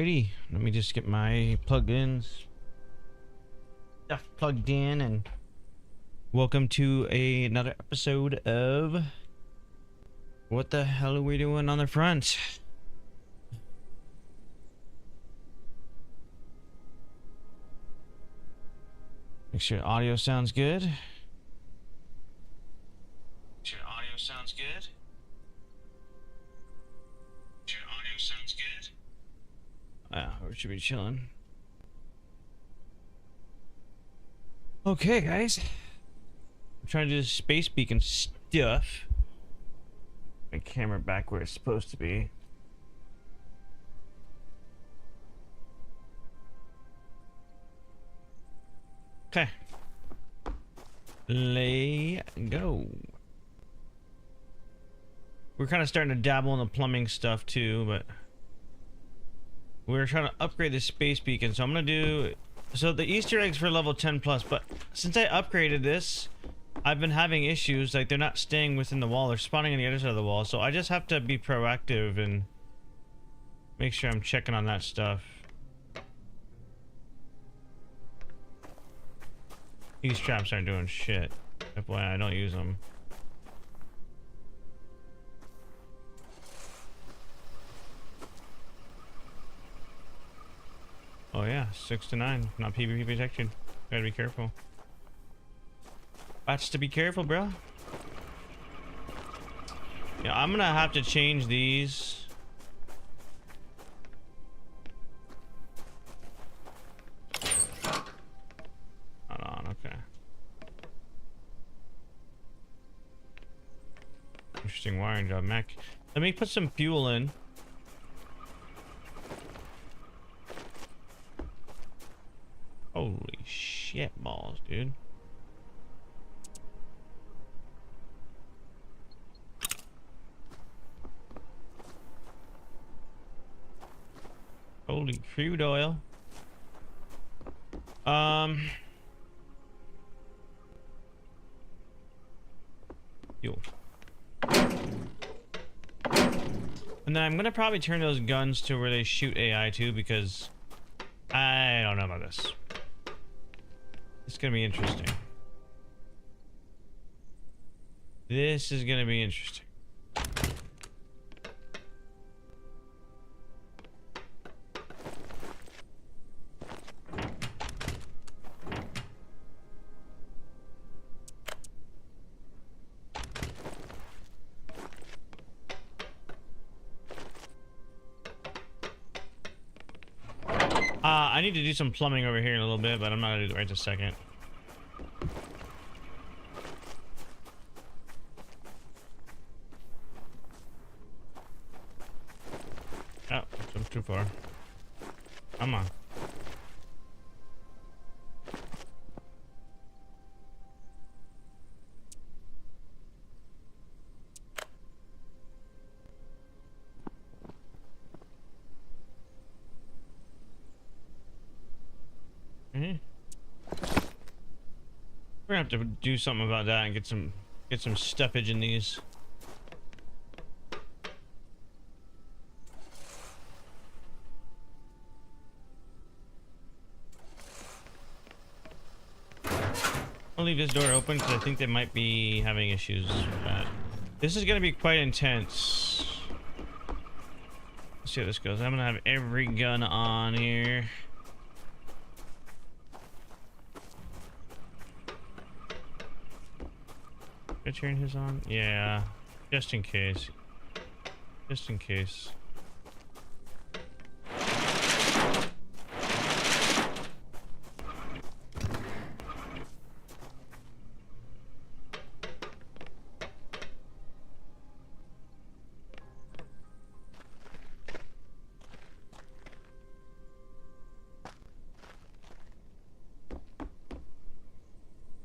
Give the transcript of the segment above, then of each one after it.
Alrighty, let me just get my plugins stuff plugged in, and welcome to another episode of What the Hell Are We Doing on the Front? Make sure audio sounds good. Make sure audio sounds good. Make sure audio sounds good. We should be chilling. Okay, guys. I'm trying to do space beacon stuff. My camera back where it's supposed to be. Okay. Lay go. We're kind of starting to dabble in the plumbing stuff too, but we're trying to upgrade the space beacon. So I'm gonna do the Easter eggs for level 10 plus, but since I upgraded this, I've been having issues, like they're not staying within the wall, they're spawning on the other side of the wall. So I just have to be proactive and make sure I'm checking on that stuff. These traps aren't doing shit. FYI, I don't use them. Oh yeah, 6 to 9, not PvP protection. Gotta be careful. That's to be careful, bro. Yeah, I'm gonna have to change these. Hold on, okay. Interesting wiring job, Mac. Let me put some fuel in. Holy shit balls, dude. Holy crude oil. Fuel. And then I'm gonna probably turn those guns to where they shoot AI too, because I don't know about this. It's gonna be interesting. This is gonna be interesting. I need to do some plumbing over here in a little bit, but I'm not gonna do it right this second. Oh, I'm too far. Come on. We're gonna have to do something about that and get some stuffage in these. I'll leave this door open because I think they might be having issues with that. This is gonna be quite intense. Let's see how this goes. I'm gonna have every gun on here. Did I turn his on? Yeah, just in case. Just in case.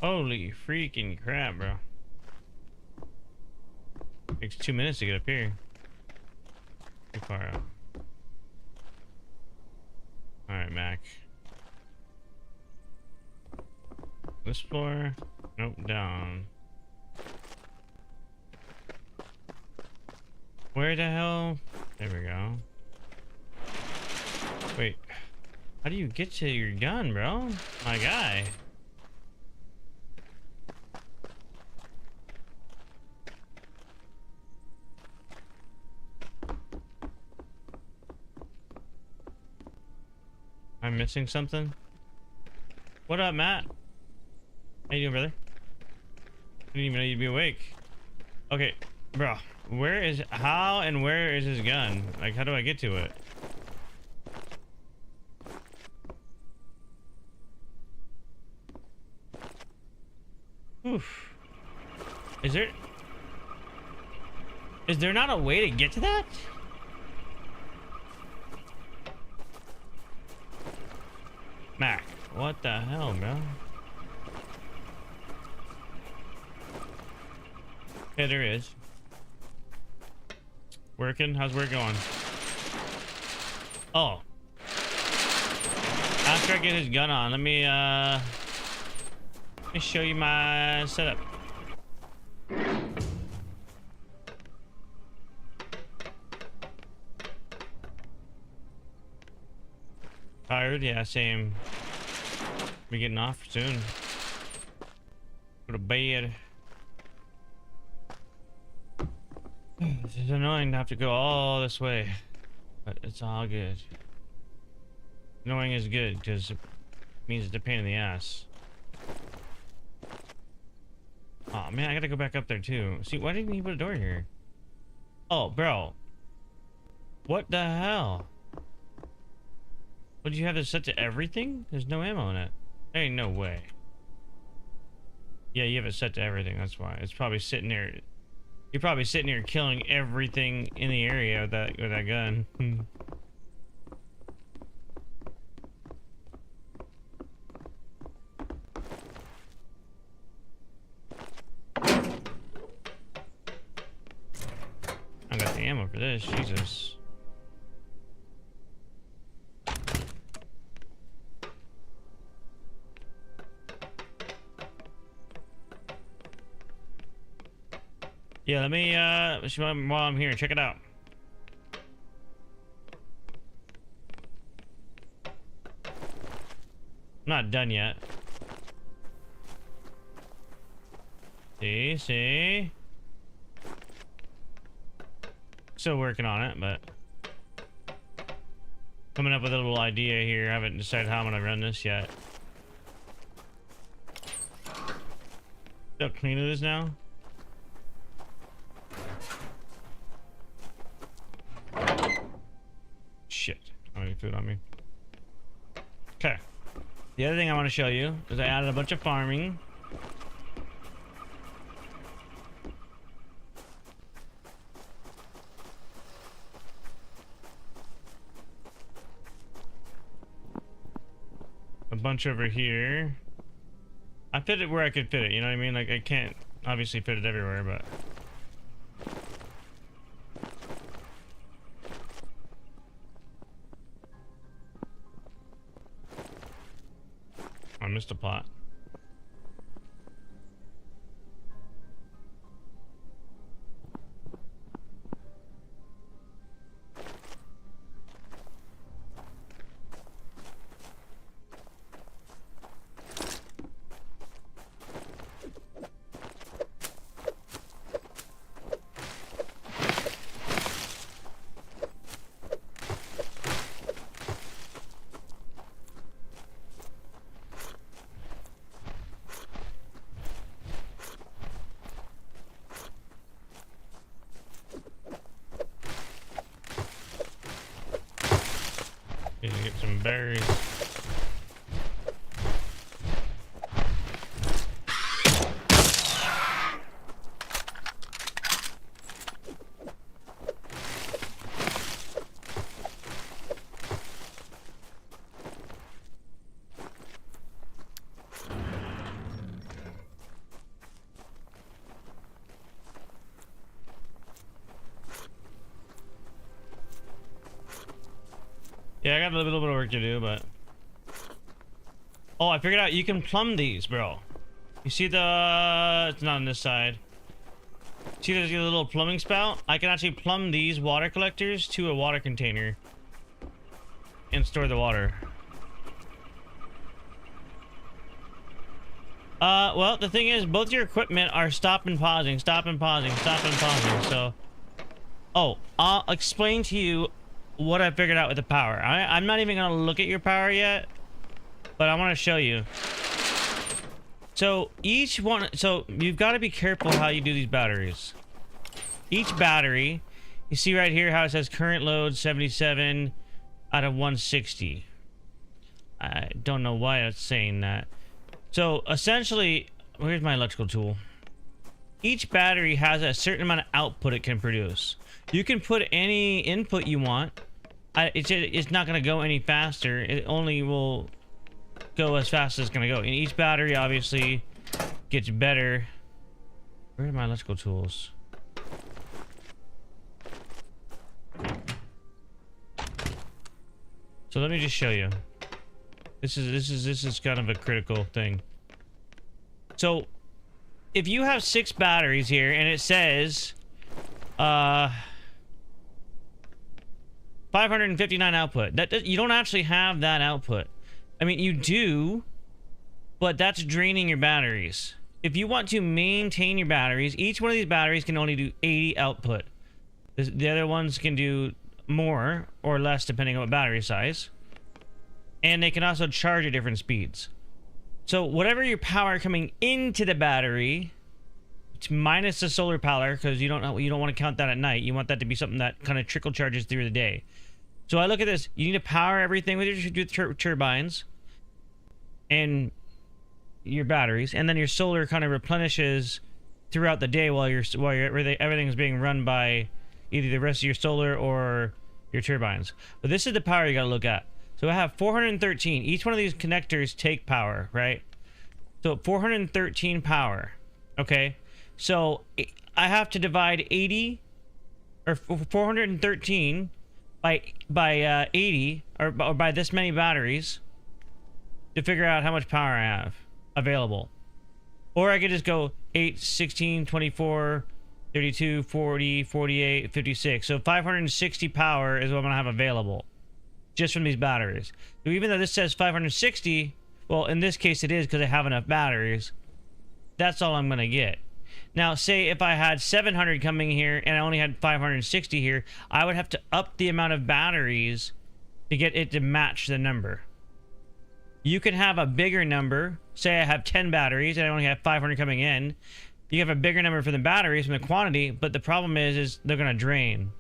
Holy freaking crap, bro. Takes 2 minutes to get up here. Too far out. Alright, Mac. This floor? Nope, down. Where the hell? There we go. Wait. How do you get to your gun, bro? My guy. I'm missing something. What up, Matt? How you doing, brother? I didn't even know you'd be awake. Okay, bro. How and where is his gun? Like, how do I get to it? Oof. Is there not a way to get to that? Mac, what the hell, bro? Yeah, there is. Working? How's work going? Oh. After I get his gun on, let me show you my setup. Tired? Yeah, same. Be getting off soon. Go to bed. This is annoying to have to go all this way, but it's all good. Annoying is good because it means it's a pain in the ass. Oh man, I gotta go back up there too. See, why didn't he put a door here? Oh, bro. What the hell? Would you have this set to everything? There's no ammo in it. There ain't no way. Yeah, you have it set to everything, that's why. It's probably sitting there. You're probably sitting here killing everything in the area with that gun. I got the ammo for this, Jesus. Yeah, let me, while I'm here, check it out. I'm not done yet. See? Still working on it, but coming up with a little idea here. I haven't decided how I'm gonna run this yet. See how clean it is now? Shit. I don't need food on me. Okay. The other thing I want to show you is I added a bunch of farming. A bunch over here. I fit it where I could fit it, you know what I mean? Like, I can't obviously fit it everywhere, but... I missed a plot. Need to get some berries. Yeah, I got a little bit of work to do, but... Oh, I figured out you can plumb these, bro. You see the... It's not on this side. See there's a little plumbing spout? I can actually plumb these water collectors to a water container. and store the water. Well, the thing is, both your equipment are stop and pausing, stop and pausing, stop and pausing, so... Oh, I'll explain to you what I figured out with the power. I'm not even gonna look at your power yet, but I want to show you. So, each one... So, you've got to be careful how you do these batteries. Each battery, you see right here how it says current load 77 out of 160. I don't know why it's saying that. So essentially, here's my electrical tool. Each battery has a certain amount of output it can produce. You can put any input you want. It's not going to go any faster. It only will go as fast as it's going to go. And each battery obviously gets better. Where are my electrical tools? So let me just show you. This is kind of a critical thing. So, if you have 6 batteries here and it says 559 output, that you don't actually have that output. I mean, you do, but that's draining your batteries. If you want to maintain your batteries, each one of these batteries can only do 80 output. The other ones can do more or less depending on what battery size. And they can also charge at different speeds. So whatever your power coming into the battery, it's minus the solar power, because you don't want to count that at night. You want that to be something that kind of trickle charges through the day. So I look at this. You need to power everything with your turbines and your batteries, and then your solar kind of replenishes throughout the day while everything's being run by either the rest of your solar or your turbines. But this is the power you got to look at. So I have 413. Each one of these connectors take power, right? So 413 power. Okay. So I have to divide 80 or 413 by 80 or by this many batteries to figure out how much power I have available. Or I could just go 8, 16, 24, 32, 40, 48, 56. So 560 power is what I'm going to have available. Just from these batteries. So even though this says 560, well, in this case it is because I have enough batteries. That's all I'm going to get. Now, say if I had 700 coming here and I only had 560 here, I would have to up the amount of batteries to get it to match the number. You can have a bigger number. Say I have 10 batteries and I only have 500 coming in. You have a bigger number for the batteries from the quantity, but the problem is they're going to drain.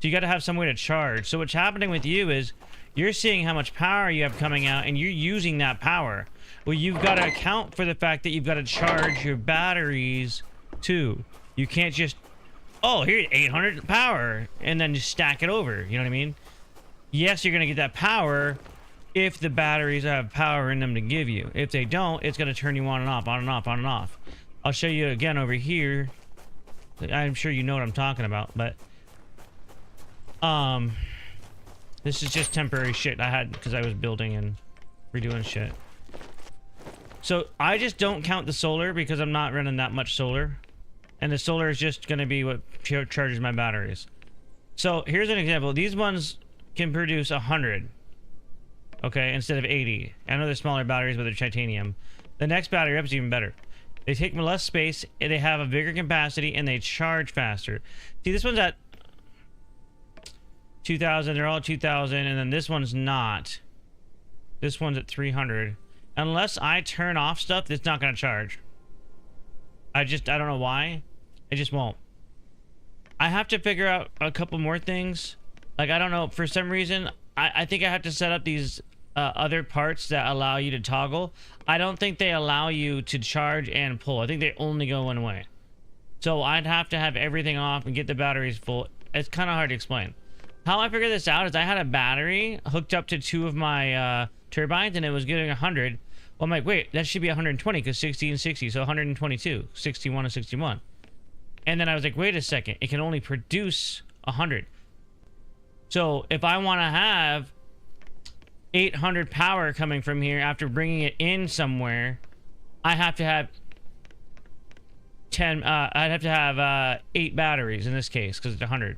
So you got to have some way to charge. So what's happening with you is you're seeing how much power you have coming out and you're using that power. Well, you've got to account for the fact that you've got to charge your batteries too. You can't just, oh, here's 800 power and then just stack it over. You know what I mean? Yes, you're going to get that power if the batteries have power in them to give you. If they don't, it's going to turn you on and off, on and off, on and off. I'll show you again over here. I'm sure you know what I'm talking about, but this is just temporary shit I had because I was building and redoing shit. So I just don't count the solar because I'm not running that much solar. And the solar is just going to be what charges my batteries. So here's an example. These ones can produce 100. Okay, instead of 80. I know they're smaller batteries, but they're titanium. The next battery up is even better. They take less space, and they have a bigger capacity, and they charge faster. See, this one's at 2,000. They're all 2,000, and then this one's not. This one's at 300. Unless I turn off stuff, it's not going to charge. I don't know why. It just won't. I have to figure out a couple more things. Like, I don't know. For some reason, I think I have to set up these other parts that allow you to toggle. I don't think they allow you to charge and pull. I think they only go one way. So I'd have to have everything off and get the batteries full. It's kind of hard to explain. How I figured this out is I had a battery hooked up to 2 of my turbines and it was getting 100. Well, I'm like, wait, that should be 120 because 60 and 60, so 122, 61 and 61. And then I was like, wait a second, it can only produce 100. So if I want to have 800 power coming from here after bringing it in somewhere, I have to have 10. I'd have to have 8 batteries in this case because it's 100.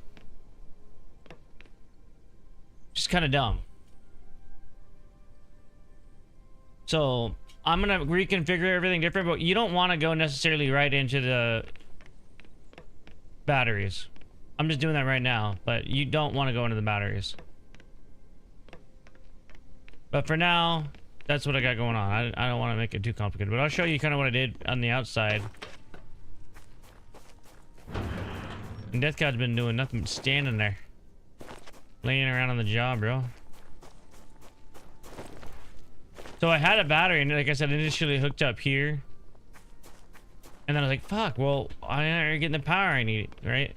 Just kind of dumb. So I'm gonna reconfigure everything different, but you don't want to go necessarily right into the batteries. I'm just doing that right now, but you don't want to go into the batteries. But for now, that's what I got going on. I don't want to make it too complicated, but I'll show you kind of what I did on the outside. And Death God's been doing nothing but standing there, laying around on the job, bro. So I had a battery, and like I said, initially hooked up here. And then I was like, fuck, well, I'm not getting the power I need, right?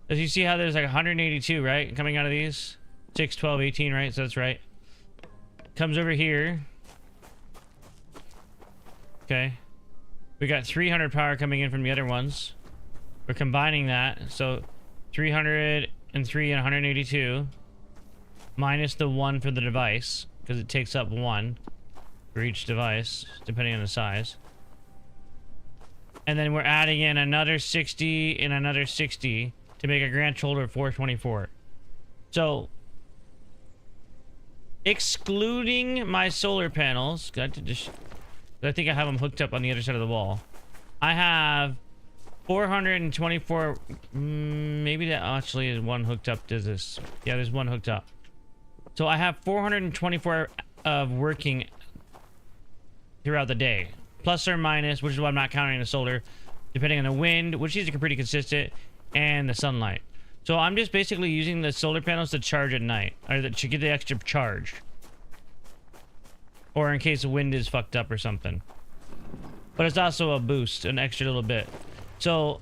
As you see how there's like 182, right? Coming out of these. 6, 12, 18, right? So that's right. Comes over here. Okay. We got 300 power coming in from the other ones. We're combining that. So 303 and 182. Minus the 1 for the device. Because it takes up 1 for each device, depending on the size. And then we're adding in another 60 and another 60 to make a grand total of 424. So, excluding my solar panels, I think I have them hooked up on the other side of the wall. I have 424. Maybe that actually is one hooked up to this. Yeah, there's one hooked up. So I have 424 of working throughout the day, plus or minus, which is why I'm not counting the solar, depending on the wind, which is pretty consistent, and the sunlight. So I'm just basically using the solar panels to charge at night, or to get the extra charge, or in case the wind is fucked up or something. But it's also a boost, an extra little bit. So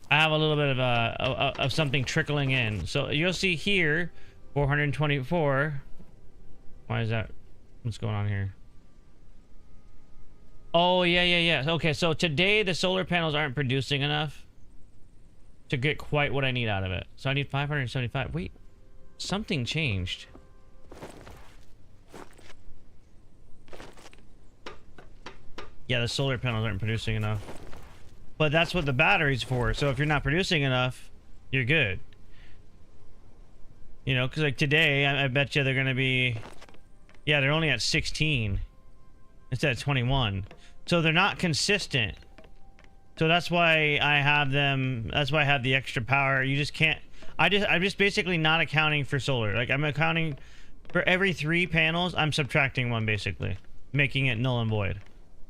I have a little bit of something trickling in. So you'll see here 424. Why is that? What's going on here? Oh, yeah. Okay, so today the solar panels aren't producing enough to get quite what I need out of it. So I need 575. Wait, something changed. Yeah, the solar panels aren't producing enough. But that's what the battery's for. So if you're not producing enough, you're good. You know, because like today, I bet you they're going to be... Yeah, they're only at 16 instead of 21. So they're not consistent. So that's why I have them. That's why I have the extra power. You just can't. I'm just basically not accounting for solar. Like I'm accounting for every 3 panels. I'm subtracting 1 basically, making it null and void.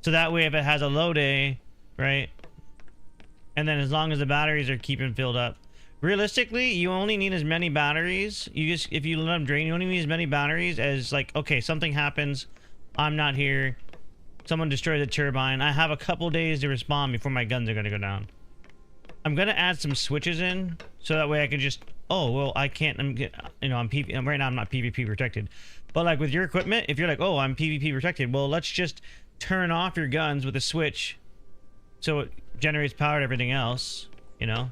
So that way, if it has a low day, right? And then as long as the batteries are keeping filled up. Realistically, you only need as many batteries. If you let them drain, you only need as many batteries as like, okay, something happens, I'm not here, someone destroys a turbine, I have a couple days to respond before my guns are gonna go down. I'm gonna add some switches in, so that way I can just, oh, well, I can't, right now I'm not PvP protected. But like with your equipment, if you're like, oh, I'm PvP protected, well, let's just turn off your guns with a switch so it generates power to everything else, you know?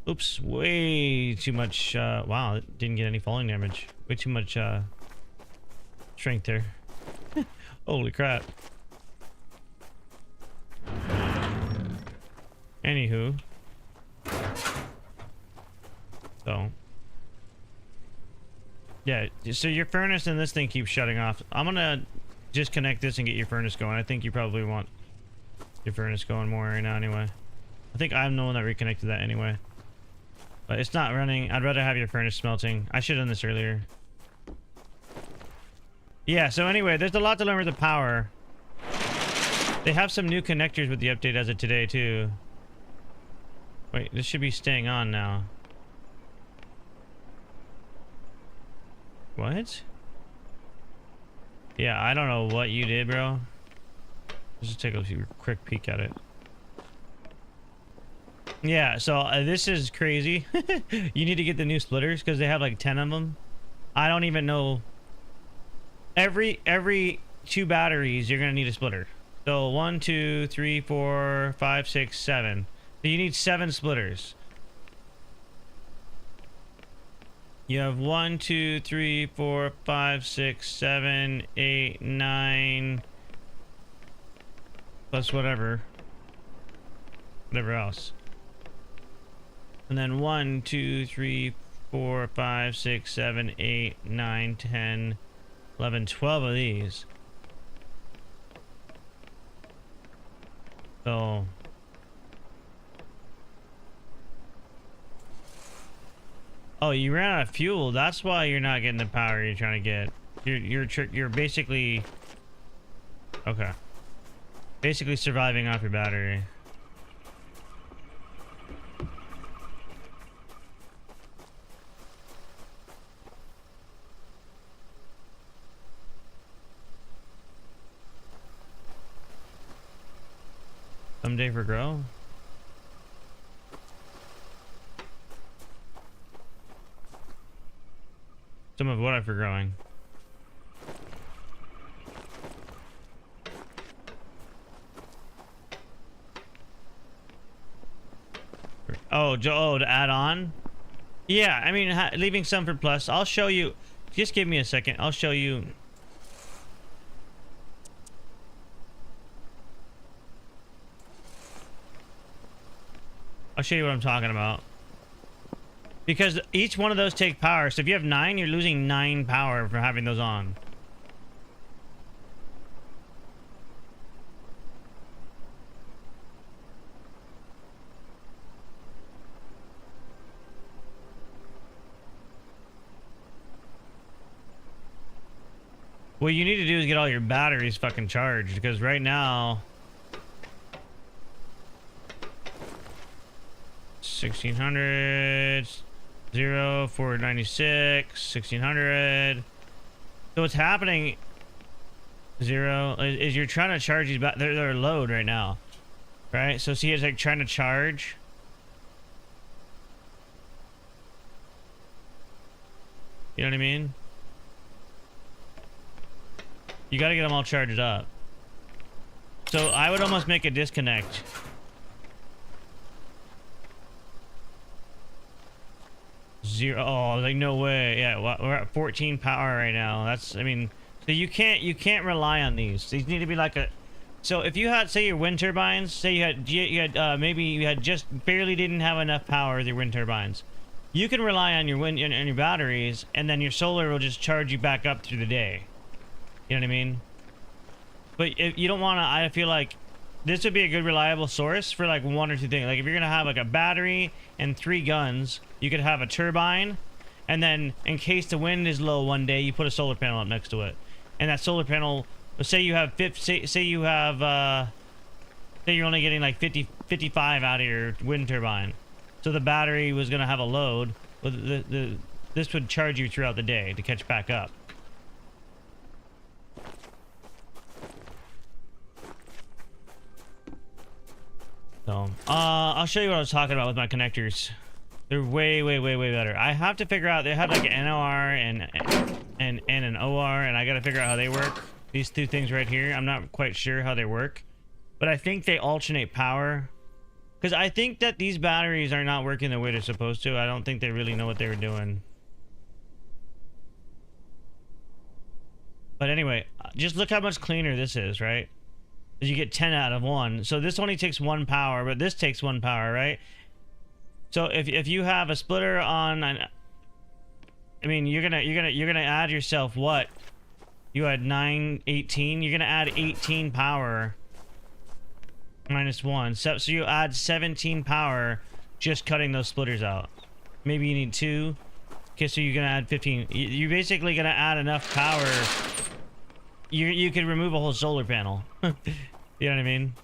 Oops, way too much, wow, it didn't get any falling damage. Way too much, strength there. Holy crap. Anywho. So. Yeah, so your furnace and this thing keeps shutting off. I'm gonna disconnect this and get your furnace going. I think you probably want your furnace going more right now anyway. I think I'm the one that reconnected that anyway. But it's not running. I'd rather have your furnace smelting. I should have done this earlier. Yeah, so anyway, there's a lot to learn with the power. They have some new connectors with the update as of today, too. Wait, this should be staying on now. What? Yeah, I don't know what you did, bro. Let's just take a quick peek at it. Yeah, so this is crazy. You need to get the new splitters because they have like 10 of them. I don't even know. Every 2 batteries, you're gonna need a splitter. So 1, 2, 3, 4, 5, 6, 7. So you need 7 splitters. You have 1, 2, 3, 4, 5, 6, 7, 8, 9, plus whatever else. And then 1, 2, 3, 4, 5, 6, 7, 8, 9, 10, 11, 12 of these. So oh, you ran out of fuel. That's why you're not getting the power you're trying to get. You're basically okay. Basically surviving off your battery. Someday for grow. Some of what for growing. Oh, to add on? Yeah, I mean, leaving some for plus. I'll show you. Just give me a second. I'll show you. I'll show you what I'm talking about. Because each one of those take power. So if you have 9, you're losing 9 power for having those on. What you need to do is get all your batteries fucking charged, because right now 1600, 0, 496, 1600. So what's happening, 0, is you're trying to charge these they're low right now, right? So see, it's like trying to charge. You know what I mean? You got to get them all charged up. So I would almost make a disconnect. Zero. Oh, like no way. Yeah, we're at 14 power right now. That's, I mean, so you can't rely on these. These need to be like a. So if you had, say, your wind turbines, say you had maybe you had just barely didn't have enough power with your wind turbines, you can rely on your wind and your batteries, and then your solar will just charge you back up through the day. You know what I mean? But if you don't want to, I feel like this would be a good reliable source for like 1 or 2 things. Like if you're gonna have like a battery and 3 guns, you could have a turbine, and then in case the wind is low one day, you put a solar panel up next to it, and that solar panel. Say you have say you have say you're only getting like 55 out of your wind turbine, so the battery was gonna have a load. Well, this would charge you throughout the day to catch back up. So, I'll show you what I was talking about with my connectors. They're way better. I have to figure out, they have like an NOR and an OR, and I gotta figure out how they work. These 2 things right here, I'm not quite sure how they work, but I think they alternate power. Because I think that these batteries are not working the way they're supposed to. I don't think they really know what they were doing. But anyway, just look how much cleaner this is, right? You get 10 out of 1. So this only takes 1 power, but this takes 1 power, right? So if you have a splitter on an, I mean, you're gonna add yourself what? You had 9, 18. You're gonna add 18 power minus 1. So you add 17 power just cutting those splitters out. Maybe you need 2. Okay, so you're gonna add 15. You're basically gonna add enough power. You could remove a whole solar panel. You know what I mean?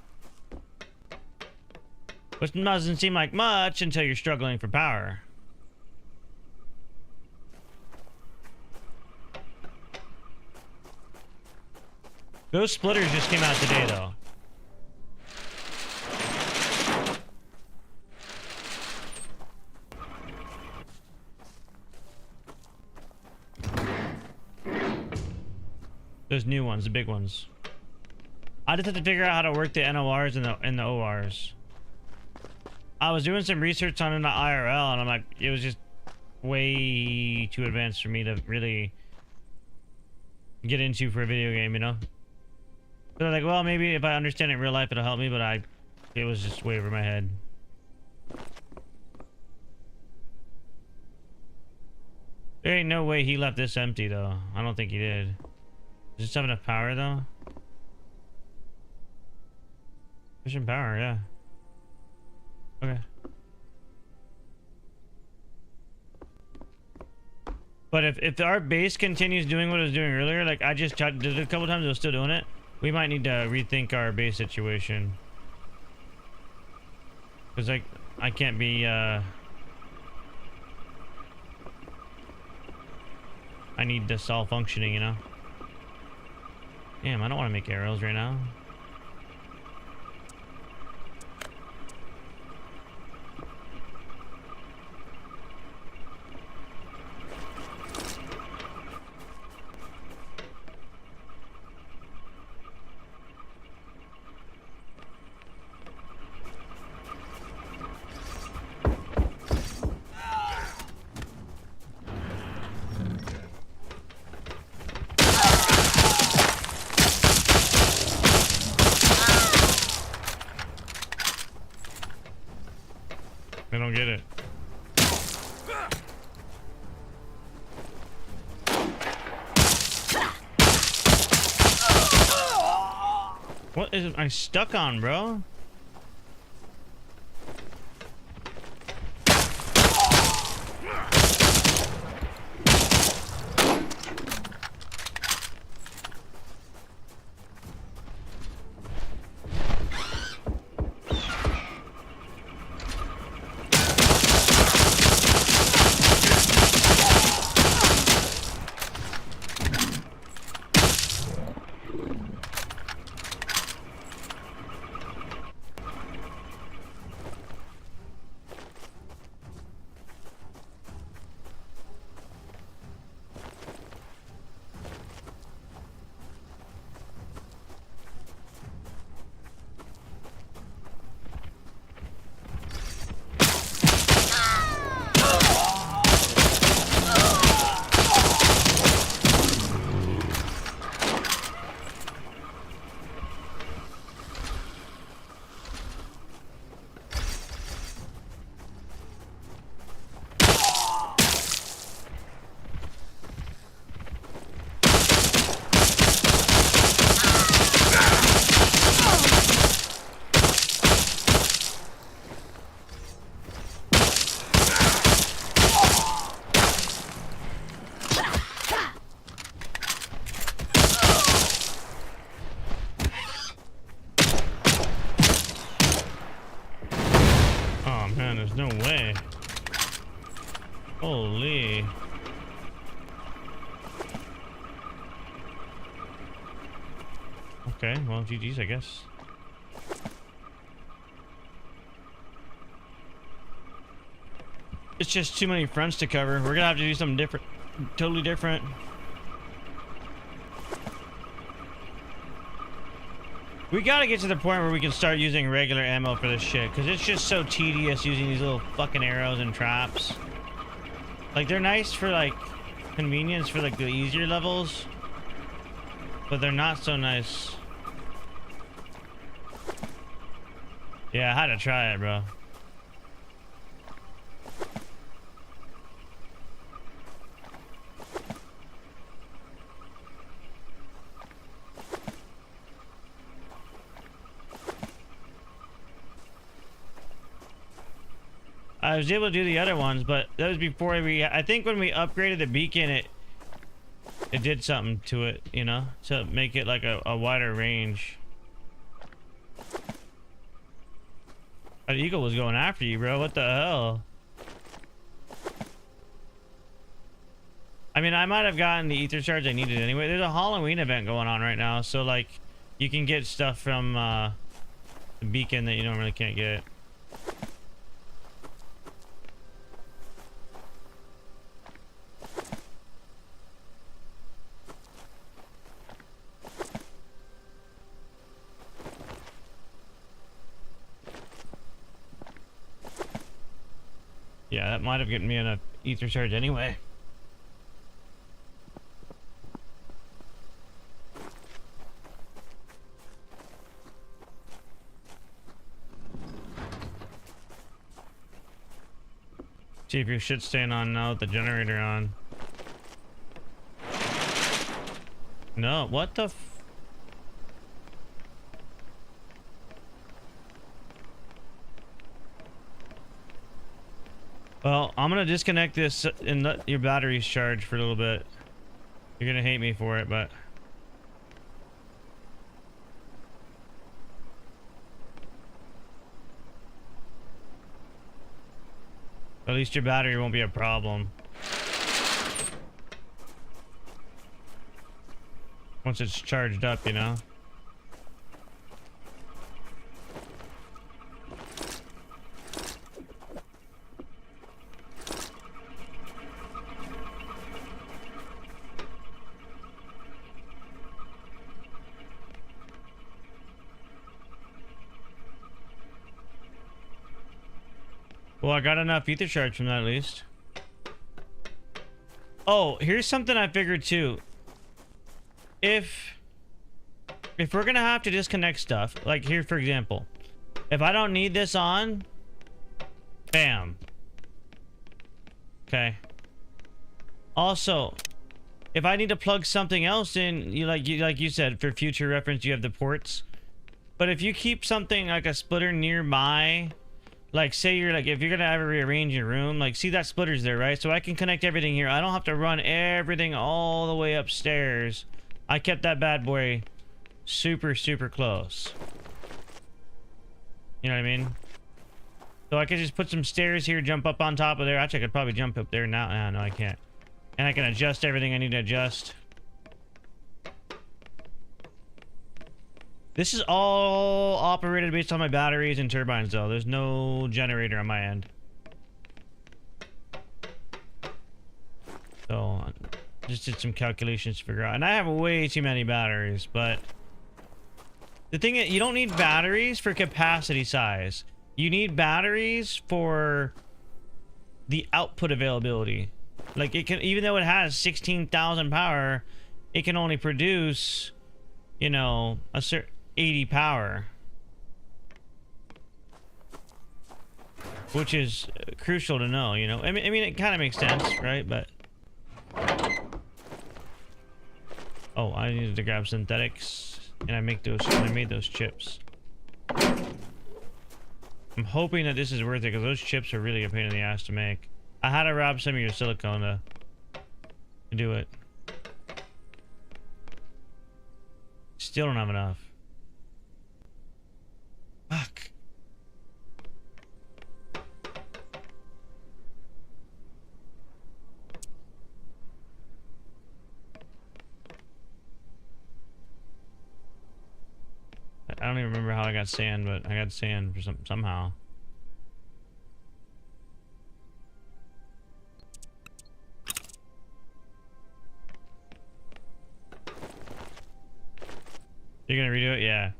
Which doesn't seem like much until you're struggling for power. Those splitters just came out today, though. Those new ones, the big ones. I just have to figure out how to work the NORs and the ORs. I was doing some research on it in the IRL, and I'm like, it was just way too advanced for me to really get into for a video game, you know? So like, well, maybe if I understand it in real life, it'll help me, but it was just way over my head. There ain't no way he left this empty though. I don't think he did. Does this have enough power though? Sufficient power, yeah. Okay. But if our base continues doing what it was doing earlier, like I just did it a couple times, it was still doing it, we might need to rethink our base situation. Because like I can't be I need this all functioning, you know? Damn, I don't want to make arrows right now. I don't get it. What is I stuck on, bro? Man, there's no way. Holy. Okay, well, GG's, I guess. It's just too many fronts to cover. We're gonna have to do something different. Totally different. We gotta get to the point where we can start using regular ammo for this shit, because it's just so tedious using these little fucking arrows and traps. Like, they're nice for, like, convenience for, like, the easier levels, but they're not so nice. Yeah, I had to try it, bro. I was able to do the other ones, but that was before I think when we upgraded the beacon, it did something to it, you know, to make it like a wider range. That eagle was going after you, bro. What the hell? I mean, I might have gotten the ether shards I needed anyway. There's a Halloween event going on right now, so like you can get stuff from the beacon that you normally can't get. Yeah, that might have gotten me an ether charge anyway. See if your shit's staying on now with the generator on. No, what the Well, I'm gonna disconnect this and let your batteries charge for a little bit. You're gonna hate me for it, but... At least your battery won't be a problem. Once it's charged up, you know? Well, I got enough ether shards from that at least. Oh, here's something I figured too. If we're gonna have to disconnect stuff, like here for example, if I don't need this on, bam. Okay. Also, if I need to plug something else in, like you said, for future reference, you have the ports. But if you keep something like a splitter nearby, like say you're like, if you're gonna ever rearrange your room, like see that splitter's there, right? So I can connect everything here. I don't have to run everything all the way upstairs. I kept that bad boy super, super close. You know what I mean? So I could just put some stairs here, jump up on top of there. Actually, I could probably jump up there now. No, I can't. And I can adjust everything I need to adjust. This is all operated based on my batteries and turbines, though. There's no generator on my end. So, just did some calculations to figure out. And I have way too many batteries, but... The thing is, you don't need batteries for capacity size. You need batteries for the output availability. Like, it can, even though it has 16,000 power, it can only produce, you know, a certain 80 power, which is crucial to know, you know. I mean it kind of makes sense, right? But oh, I needed to grab synthetics, and I made those chips. I'm hoping that this is worth it, because those chips are really a pain in the ass to make. I had to rob some of your silicone to do it. Still don't have enough. Fuck. I don't even remember how I got sand, but I got sand for somehow. You're gonna redo it? Yeah.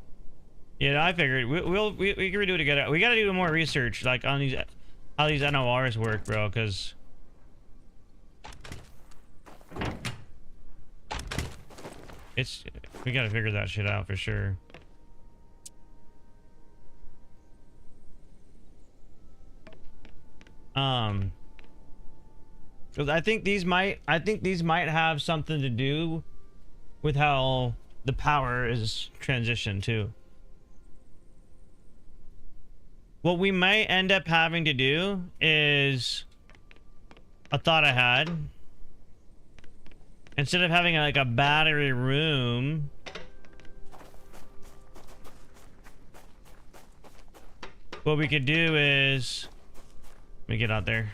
Yeah, I figured we can redo it together. We gotta do more research, like on these, how these NORs work, bro. Because we gotta figure that shit out for sure. Because I think these might have something to do with how the power is transitioned too. What we might end up having to do is a thought I had. Instead of having like a battery room, what we could do is, let me get out there.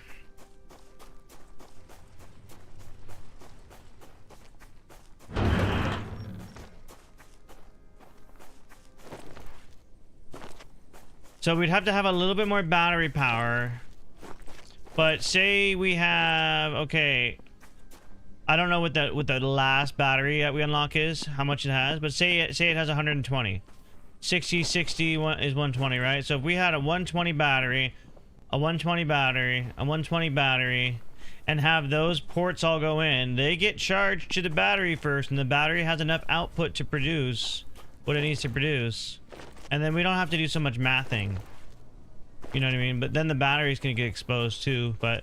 So we'd have to have a little bit more battery power. But say we have, okay, I don't know what the last battery that we unlock is, how much it has, but say it has 120. 60 is 120, right? So if we had a 120 battery, a 120 battery, a 120 battery, and have those ports all go in, they get charged to the battery first, and the battery has enough output to produce what it needs to produce. And then we don't have to do so much mathing. You know what I mean? But then the battery's gonna get exposed too, but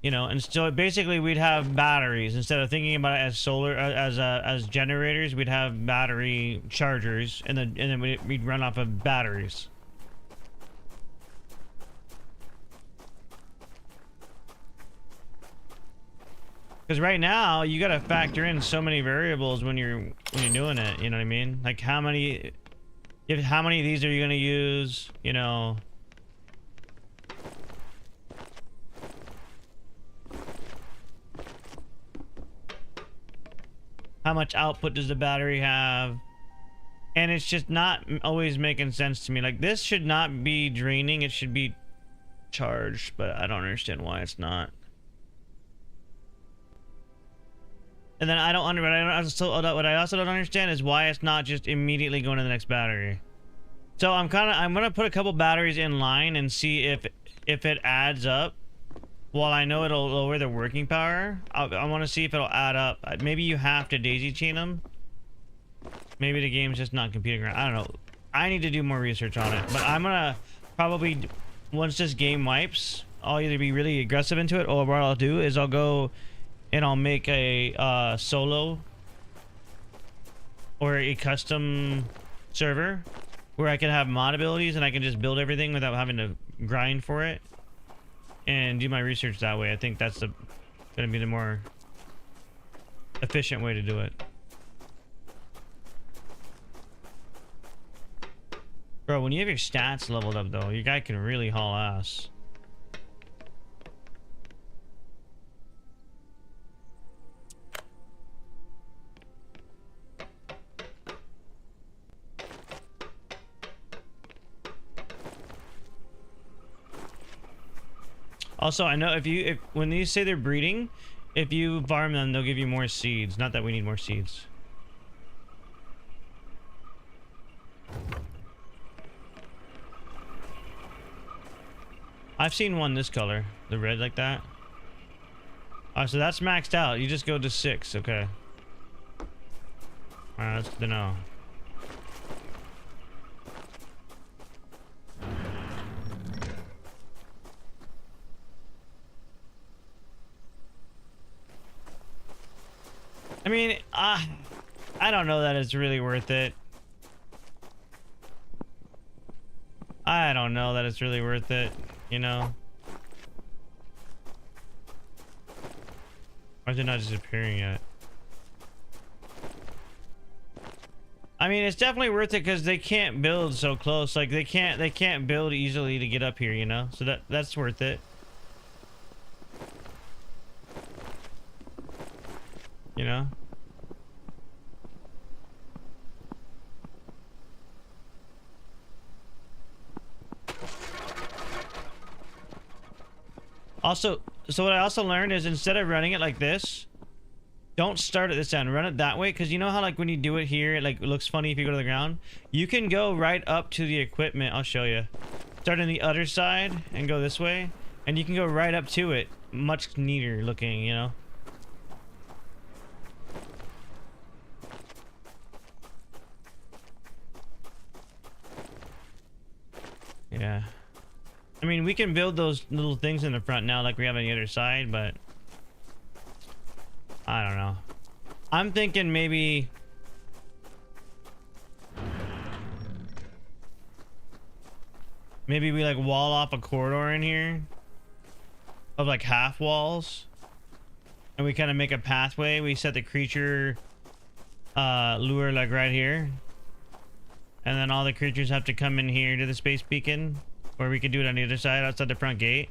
You know, and so basically we'd have batteries instead of thinking about it as solar as generators. We'd have battery chargers, and then we'd run off of batteries. Because right now you got to factor in so many variables when you're doing it. You know what I mean? Like how many of these are you gonna use? You know. How much output does the battery have? And it's just not always making sense to me. Like this should not be draining, it should be charged, but I don't understand why it's not. And then what I also don't understand is why it's not just immediately going to the next battery. So I'm gonna put a couple batteries in line and see if it adds up. While I know it'll lower the working power, I want to see if it'll add up. Maybe you have to daisy chain them. Maybe the game's just not computing right. I don't know. I need to do more research on it. But I'm gonna probably, once this game wipes, I'll either be really aggressive into it, or what I'll do is I'll go and I'll make a solo or a custom server where I can have mod abilities and I can just build everything without having to grind for it and do my research that way. I think that's gonna be the more efficient way to do it. Bro, when you have your stats leveled up though, your guy can really haul ass. Also, I know if when these say they're breeding, if you farm them, they'll give you more seeds. Not that we need more seeds. I've seen one this color, the red like that. Oh, so that's maxed out. You just go to 6, okay. Alright, that's good to know. I mean, I don't know that it's really worth it. I don't know that it's really worth it, you know? Why is it not disappearing yet? I mean, it's definitely worth it because they can't build so close. Like they can't build easily to get up here, you know? So that's worth it. You know? Also, so what I also learned is instead of running it like this, don't start at this end. Run it that way, because you know how like when you do it here, it like looks funny if you go to the ground? You can go right up to the equipment. I'll show you. Start on the other side and go this way, and you can go right up to it. Much neater looking, you know? Yeah. I mean, we can build those little things in the front now like we have on the other side, but I don't know. I'm thinking maybe we like wall off a corridor in here of like half walls, and we kind of make a pathway. We set the creature lure like right here, and then all the creatures have to come in here to the space beacon. Or we could do it on the other side outside the front gate.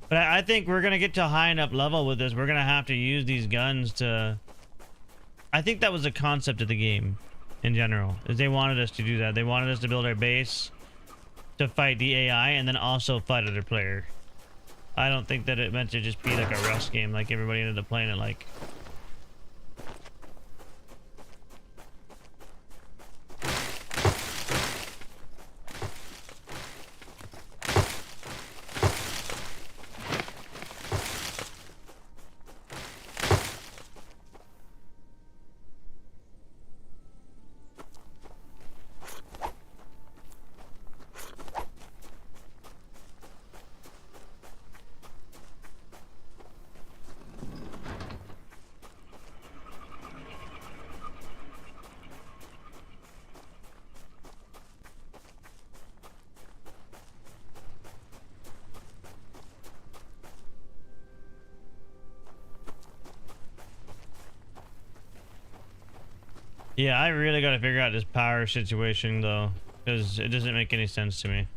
But I think we're going to get to a high enough level with this. We're going to have to use these guns to... I think that was the concept of the game in general. Is they wanted us to do that. They wanted us to build our base to fight the AI and then also fight other player. I don't think that it meant to just be like a Rust game like everybody ended up playing it like. Yeah, I really got to figure out this power situation though, because it doesn't make any sense to me.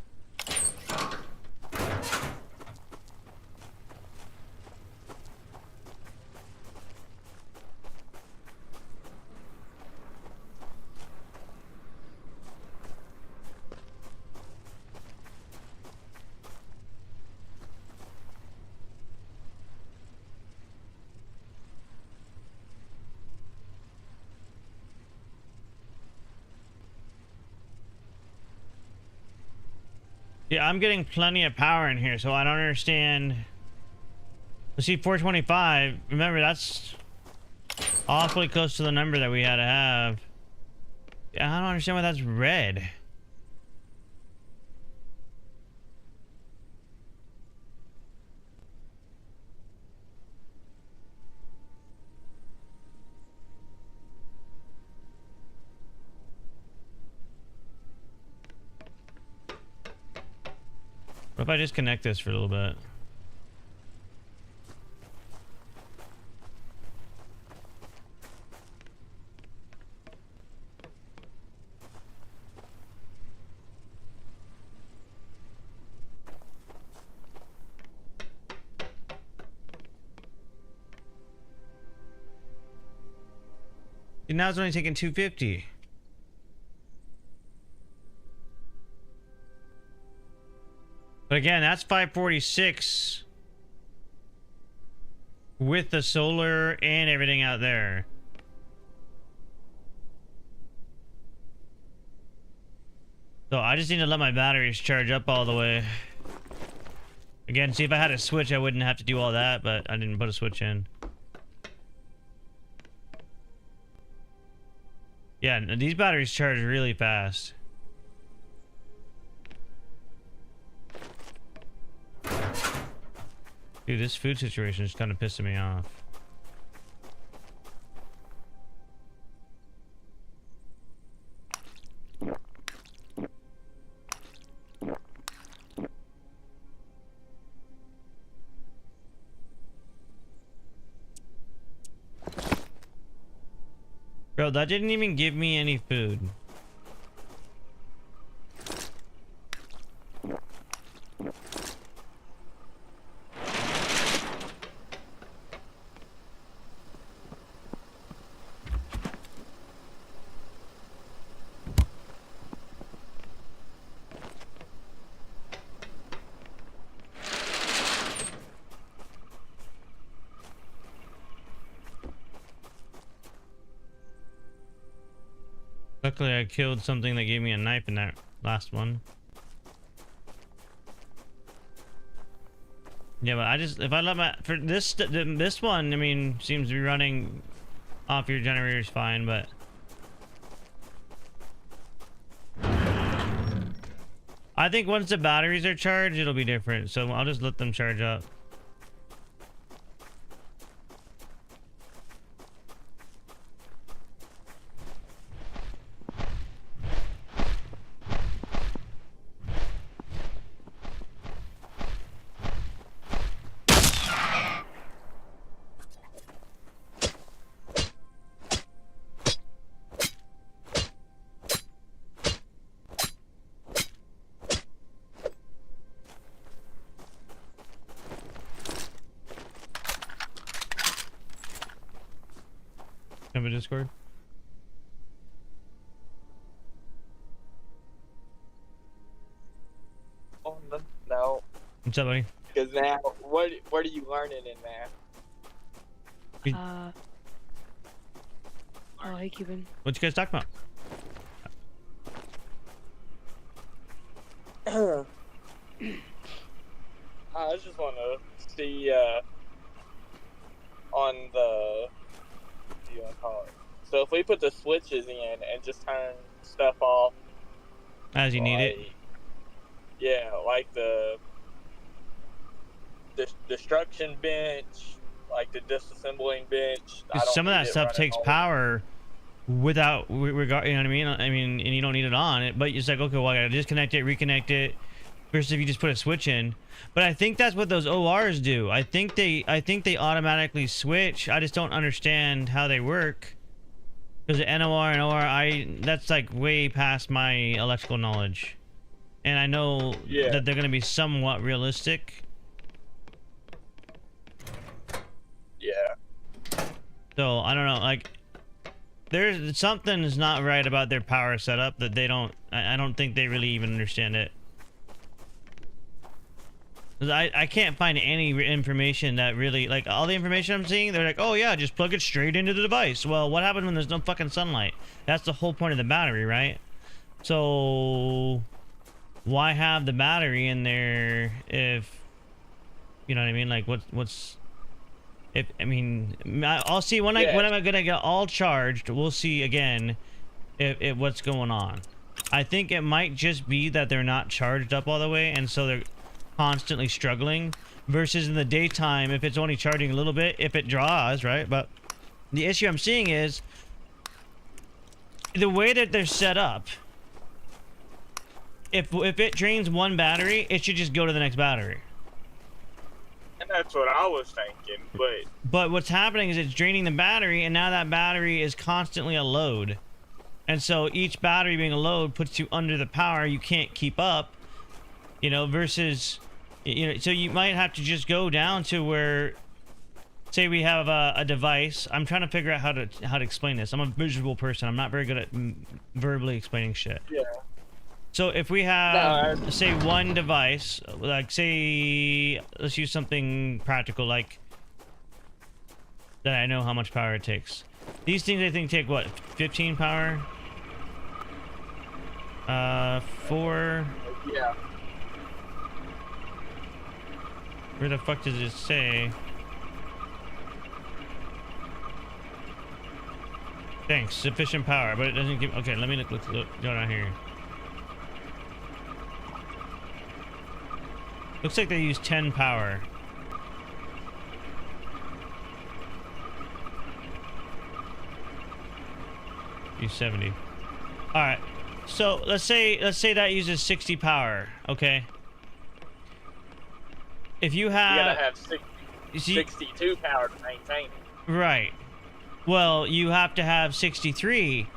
Yeah, I'm getting plenty of power in here, so I don't understand. Let's see, 425. Remember, that's awfully close to the number that we had to have. Yeah, I don't understand why that's red. What if I just connect this for a little bit? And now it's only taking 250. But again, that's 546 with the solar and everything out there. So I just need to let my batteries charge up all the way. Again, see, if I had a switch, I wouldn't have to do all that, but I didn't put a switch in. Yeah, these batteries charge really fast. Dude, this food situation is kind of pissing me off. Bro, that didn't even give me any food. Luckily, I killed something that gave me a knife in that last one. Yeah, but I just, if I let my, for this one, I mean, seems to be running off your generators fine, but I think once the batteries are charged, it'll be different. So I'll just let them charge up. Have a Discord? Oh, no. What's up, buddy? Because now, what are you learning in there? Oh, hey, Cuban. What you guys talking about? I just want to see on the, what do you want to call it? So if we put the switches in and just turn stuff off As you need it. Yeah, like the destruction bench, like the disassembling bench. Some of that stuff takes power without regard, you know what I mean? I mean, and you don't need it on it, but it's like, okay, well, I gotta disconnect it, reconnect it. Versus if you just put a switch in. But I think that's what those ORs do. I think they automatically switch. I just don't understand how they work. Because the NOR and OR, that's like way past my electrical knowledge. And I know that they're going to be somewhat realistic. Yeah. So, I don't know, like, there's something's not right about their power setup that they don't, I don't think they really even understand it. 'Cause I can't find any information that really, like, all the information I'm seeing, they're like, oh yeah, just plug it straight into the device. Well, what happens when there's no fucking sunlight? That's the whole point of the battery, right? So, why have the battery in there if, you know what I mean? Like, what's... If, I mean, I'll see when when I'm gonna get all charged. We'll see again if what's going on. I think it might just be that they're not charged up all the way, and so they're constantly struggling. Versus in the daytime, if it's only charging a little bit, if it draws, right? But the issue I'm seeing is the way that they're set up. If it drains one battery, it should just go to the next battery. And that's what I was thinking, but what's happening is it's draining the battery, and now that battery is constantly a load. And so each battery being a load puts you under the power. You can't keep up, you know, versus, you know, so you might have to just go down to where, say we have a device. I'm trying to figure out how to explain this. I'm a visual person. I'm not very good at verbally explaining shit. Yeah. So if we have, say, one device, like, say, let's use something practical, like, that I know how much power it takes. These things, I think, take, what, 15 power? 4? Yeah. Where the fuck does it say? Thanks, sufficient power, but it doesn't give, okay, let me look go down here. Looks like they use 10 power. Use 70. All right. So let's say that uses 60 power. Okay. If you have, you gotta have 62 power to maintain it. Right. Well, you have to have 63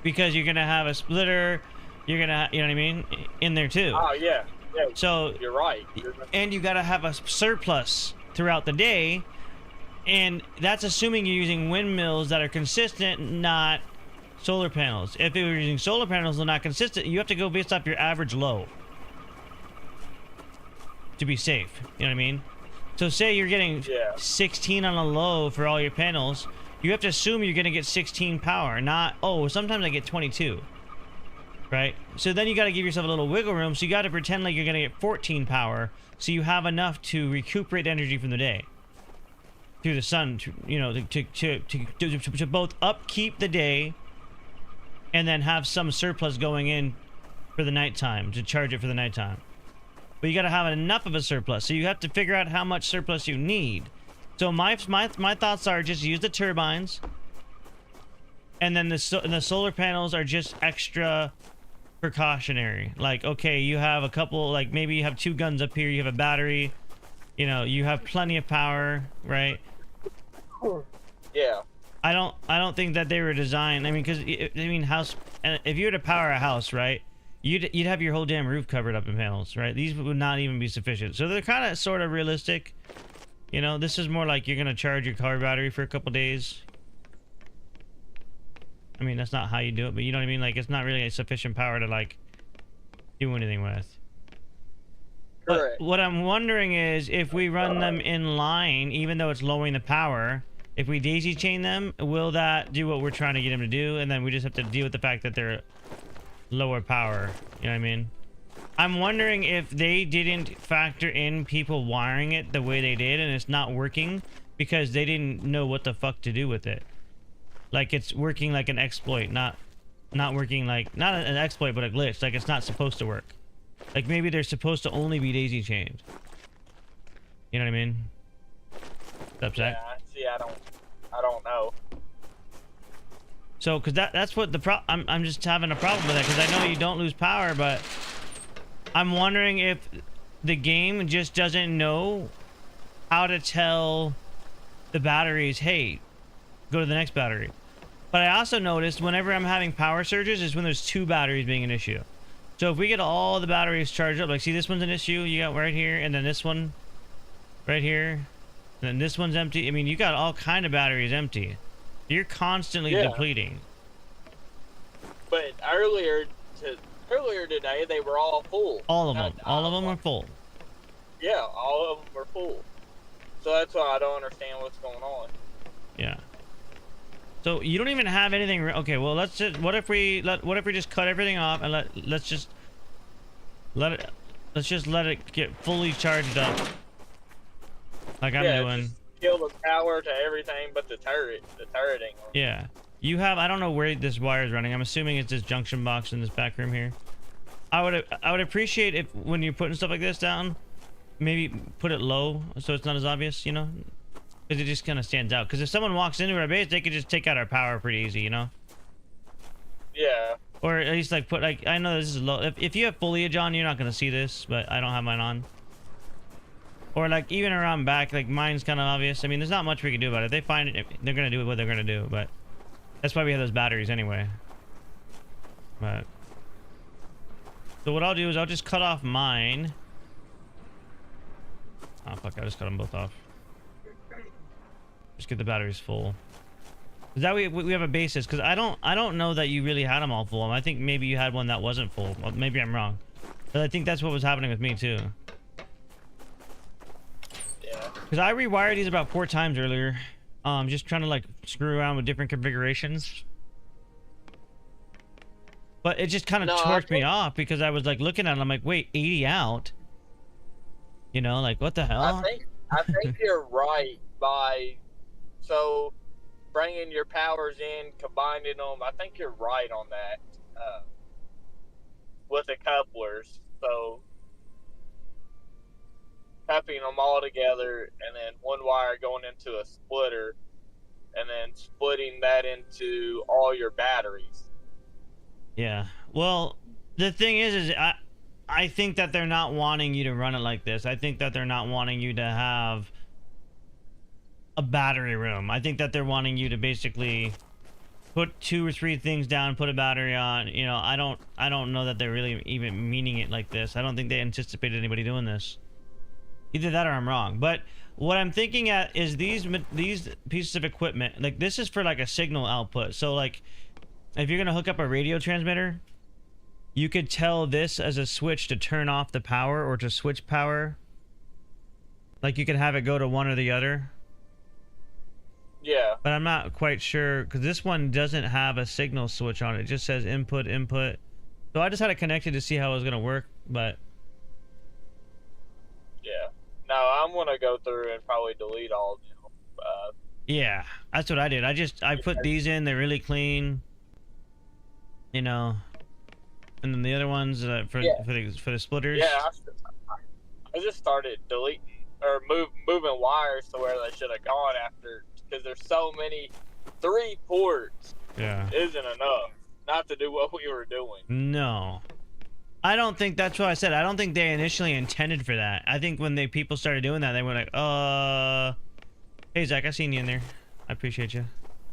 because you're gonna have a splitter. You're gonna, you know what I mean, in there too. Oh yeah. Yeah, so you're right. And you gotta have a surplus throughout the day, and that's assuming you're using windmills that are consistent, not solar panels. If you're using solar panels that are not consistent, you have to go based off your average low to be safe. You know what I mean? So say you're getting 16 on a low for all your panels, you have to assume you're gonna get 16 power, not, oh, sometimes I get 22. Right? So then you got to give yourself a little wiggle room. So you got to pretend like you're going to get 14 power. So you have enough to recuperate energy from the day. Through the sun, you know, to both upkeep the day and then have some surplus going in for the nighttime, to charge it for the nighttime. But you got to have enough of a surplus. So you have to figure out how much surplus you need. So my thoughts are just use the turbines. And then the solar panels are just extra precautionary. Like, okay, you have a couple, like maybe you have 2 guns up here, you have a battery, you know, you have plenty of power, right? Yeah. I don't think that they were designed, I mean, because if you were to power a house, right, you'd have your whole damn roof covered up in panels, right? These would not even be sufficient. So they're kind of sort of realistic. You know, this is more like you're gonna charge your car battery for a couple days. I mean, that's not how you do it, but you know what I mean? Like, it's not really sufficient power to, like, do anything with. Correct. But what I'm wondering is, if we run them in line, even though it's lowering the power, if we daisy chain them, will that do what we're trying to get them to do? And then we just have to deal with the fact that they're lower power. You know what I mean? I'm wondering if they didn't factor in people wiring it the way they did, and it's not working because they didn't know what the fuck to do with it. Like, it's working like an exploit, not working like, not an exploit, but a glitch. Like, it's not supposed to work. Like, maybe they're supposed to only be daisy chained. You know what I mean? What's up, Zach? Yeah, see, I don't know. So, cause that's what I'm just having a problem with that, because I know you don't lose power, but I'm wondering if the game just doesn't know how to tell the batteries, hey, go to the next battery. But I also noticed whenever I'm having power surges is when there's 2 batteries being an issue. So if we get all the batteries charged up, like see this one's an issue, you got right here, and then this one right here, and then this one's empty. I mean, you got all kind of batteries empty. You're constantly depleting. But earlier today, they were all full. All of them. All of them are full. Yeah, all of them were full. So that's why I don't understand what's going on. Yeah. So you don't even have anything. Okay, well let's just. What if we just cut everything off and let's just let it get fully charged up, like I'm doing. Just kill the power to everything but the turret. The turret ain't on. Yeah. You have. I don't know where this wire is running. I'm assuming it's this junction box in this back room here. I would appreciate if when you're putting stuff like this down, maybe put it low so it's not as obvious, you know. Because it just kind of stands out. Because if someone walks into our base, they could just take out our power pretty easy, you know? Yeah. Or at least, like, put, like, I know this is low. If you have foliage on, you're not going to see this, but I don't have mine on. Or, like, even around back, like, mine's kind of obvious. I mean, there's not much we can do about it. If they find it, they're going to do what they're going to do, but that's why we have those batteries anyway. But so what I'll do is I'll just cut off mine. Oh, fuck, I just cut them both off. Just get the batteries full. Is that we have a basis? Because I don't know that you really had them all full. I think maybe you had one that wasn't full. Well, maybe I'm wrong, but I think that's what was happening with me too. Yeah. Because I rewired these about 4 times earlier, just trying to like screw around with different configurations. But it just kind of torqued me off because I was like looking at it. I'm like, wait, 80 out. You know, like what the hell? I think you're right by. So, bringing your powers in, combining them, I think you're right on that with the couplers. So, coupling them all together and then one wire going into a splitter and then splitting that into all your batteries. Yeah. Well, the thing is I think that they're not wanting you to run it like this. I think that they're not wanting you to have a battery room. I think that they're wanting you to basically put 2 or 3 things down, put a battery on. You know, I don't know that they're really even meaning it like this. I don't think they anticipated anybody doing this. Either that or I'm wrong. But what I'm thinking at is these pieces of equipment, like this is for like a signal output. So like if you're gonna hook up a radio transmitter, you could tell this as a switch to turn off the power or to switch power. Like you could have it go to one or the other. Yeah. But I'm not quite sure because this one doesn't have a signal switch on it. It just says input. So I just had it connected to see how it was gonna work, but yeah. No, I'm gonna go through and probably delete all of them. yeah, that's what I did. I put these in. They're really clean. You know, and then the other ones for the splitters. Yeah, I just started deleting or moving wires to where they should have gone after, because there's so many. 3 ports isn't enough not to do what we were doing. No, I don't think that's what I said. I don't think they initially intended for that. I think when people started doing that, they were like, hey Zach, I seen you in there. I appreciate you.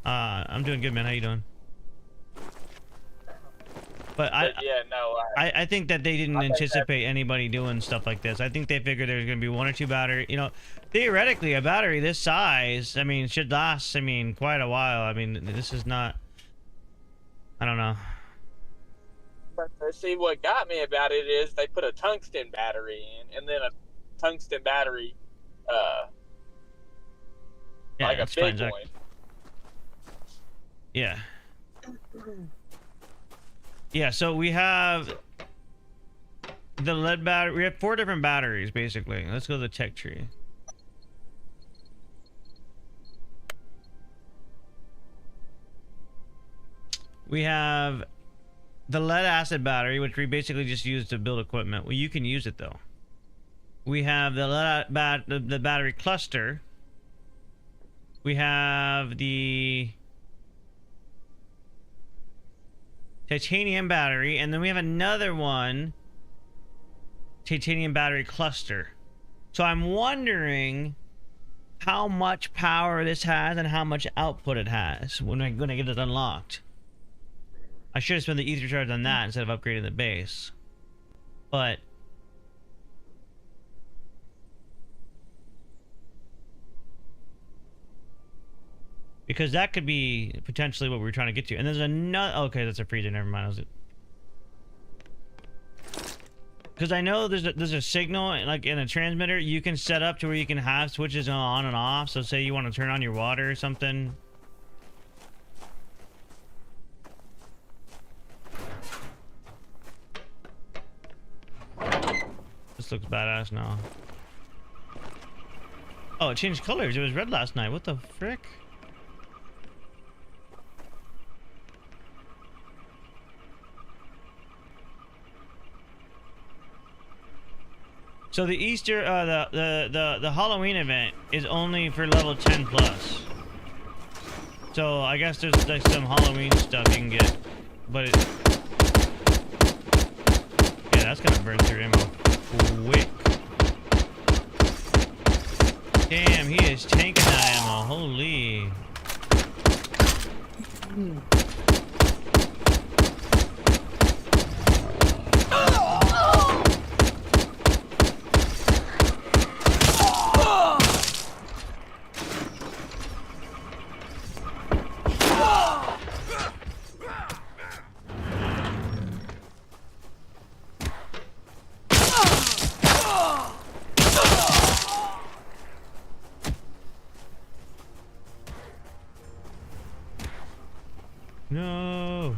I'm doing good, man. How you doing? But I think that they didn't anticipate anybody doing stuff like this. I think they figured there was going to be 1 or 2 battery. You know, theoretically, a battery this size, I mean, should last, I mean, quite a while. I mean, this is not, I don't know. But see, what got me about it is they put a tungsten battery in, and then a tungsten battery, yeah, like a big fine, one. Yeah. Yeah, so we have the lead battery. We have 4 different batteries, basically. Let's go to the tech tree. We have the lead acid battery, which we basically just use to build equipment. Well, you can use it, though. We have the the battery cluster. We have the titanium battery, and then we have another one, titanium battery cluster. So I'm wondering how much power this has and how much output it has when I'm gonna get it unlocked. I should have spent the ether charge on that instead of upgrading the base. But because that could be potentially what we're trying to get to. And there's another... Okay, that's a freezer. Never mind. Because I know there's a signal, like in a transmitter, you can set up to where you can have switches on and off. So say you want to turn on your water or something. This looks badass now. Oh, it changed colors. It was red last night. What the frick? So the Easter, the Halloween event is only for level 10 plus. So I guess there's like some Halloween stuff you can get, but it, yeah, that's gonna burn through ammo quick. Damn, he is tanking that ammo. Holy. No.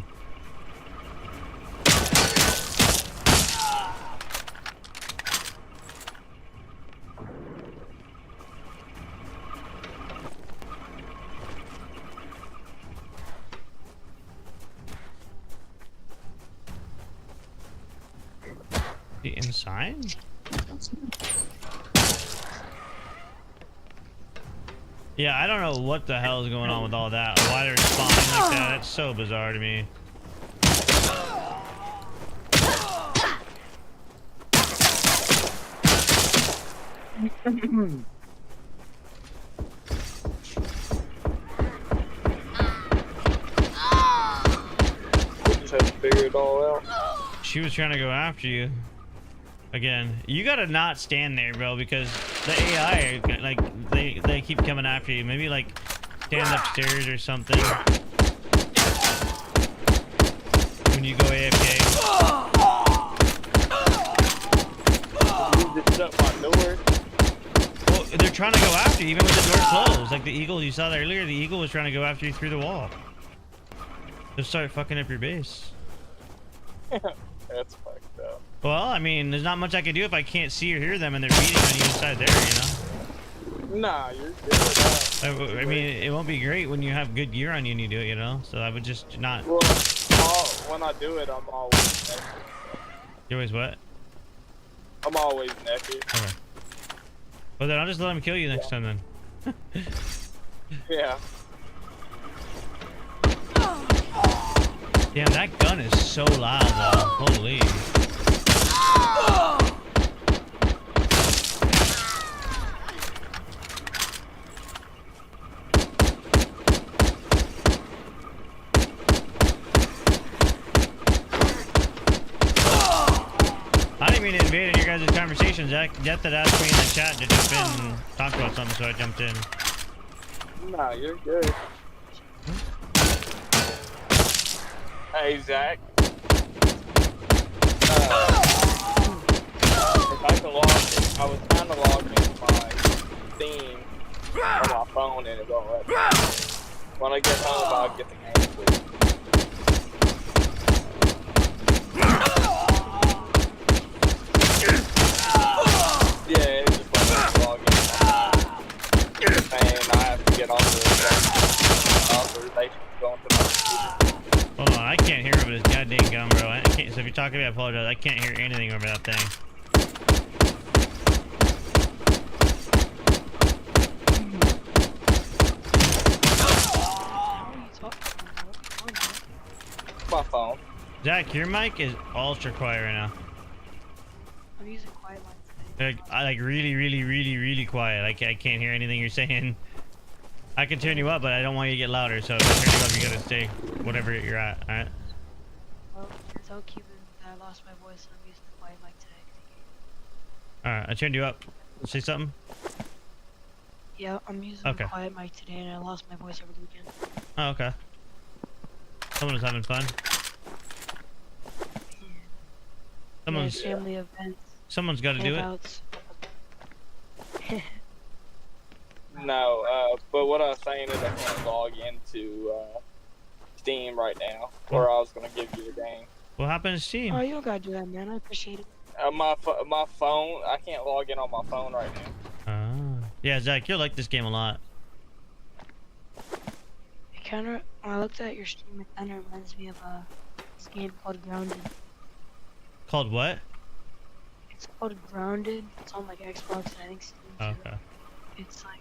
The inside? Yeah, I don't know what the hell is going on with all that. Why they're spawning like that. That's so bizarre to me. Just have to figure it all out. She was trying to go after you. Again, you gotta not stand there, bro, because the AI, like, they keep coming after you. Maybe, like, stand upstairs or something. When you go AFK. You just shut my door. Well, they're trying to go after you, even with the door closed. Like the eagle, you saw that earlier, the eagle was trying to go after you through the wall. Just start fucking up your base. That's fucked up. Well, I mean, there's not much I can do if I can't see or hear them and they're beating on you inside there, you know? Nah, you're good. I mean, it won't be great when you have good gear on you and you do it, you know? So I would just not... Well, when I do it, I'm always naked. You always what? I'm always naked. Okay. Well, then I'll just let him kill you next time then. Yeah. Damn, that gun is so loud though. Holy. I didn't mean to invade in your guys' conversations. Death had asked me in the chat to jump in and talk about something, so I jumped in. Nah, you're good. Hey, Zach. If I could log in, I was trying to log into my Steam on my phone and it won't let me. When I get home, I'll get the game, please. Yeah, it just won't let me log in. And I have to get off the authorization going to my computer. Hold on, I can't hear over this goddamn gun, bro. I can't. So if you're talking to me, I apologize. I can't hear anything over that thing. My phone. Zach, your mic is ultra quiet right now. we're using quiet mics today. I like really quiet. I can't hear anything you're saying. I can turn you up, but I don't want you to get louder. So if I turn you up, you gotta stay whatever you're at. All right. Well, tell Cuban that I lost my voice and I'm using the quiet mic today. All right. I turned you up. Say something. Yeah, I'm using the quiet mic today and I lost my voice over the weekend. Oh, okay. Someone's having fun. Someone's family events. Someone's got to do it. No, but what I was saying is I can't log into Steam right now, or I was gonna give you the game. What happened to Steam? Oh, you don't gotta do that, man. I appreciate it. My phone, I can't log in on my phone right now. Yeah, Zach, you'll like this game a lot. It kind of, when I looked at your stream, it kind of reminds me of this game called Grounded. Called what? It's called Grounded. It's on like Xbox and I think Steam too. Okay. It's like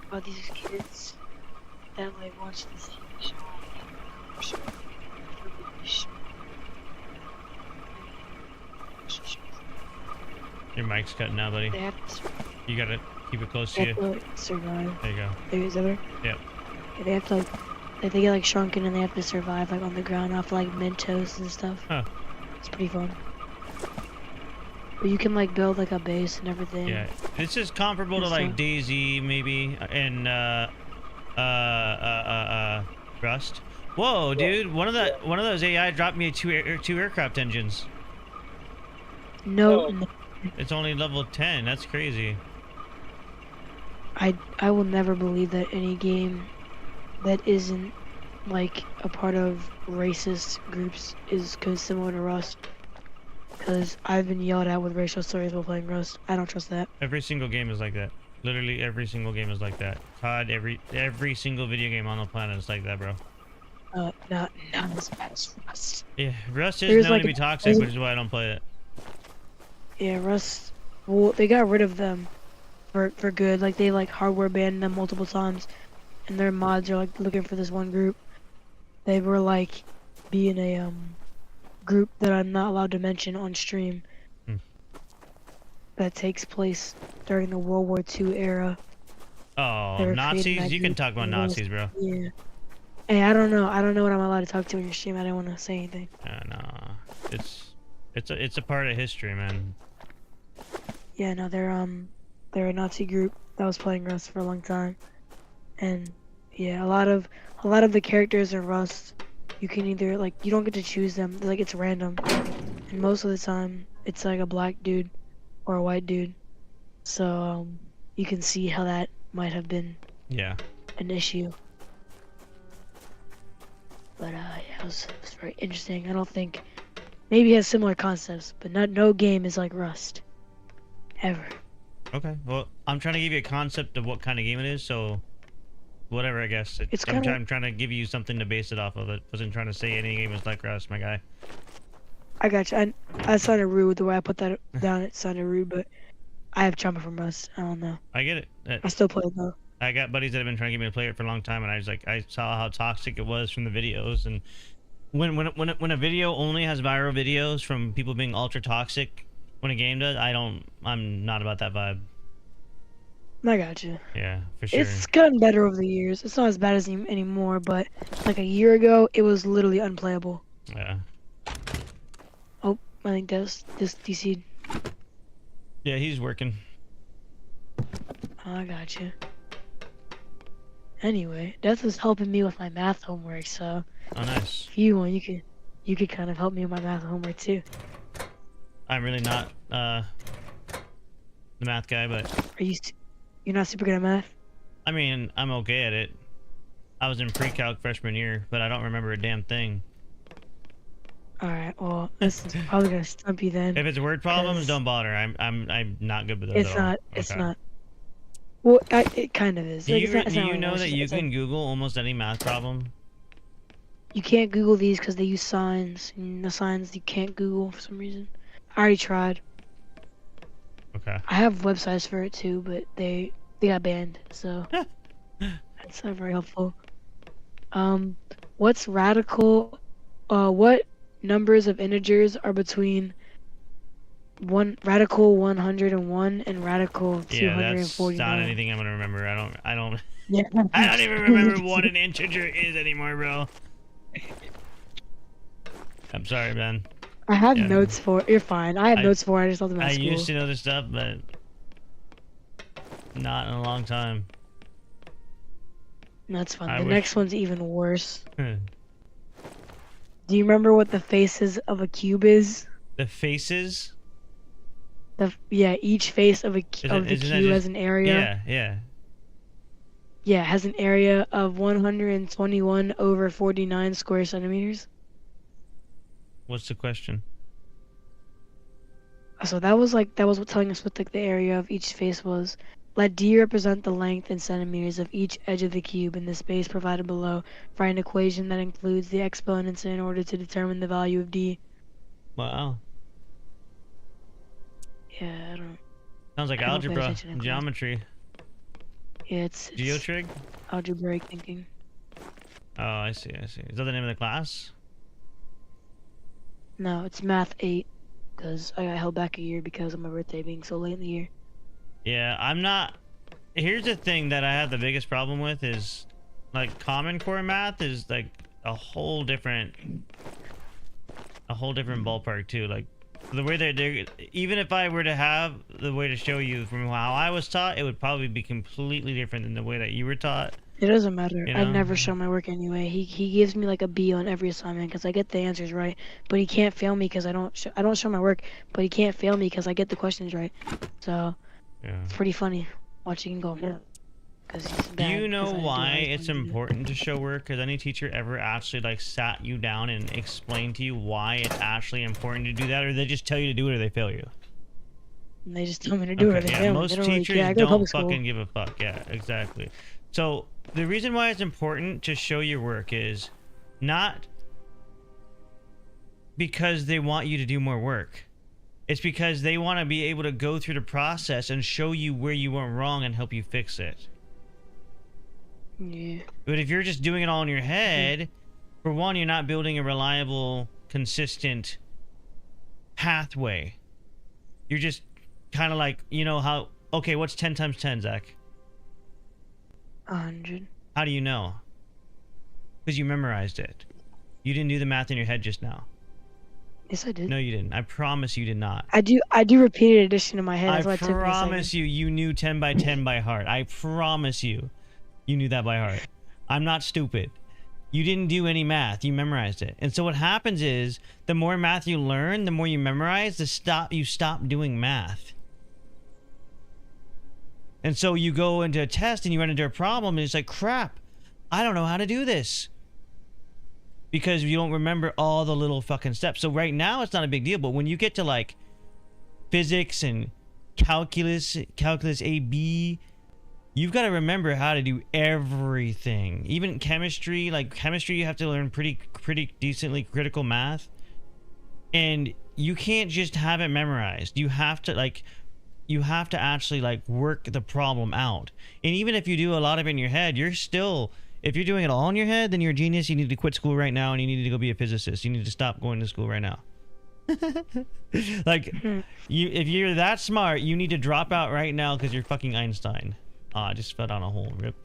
about these kids that like watch this TV show. Your mic's cutting now, buddy. They have to You gotta keep it close to you. survive. There you go. Is that better? Yep. Yeah, they have to like they get like shrunken and they have to survive like on the ground off like Mentos and stuff. Huh. It's pretty fun. But you can like build like a base and everything. Yeah. This is comparable to like DayZ maybe and Rust. Whoa, dude! One of those AI dropped me two aircraft engines. No. It's only level 10. That's crazy. I will never believe that any game that isn't like a part of racist groups is similar to Rust. Because I've been yelled at with racial stories while playing Rust. I don't trust that. Every single game is like that. Literally every single game is like that. COD, every single video game on the planet is like that, bro. Not as bad as Rust. Yeah, Rust is known to be toxic, which is why I don't play it. Yeah, Rust. Well, they got rid of them for good. Like they like hardware banned them multiple times, and their mods are like looking for this one group. They were like being a group that I'm not allowed to mention on stream. That takes place during the World War II era. Oh, Nazis? You can talk about Nazis, bro. Yeah. Hey, I don't know. I don't know what I'm allowed to talk to on your stream. I didn't want to say anything. No, it's a part of history, man. Yeah, no, they're a Nazi group that was playing Rust for a long time, and yeah, a lot of the characters in Rust, you can either like you don't get to choose them. Like it's random, and most of the time it's like a black dude or a white dude. So you can see how that might have been an issue. But yeah, it was very interesting. I don't think maybe it has similar concepts, but no game is like Rust. Ever. Okay, well, I'm trying to give you a concept of what kind of game it is, so whatever, I guess. I'm trying to give you something to base it off of. It wasn't trying to say any game is like Rust, my guy. I got you. I sounded rude the way I put that down. It sounded rude, but I have trauma from Rust. I don't know. I get it. I still play it though. I got buddies that have been trying to get me to play it for a long time, and I saw how toxic it was from the videos, and when a video only has viral videos from people being ultra toxic, when a game does, I'm not about that vibe. I got you. Yeah, for sure. It's gotten better over the years. It's not as bad as anymore, but like a year ago, it was literally unplayable. Yeah. Oh, I think this DC'd. Yeah, he's working. Oh, I got you. Anyway, Death was helping me with my math homework, so. Oh, nice. If you want, you could kind of help me with my math homework too. I'm really not the math guy, but you're not super good at math? I mean, I'm okay at it. I was in pre-calc freshman year, but I don't remember a damn thing. Alright, well, this is probably gonna stump you then. If it's word problems, don't bother. I'm not good with those at all. It's not. Well, it kind of is. Do you know that you can Google almost any math problem? You can't Google these because they use signs, and the signs you can't Google for some reason. I already tried. Okay. I have websites for it too, but they got banned, so that's not very helpful. What's radical? What numbers of integers are between one radical 101 and radical Yeah, that's not 249. anything I'm gonna remember. I don't Yeah. I don't even remember what an integer is anymore, bro. I'm sorry, man. I have Yeah. notes for it. You're fine. I have I- notes for it. I just left them I at school. used to know this stuff, but not in a long time. That's fun. I The wish- next one's even worse. Do you remember what the faces of a cube is? The faces? Yeah, each face of the Isn't that cube has just- an area. Yeah, yeah. Yeah, it has an area of 121 over 49 square centimeters. What's the question? So that was what telling us what the area of each face was. Let D represent the length in centimeters of each edge of the cube in the space provided below. Write an equation that includes the exponents in order to determine the value of D. Wow. Yeah, I don't. Sounds like I don't pay algebra, attention in class. geometry, Yeah, it's geotrig? algebraic thinking. Oh, I see, I see. Is that the name of the class? No, it's math 8, because I got held back a year because of my birthday being so late in the year. Yeah, I'm not... Here's the thing that I have the biggest problem with is, like, Common Core math is, like, a whole different ballpark, too. Like, the way they're... Even if I were to have the way to show you from how I was taught, it would probably be completely different than the way that you were taught. It doesn't matter. You I know? never show my work anyway. He gives me like a B on every assignment because I get the answers right, but he can't fail me because I don't show my work, but he can't fail me because I get the questions right. So Yeah. it's pretty funny watching him go. Yeah. Do you know why it's important to show work? Has any teacher ever actually like sat you down and explained to you why it's actually important to do that, or they just tell you to do it or they fail you? And they just tell me to do it. They Yeah, fail me. most They don't really teachers care. I go to don't public school. fucking give a fuck. Yeah, exactly. So the reason why it's important to show your work is not because they want you to do more work. It's because they want to be able to go through the process and show you where you went wrong and help you fix it. Yeah. But if you're just doing it all in your head, for one, you're not building a reliable, consistent pathway. You're just kind of like, you know how... Okay, what's 10 times 10, Zach? 100. How do you know? Because you memorized it. You didn't do the math in your head just now. Yes, I did. No, you didn't. I promise you did not. I do repeated addition in my head. That's why I it took me a second. promise you knew 10 by 10 by heart. I promise you knew that by heart. I'm not stupid. You didn't do any math. You memorized it. And so what happens is, the more math you learn, the more you memorize, you stop doing math. And so you go into a test and you run into a problem and it's like, crap, I don't know how to do this. Because you don't remember all the little fucking steps. So right now it's not a big deal, but when you get to like physics and calculus AB, you've got to remember how to do everything. Even chemistry, like chemistry, you have to learn pretty decently critical math. And you can't just have it memorized. You have to actually like work the problem out. And even if you do a lot of it in your head, you're still, if you're doing it all in your head, then you're a genius. You need to quit school right now and you need to go be a physicist. You need to stop going to school right now. Like, if you're that smart, you need to drop out right now because you're fucking Einstein. I just fell down a hole. Rip.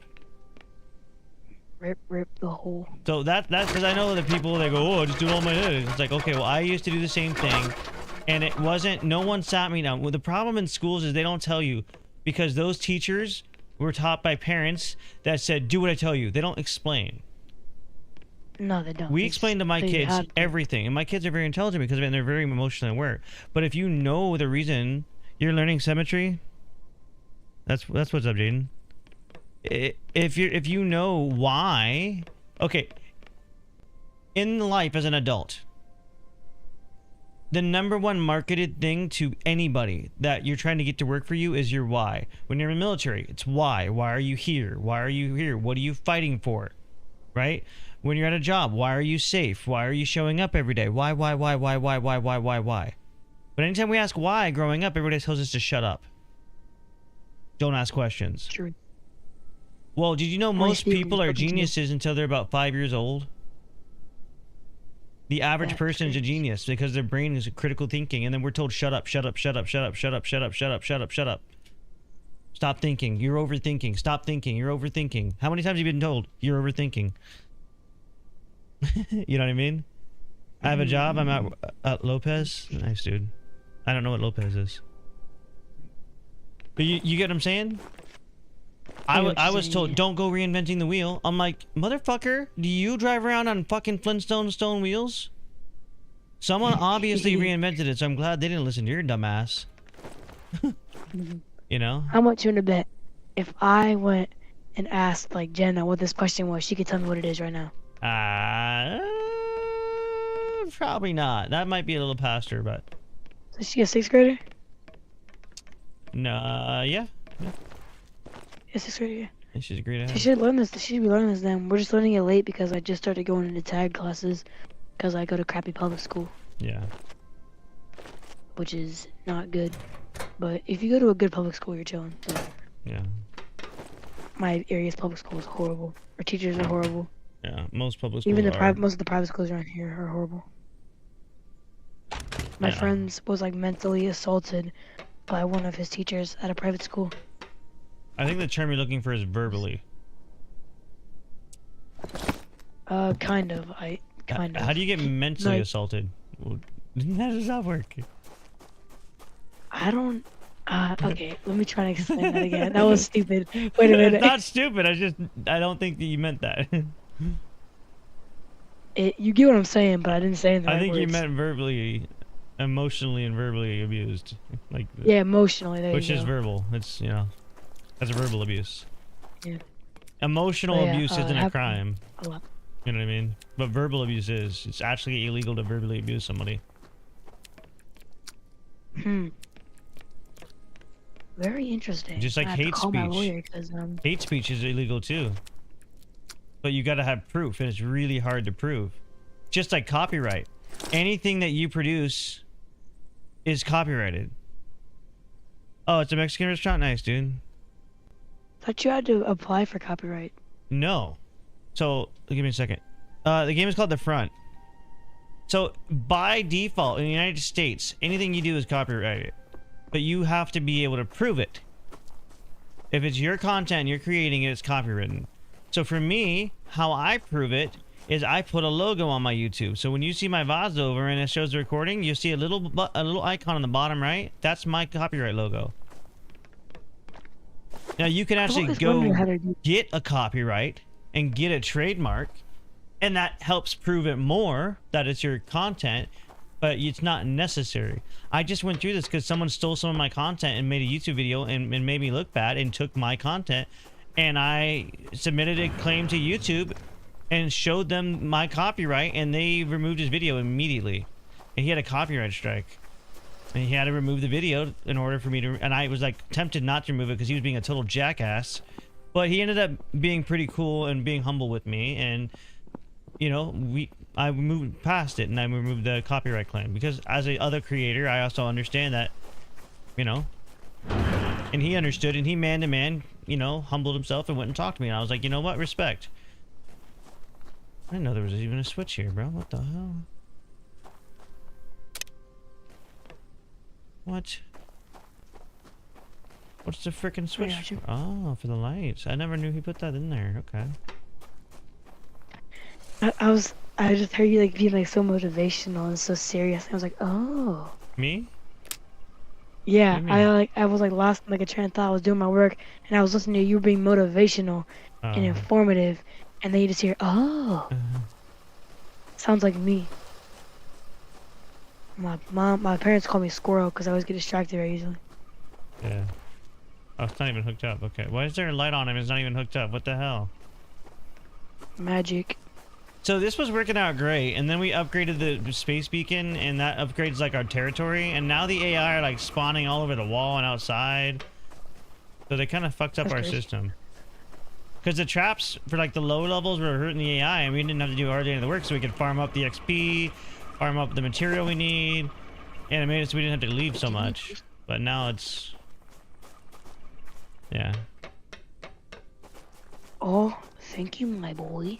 Rip the hole. So that's because I know that people, they go, oh, I just do it all in my head. It's like, okay, well, I used to do the same thing. And it wasn't, no one sat me down. Well, the problem in schools is they don't tell you, because those teachers were taught by parents that said, do what I tell you. They don't explain. No, they don't. We They explain to just my tell you kids how to. everything. And my kids are very intelligent because they're very emotionally aware. But if you know the reason you're learning symmetry, that's what's up, Jaden. If you know why, okay, in life as an adult, the number one marketed thing to anybody that you're trying to get to work for you is your why. When you're in the military, it's why. Why are you here? Why are you here? What are you fighting for? Right? When you're at a job, why are you safe? Why are you showing up every day? Why? But anytime we ask why growing up, everybody tells us to shut up. Don't ask questions. True. Well, did you know Only most speak when people you're are talking to me. geniuses until they're about 5 years old? The average That's person is a crazy. genius because their brain is critical thinking, and then we're told, shut up, shut up, shut up, shut up, shut up, shut up, shut up, shut up, shut up. Stop thinking. You're overthinking. Stop thinking. You're overthinking. How many times have you been told you're overthinking? You know what I mean? I have a job. I'm at Lopez. Nice, dude. I don't know what Lopez is. But you get what I'm saying? I was told, don't go reinventing the wheel. I'm like, motherfucker, do you drive around on fucking Flintstone stone wheels? Someone obviously reinvented it, so I'm glad they didn't listen to your dumb ass. You know? How much you want to bet if I went and asked like Jenna what this question was, she could tell me what it is right now? Probably not. That might be a little past her, but So she a 6th grader? no, yeah. Yeah, 6th grader. Yeah. And she's agreed to She should learn this. She should be learning this then. We're just learning it late because I just started going into tag classes because I go to crappy public school, Yeah. which is not good. But if you go to a good public school, you're chilling. So Yeah. my area's public school is horrible. Our teachers are horrible. Yeah. Most public schools Even the are. most of the private schools around here are horrible. My Yeah. friend was like mentally assaulted by one of his teachers at a private school. I think the term you're looking for is verbally. Kind of. Kind of. How do you get mentally Like- assaulted? Well, how does that work? I don't. Okay, let me try to explain that again. That was stupid. Wait a It's minute. not stupid. I don't think that you meant that. You get what I'm saying, but I didn't say it in the I right think you words. meant verbally, emotionally and verbally abused. Like, Yeah, emotionally. There which you is go. verbal. It's, you know, that's verbal abuse. Yeah. Emotional But yeah, abuse isn't a happened crime. a lot. You know what I mean? But verbal abuse is. It's actually illegal to verbally abuse somebody. Very interesting. Just like I have to hate call my speech. lawyer 'cause, Hate speech is illegal too. But you gotta have proof, and it's really hard to prove. Just like copyright. Anything that you produce is copyrighted. Oh, it's a Mexican restaurant? Nice, dude. thought you had to apply for copyright. No. So, give me a second. The game is called The Front. So, by default, in the United States, anything you do is copyrighted. But you have to be able to prove it. If it's your content, you're creating it, it's copywritten. So for me, how I prove it is I put a logo on my YouTube. So when you see my VODs over and it shows the recording, you'll see a little icon on the bottom right. That's my copyright logo. Now you can actually go get a copyright and get a trademark, and that helps prove it more that it's your content, but it's not necessary. I just went through this because someone stole some of my content and made a YouTube video and made me look bad and took my content, and I submitted a claim to YouTube and showed them my copyright, and they removed his video immediately. And he had a copyright strike. And he had to remove the video in order for me to... And I was like tempted not to remove it because he was being a total jackass. But he ended up being pretty cool and being humble with me. And, you know, I moved past it and I removed the copyright claim. Because as a other creator, I also understand that, you know... And he understood, and he man-to-man, you know, humbled himself and went and talked to me. And I was like, you know what? Respect. I didn't know there was even a switch here, bro. What the hell? What? What's the frickin' switch? Oh, for the lights. I never knew he put that in there. Okay. I just heard you like being like so motivational and so serious. I was like, oh. Me? Yeah, I was like lost in like a train of thought. I was doing my work and I was listening to you being motivational and informative, and then you just hear, oh. Sounds like me. My parents call me Squirrel because I always get distracted very easily. Yeah. Oh, it's not even hooked up. Okay. Why is there a light on him? It's not even hooked up. What the hell? Magic. So this was working out great, and then we upgraded the space beacon, and that upgrades like our territory, and now the AI are like spawning all over the wall and outside. So they kind of fucked up our system. Because the traps for like the low levels were hurting the AI, and we didn't have to do any of the work, so we could farm up the XP, farm up the material we need, and it made it so we didn't have to leave so much. But now it's... Yeah. Oh, thank you, my boy.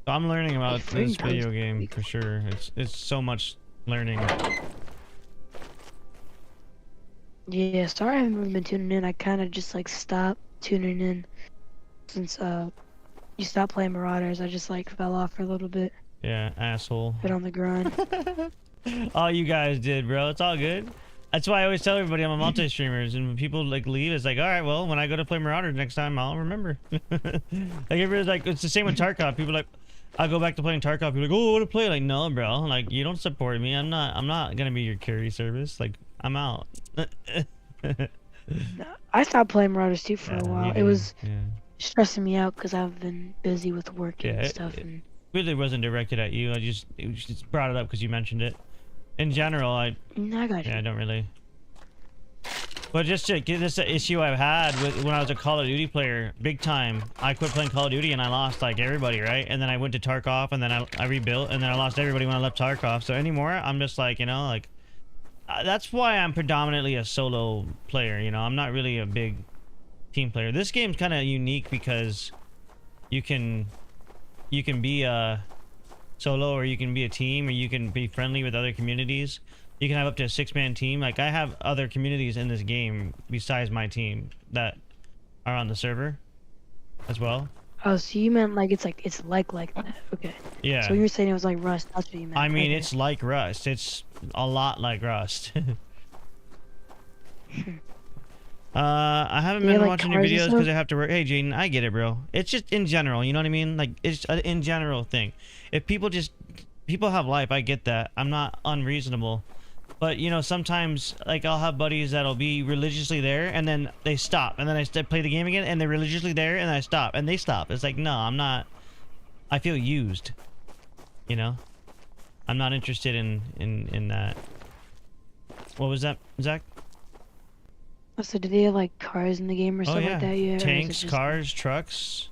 So I'm learning about free this video times. game for sure. It's so much learning. Yeah, sorry I haven't really been tuning in. I kind of just like stopped tuning in since you stopped playing Marauders. I just like fell off for a little bit. Yeah, asshole. Been on the grind. All you guys did, bro. It's all good. That's why I always tell everybody I'm a multi-streamers, and when people like leave, it's like, all right, well, when I go to play Marauders next time, I'll remember. Like everybody's like, it's the same with Tarkov. People are like, I'll go back to playing Tarkov. People are like, oh, I want to play. Like, no, bro. Like, you don't support me. I'm not gonna be your carry service. Like, I'm out. I stopped playing Marauders too for a while. It was yeah. stressing me out because I've been busy with work and Yeah, stuff. And really wasn't directed at you. It just brought it up because you mentioned it. In general, I got you. I don't really. But just to get this issue I've had with when I was a Call of Duty player, big time. I quit playing Call of Duty and I lost like everybody, right? And then I went to Tarkov and then I rebuilt and then I lost everybody when I left Tarkov. So anymore, I'm just like, you know, like that's why I'm predominantly a solo player. You know, I'm not really a big team player. This game's kind of unique because you can be a solo or you can be a team or you can be friendly with other communities. You can have up to a 6-man team. Like I have other communities in this game besides my team that are on the server as well. Oh, so you meant like it's like that. Okay. Yeah. So when you were saying it was like Rust, that's what you meant. I mean, okay. it's like Rust. It's a lot like Rust. I haven't been like watching your cars and videos stuff? because I have to work. Hey, Jaden, I get it, bro. It's just in general, you know what I mean? Like, it's an in general thing. If people have life, I get that. I'm not unreasonable. But, you know, sometimes, like, I'll have buddies that'll be religiously there, and then they stop. And then I play the game again, and they're religiously there, and I stop. And they stop. It's like, no, I'm not. I feel used. You know? I'm not interested in that. What was that, Zach? So do they have like cars in the game or something like that? Yeah. Tanks, cars, trucks.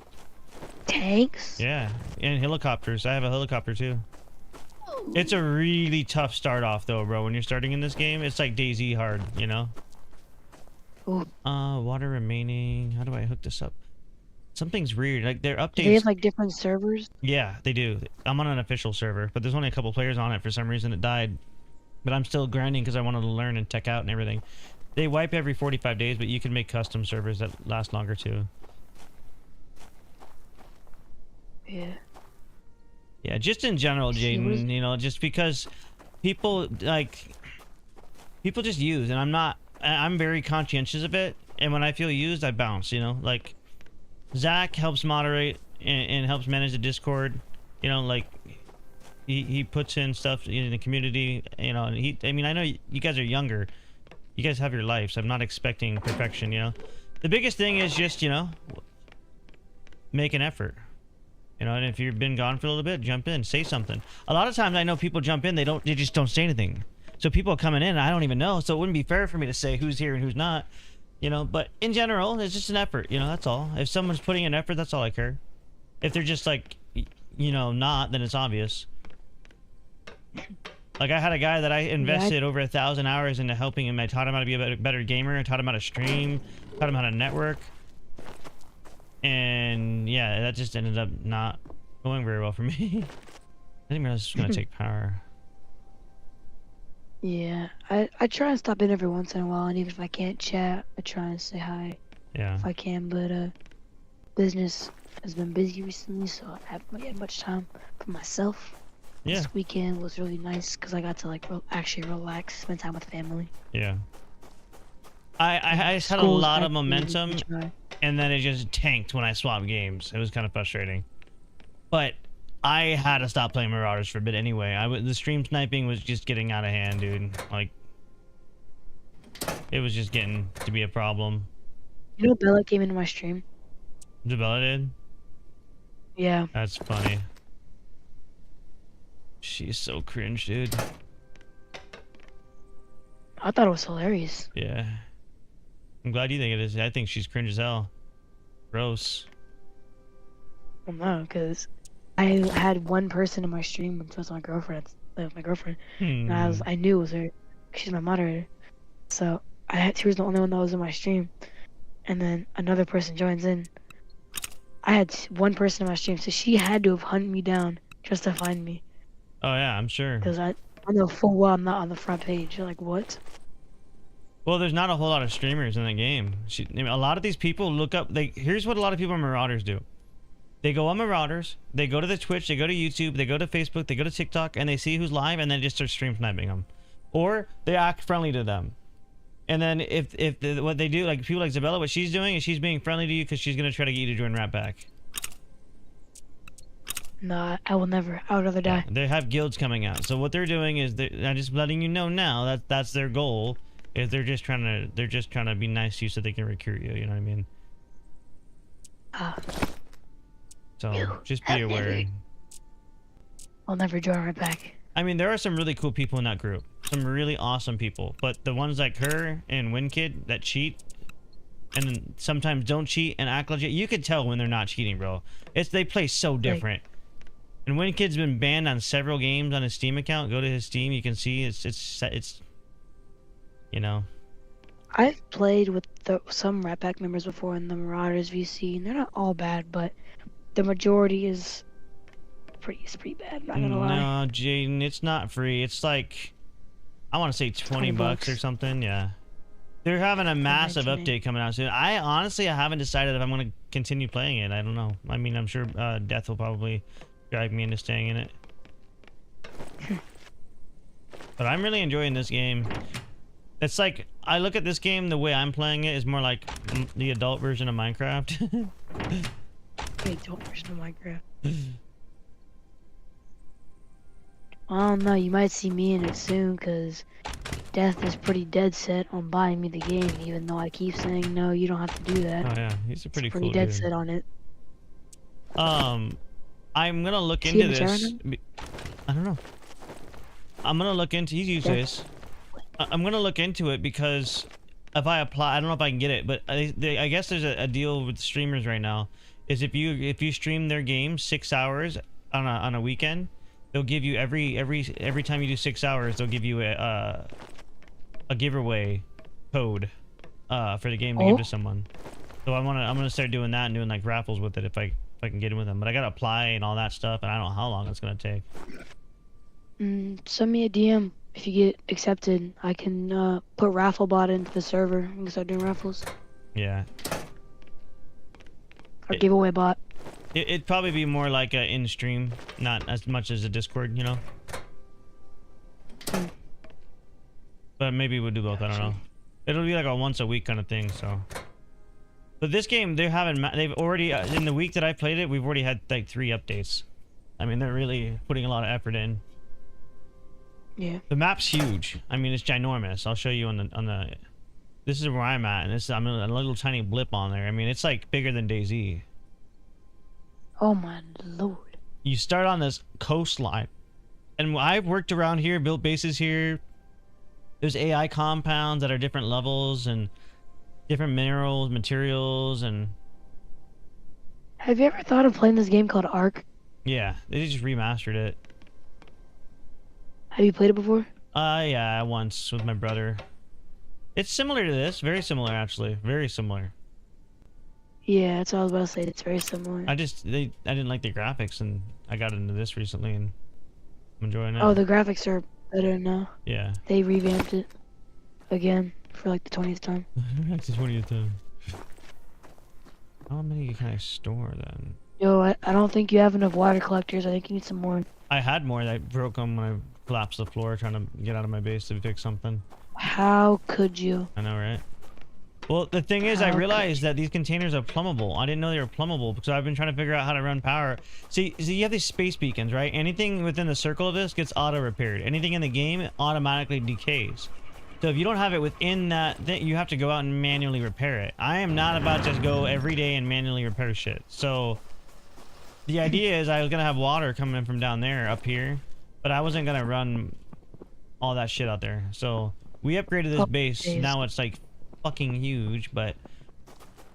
Tanks? Yeah, and helicopters. I have a helicopter too. It's a really tough start off though, bro. When you're starting in this game, it's like DayZ hard, you know? Ooh. Water remaining. How do I hook this up? Something's weird. Like their updates. Do they have like different servers? Yeah, they do. I'm on an official server, but there's only a couple players on it. For some reason, it died. But I'm still grinding because I wanted to learn and tech out and everything. They wipe every 45 days, but you can make custom servers that last longer too. Yeah. Yeah, just in general, Jaden, you know, just because people just use, and I'm very conscientious of it, and when I feel used, I bounce, you know, like Zach helps moderate and helps manage the Discord, you know, like he puts in stuff in the community, you know, and I mean, I know you guys are younger, you guys have your life, so I'm not expecting perfection, you know. The biggest thing is just, you know, make an effort. You know, and if you've been gone for a little bit, jump in, say something. A lot of times I know people jump in, they just don't say anything. So people are coming in and I don't even know, so it wouldn't be fair for me to say who's here and who's not. You know, but in general, it's just an effort, you know, that's all. If someone's putting an effort, that's all I care. If they're just like, you know, not, then it's obvious. Like I had a guy that I invested over 1,000 hours into helping him. I taught him how to be a better gamer. I taught him how to stream. Taught him how to network. And yeah, that just ended up not going very well for me. I didn't realize it was gonna take power. Yeah, I try and stop in every once in a while, and even if I can't chat, I try and say hi. Yeah. If I can, but business has been busy recently, so I haven't really had much time for myself. Yeah. This weekend was really nice because I got to like actually relax, spend time with family. Yeah. I just had a lot of momentum, and then it just tanked when I swapped games. It was kind of frustrating. But I had to stop playing Marauders for a bit anyway. The stream sniping was just getting out of hand, dude. Like, it was just getting to be a problem. You know, Bella came into my stream. Bella did? Yeah. That's funny. She's so cringe, dude. I thought it was hilarious. Yeah. I'm glad you think it is. I think she's cringe as hell. Gross. Well, no, because I had one person in my stream, which was my girlfriend. And I knew it was her. She's my moderator. So she was the only one that was in my stream. And then another person joins in. I had one person in my stream, so she had to have hunted me down just to find me. Oh yeah, I'm sure. Because I know full well I'm not on the front page. You're like, what? Well, there's not a whole lot of streamers in the game. A lot of these people look up. Here's what a lot of people on Marauders do. They go on Marauders, they go to the Twitch, they go to YouTube, they go to Facebook, they go to TikTok, and they see who's live, and then just start stream sniping them, or they act friendly to them. And then what they do, like people like Zabella, what she's doing is she's being friendly to you because she's gonna try to get you to join Rat Pack. Nah, I will never. I would rather die. They have guilds coming out, so what they're doing is I'm just letting you know now that that's their goal. Is they're just trying to be nice to you so they can recruit you. You know what I mean? So just be aware. I'll never join Rat Pack. I mean, there are some really cool people in that group. Some really awesome people. But the ones like her and WinKid that cheat and then sometimes don't cheat and act legit, you could tell when they're not cheating, bro. They play so different. And WinKid's been banned on several games on his Steam account. Go to his Steam, you can see it's you know. I've played with some Rat Pack members before in the Marauders VC, and they're not all bad, but the majority is pretty bad. I'm not gonna lie. No, Jaden, it's not free. It's like, I want to say 20 bucks or something. Yeah, they're having a massive update coming out soon. I haven't decided if I'm gonna continue playing it. I don't know. I mean, I'm sure Death will probably drag me into staying in it. But I'm really enjoying this game. It's like, I look at this game, the way I'm playing it is more like the adult version of Minecraft. The adult version of Minecraft. I don't know, you might see me in it soon, because Death is pretty dead set on buying me the game, even though I keep saying, no, you don't have to do that. Oh yeah, he's a pretty cool dead dude. set on it. I'm gonna look into this. I don't know. I'm gonna look into, he's this. I'm gonna look into it because if I apply, I don't know if I can get it, but I guess there's a deal with streamers right now. Is if you stream their game 6 hours on a weekend, they'll give you every time you do 6 hours, they'll give you a giveaway code for the game to give to someone. So I'm gonna start doing that and doing like raffles with it if I can get in with them. But I gotta apply and all that stuff, and I don't know how long it's gonna take. Send me a DM. If you get accepted, I can put raffle bot into the server and start doing raffles. Yeah. Or giveaway bot. It'd probably be more like a in-stream, not as much as a Discord, you know? But maybe we'll do both, I don't know. It'll be like a once a week kind of thing, so. But this game, they've already, in the week that I played it, we've already had like 3 updates. I mean, they're really putting a lot of effort in. Yeah. The map's huge. I mean, it's ginormous. I'll show you on the. This is where I'm at, and I'm a little tiny blip on there. I mean, it's like bigger than DayZ. Oh my lord. You start on this coastline, and I've worked around here, built bases here. There's AI compounds that are different levels and different minerals, materials, and. Have you ever thought of playing this game called Ark? Yeah, they just remastered it. Have you played it before? Yeah, once with my brother. It's similar to this, very similar actually, very similar. Yeah, that's what I was about to say. It's very similar. I didn't like the graphics, and I got into this recently, and I'm enjoying it. Oh, the graphics are better now. Yeah. They revamped it again for like the 20th time. That's the 20th time. How many can I store then? Yo, I don't think you have enough water collectors. I think you need some more. I had more that broke them when I collapsed the floor trying to get out of my base to fix something. How could you? I know, right? Well, the thing is, I realized that these containers are plumbable. I didn't know they were plumbable because I've been trying to figure out how to run power. See, you have these space beacons, right? Anything within the circle of this gets auto-repaired. Anything in the game automatically decays. So if you don't have it within that, then you have to go out and manually repair it. I am not about to just go every day and manually repair shit. So the idea is I was going to have water coming in from down there up here, but I wasn't going to run all that shit out there. So we upgraded this base. Geez. Now it's like fucking huge, but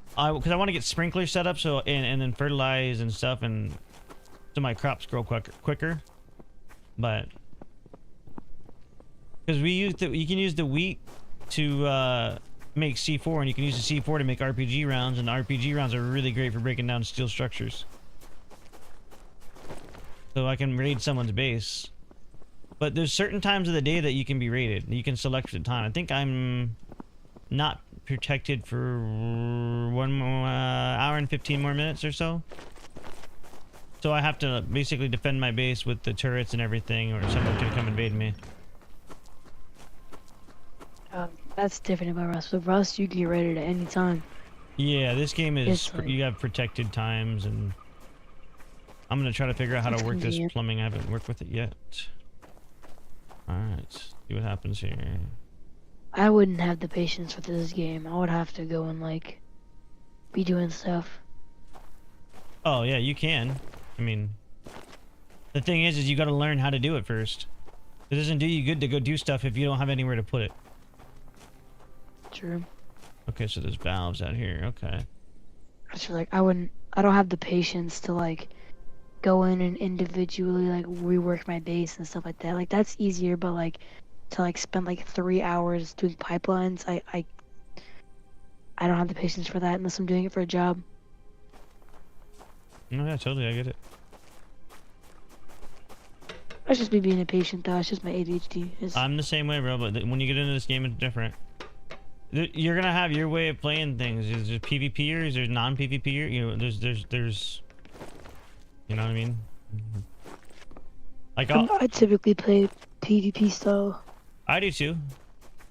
because I want to get sprinklers set up so and then fertilize and stuff, and so my crops grow quicker. But because you can use the wheat to make C4, and you can use the C4 to make RPG rounds, and the RPG rounds are really great for breaking down steel structures. So I can raid someone's base. But there's certain times of the day that you can be raided. You can select the time. I think I'm not protected for 1 hour and 15 more minutes or so. So I have to basically defend my base with the turrets and everything, or someone can come invade me. That's different about Rust. With Rust, you can get raided at any time. Yeah, this game is Like, you have protected times, and I'm gonna try to figure out how to work this plumbing. I haven't worked with it yet. All right, see what happens here. I wouldn't have the patience for this game. I would have to go and like be doing stuff. Oh yeah, you can. I mean, the thing is you got to learn how to do it first. It doesn't do you good to go do stuff if you don't have anywhere to put it. True. Okay, so there's valves out here. Okay. So like I don't have the patience to like go in and individually like rework my base and stuff like that. Like that's easier, but like to like spend like 3 hours doing pipelines, I don't have the patience for that unless I'm doing it for a job. No, yeah, totally, I get it. That's just me being impatient though. It's just my ADHD. I'm the same way, bro, but when you get into this game, it's different. You're gonna have your way of playing things. There's PvPers, there's non-PvPer. You know, there's. You know what I mean? Like I typically play PvP style. I do too,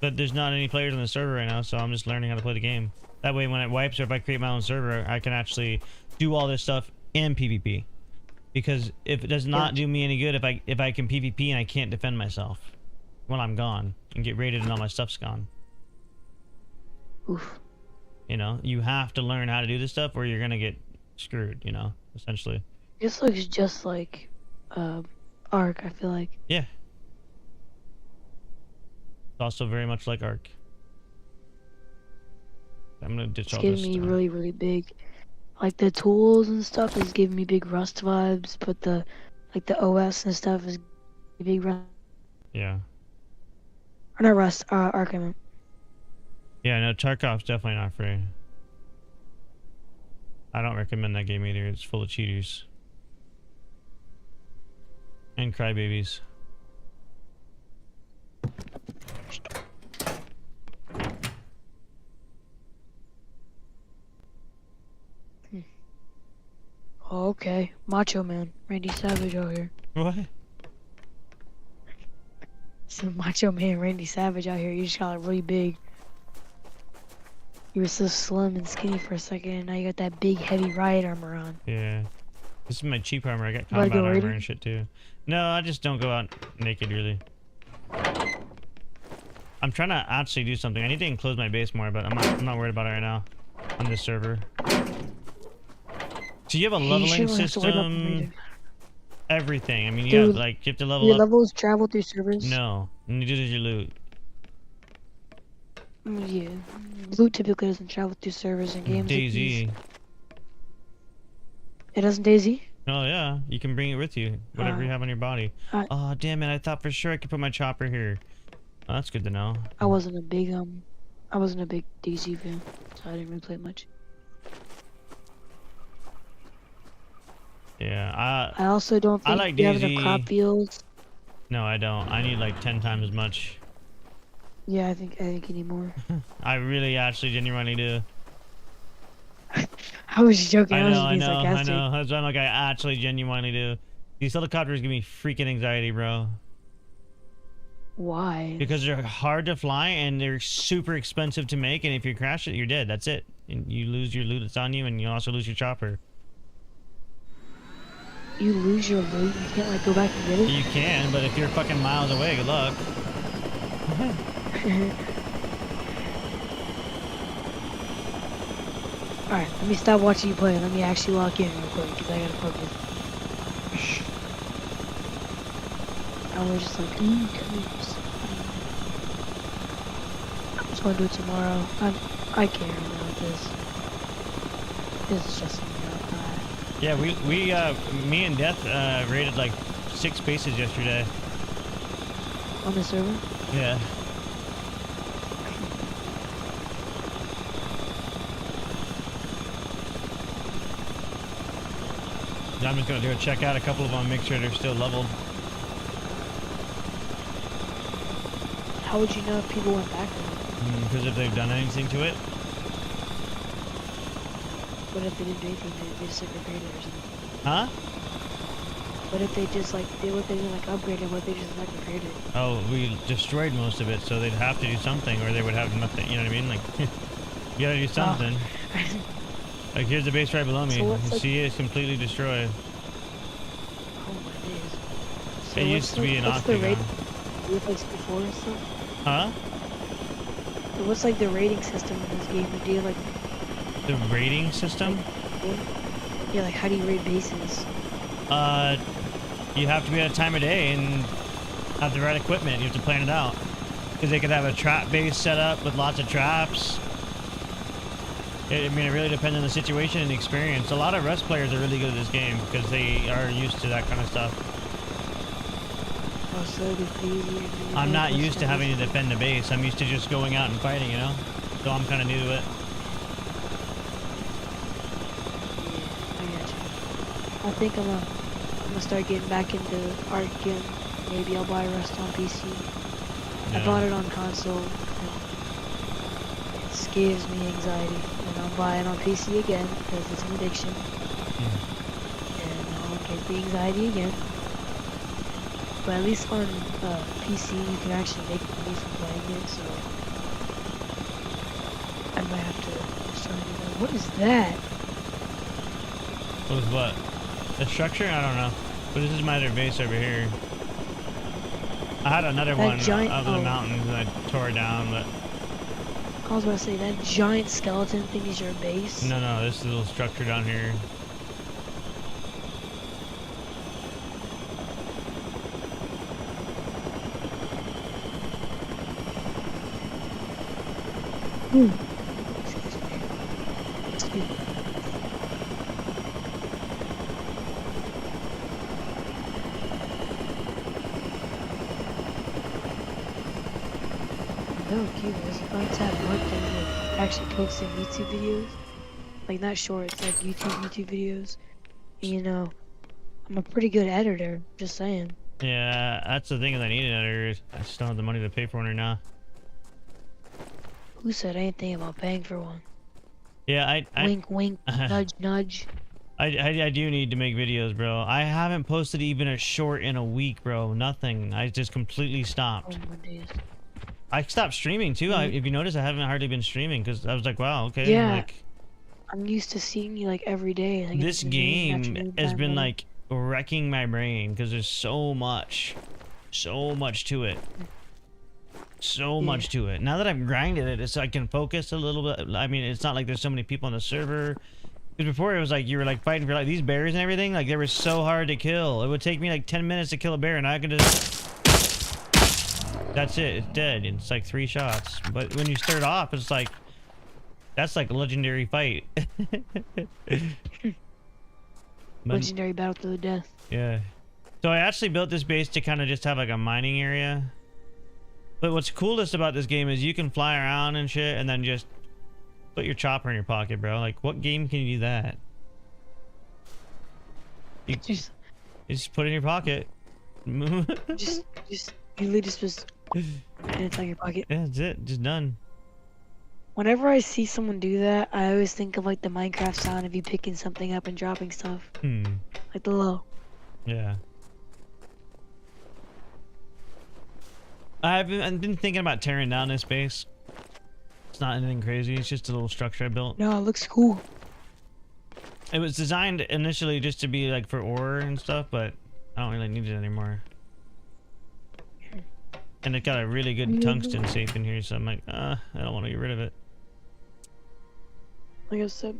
but there's not any players on the server right now, so I'm just learning how to play the game. That way, when it wipes or if I create my own server, I can actually do all this stuff in PvP. Because if it does not do me any good if I can PvP and I can't defend myself when I'm gone and get raided and all my stuff's gone. Oof. You know, you have to learn how to do this stuff or you're gonna get screwed, you know, essentially. This looks just like Ark, I feel like. Yeah. It's also very much like Ark. I'm gonna ditch all this It's giving me stuff. really big. Like the tools and stuff is giving me big Rust vibes, but the OS and stuff is big Rust. Yeah. Or not Rust, Ark I meant. Yeah, no, Tarkov's definitely not free. I don't recommend that game either. It's full of cheaters. And crybabies. Oh, okay. Macho Man. Randy Savage out here. What? So Macho Man Randy Savage out here. You just got like really big. You were so slim and skinny for a second, and now you got that big heavy riot armor on. Yeah. This is my cheap armor. I got Wanna combat go armor raiding? and shit too. No, I just don't go out naked really. I'm trying to actually do something. I need to enclose my base more, but I'm not worried about it right now on this server. So you have a leveling system, everything. I mean, you have like you have to level your up. levels travel through servers? No, neither does your loot. Yeah, loot typically doesn't travel through servers in games. DayZ. It doesn't DayZ? Oh yeah, you can bring it with you, whatever you have on your body. Oh damn it! I thought for sure I could put my chopper here. Oh, that's good to know. I wasn't a big DayZ fan, so I didn't really play it much. Yeah, I also don't think I like you have the DayZ. crop fields. No, I don't. I need like 10 times as much. Yeah, I think you need more. I really actually genuinely do. I was joking. I was know. being sarcastic. That's why I'm like, I actually genuinely do. These helicopters give me freaking anxiety, bro. Why? Because they're hard to fly and they're super expensive to make, and if you crash it, you're dead. That's it. And you lose your loot that's on you, and you also lose your chopper. You lose your loot, you can't like go back and get it? You can, but if you're fucking miles away, good luck. Alright, let me stop watching you play. Let me actually walk in real quick, because I gotta focus. I was just like, I'm just gonna do it tomorrow. I can't about this. This is just something else. Yeah, me and Death raided like 6 bases yesterday. On the server? Yeah. I'm just gonna do a check out a couple of them, make sure they're still leveled. How would you know if people went back? Because if they've done anything to it. What if they didn't do anything? They just like upgraded or something? Huh? What if they just like did what they didn't like upgraded? What if they just like upgraded? Oh, we destroyed most of it, so they'd have to do something, or they would have nothing. You know what I mean? Like, you gotta do something. Oh. Like, here's the base right below me. So You what's, like, see, it's completely destroyed. Oh my days. So It used to be an what's the octagon. rate with like before and stuff? Huh? So what's like the rating system in this game? Like, do you like The rating system? yeah, like how do you rate bases? You have to be at a time of day and have the right equipment. You have to plan it out. Because they could have a trap base set up with lots of traps. I mean, it really depends on the situation and the experience. A lot of Rust players are really good at this game because they are used to that kind of stuff. Oh, so it'd be crazy. I'm not used to having to defend the base. I'm used to just going out and fighting, you know? So I'm kind of new to it. Yeah, I got you. I think I'm gonna start getting back into art again. Maybe I'll buy Rust on PC. Yeah. I bought it on console. And it gives me anxiety, and I'll buy it on PC again because it's an addiction. And I'll get the anxiety again. But at least on PC, you can actually make money from playing it. So I might have to start doing that. What is that? What was what? The structure? I don't know. But this is my other base over here. I had another That one giant- up in the oh. mountains and I tore it down, but I was about to say, that giant skeleton thing is your base? no, this little structure down here. Excuse me. No, Cubers, if I was to have one thing with actually posting YouTube videos, like not shorts, like YouTube videos, you know, I'm a pretty good editor, just saying. Yeah, that's the thing is I need an editor. I just don't have the money to pay for one right now. Who said anything about paying for one? Yeah, Wink, wink, nudge, nudge. I do need to make videos, bro. I haven't posted even a short in a week, bro. Nothing. I just completely stopped. Oh my days. I stopped streaming too. If you notice, I haven't hardly been streaming because I was like, wow, okay. Yeah. Like, I'm used to seeing you like every day. Like, this in the morning, game afternoon has time, been like- like wrecking my brain because there's so much to it. So much to it. Now that I've grinded it, it's I can focus a little bit. I mean, it's not like there's so many people on the server. Because before it was like you were like fighting for like these bears and everything. Like they were so hard to kill. It would take me like 10 minutes to kill a bear, and I could just. That's it. It's dead. It's like 3 shots. But when you start off, it's like that's like a legendary fight. Legendary battle to the death. Yeah. So I actually built this base to kind of just have like a mining area. But what's coolest about this game is you can fly around and shit and then just put your chopper in your pocket, bro. Like, what game can you do that? You just put it in your pocket. just literally just and it's on your pocket. Yeah, that's it. Just done. Whenever I see someone do that, I always think of like the Minecraft sound of you picking something up and dropping stuff. Like the low. Yeah. I've been thinking about tearing down this base. It's not anything crazy. It's just a little structure I built. No, it looks cool. It was designed initially just to be like for ore and stuff, but I don't really need it anymore. And it got a really good tungsten safe in here, so I'm like, I don't want to get rid of it. Like I said,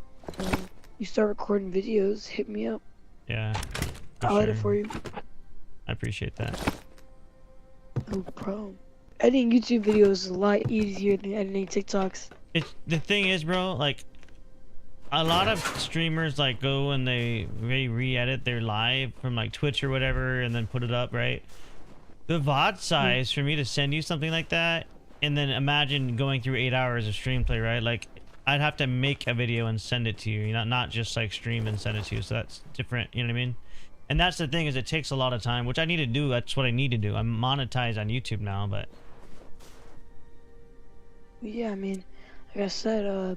you start recording videos, hit me up. Yeah. I'll edit for you. I appreciate that. No problem. Editing YouTube videos is a lot easier than editing TikToks. The thing is, bro, like a lot of streamers like go and they re-edit their live from like Twitch or whatever and then put it up, right? The VOD size for me to send you something like that, and then imagine going through 8 hours of stream play, right? Like I'd have to make a video and send it to you, not just like stream and send it to you. So that's different, you know what I mean? And that's the thing, is it takes a lot of time, which I need to do. That's what I need to do. I'm monetized on YouTube now, but yeah, I mean, like I said,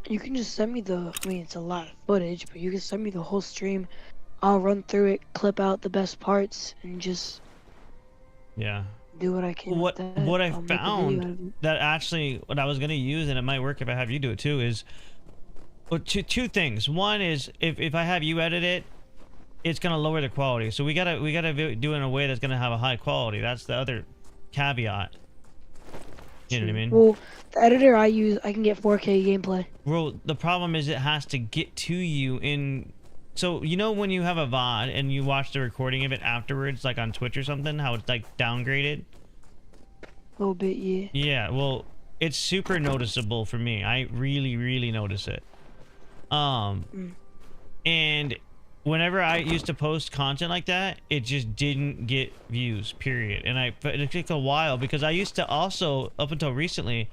you can just send me I mean, it's a lot of footage, but you can send me the whole stream. I'll run through it, clip out the best parts, and just yeah. do what I can. What with that. what I I'll make a video out of found it. that actually what I was gonna use, and it might work if I have you do it too, is well, two things. One is if I have you edit it, it's gonna lower the quality. So we gotta do it in a way that's gonna have a high quality. That's the other caveat. You know what I mean? Well, the editor I use, I can get 4K gameplay. Well, the problem is it has to get to you in. So you know when you have a VOD and you watch the recording of it afterwards, like on Twitch or something, how it's like downgraded? A little bit, yeah. Yeah, well, it's super noticeable for me. I really notice it. And whenever I used to post content like that, it just didn't get views, period. And it took a while because I used to also, up until recently,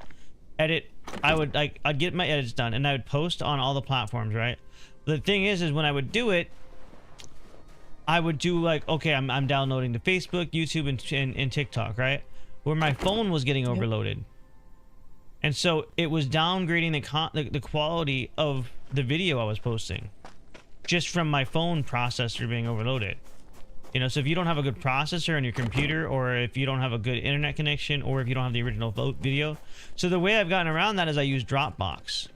edit. I'd get my edits done and I would post on all the platforms, right? The thing is when I would do it, I would do like, okay, I'm downloading to Facebook, YouTube, and TikTok, right? Where my phone was getting overloaded. And so it was downgrading the quality of the video I was posting just from my phone processor being overloaded. You know, so if you don't have a good processor on your computer, or if you don't have a good internet connection, or if you don't have the original video. So the way I've gotten around that is I use Dropbox.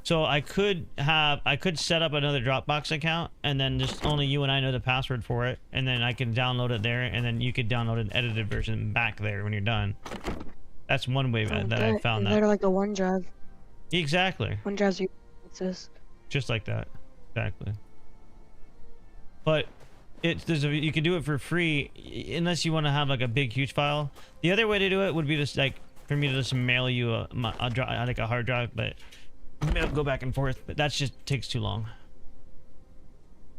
So I could set up another Dropbox account, and then just only you and I know the password for it, and then I can download it there, and then you could download an edited version back there when you're done. That's one way that I found that. They're like a OneDrive. Exactly. OneDrive's your access. Just like that. Exactly. But you can do it for free unless you want to have like a big huge file. The other way to do it would be just like for me to just mail you like a hard drive, but go back and forth. But that just takes too long.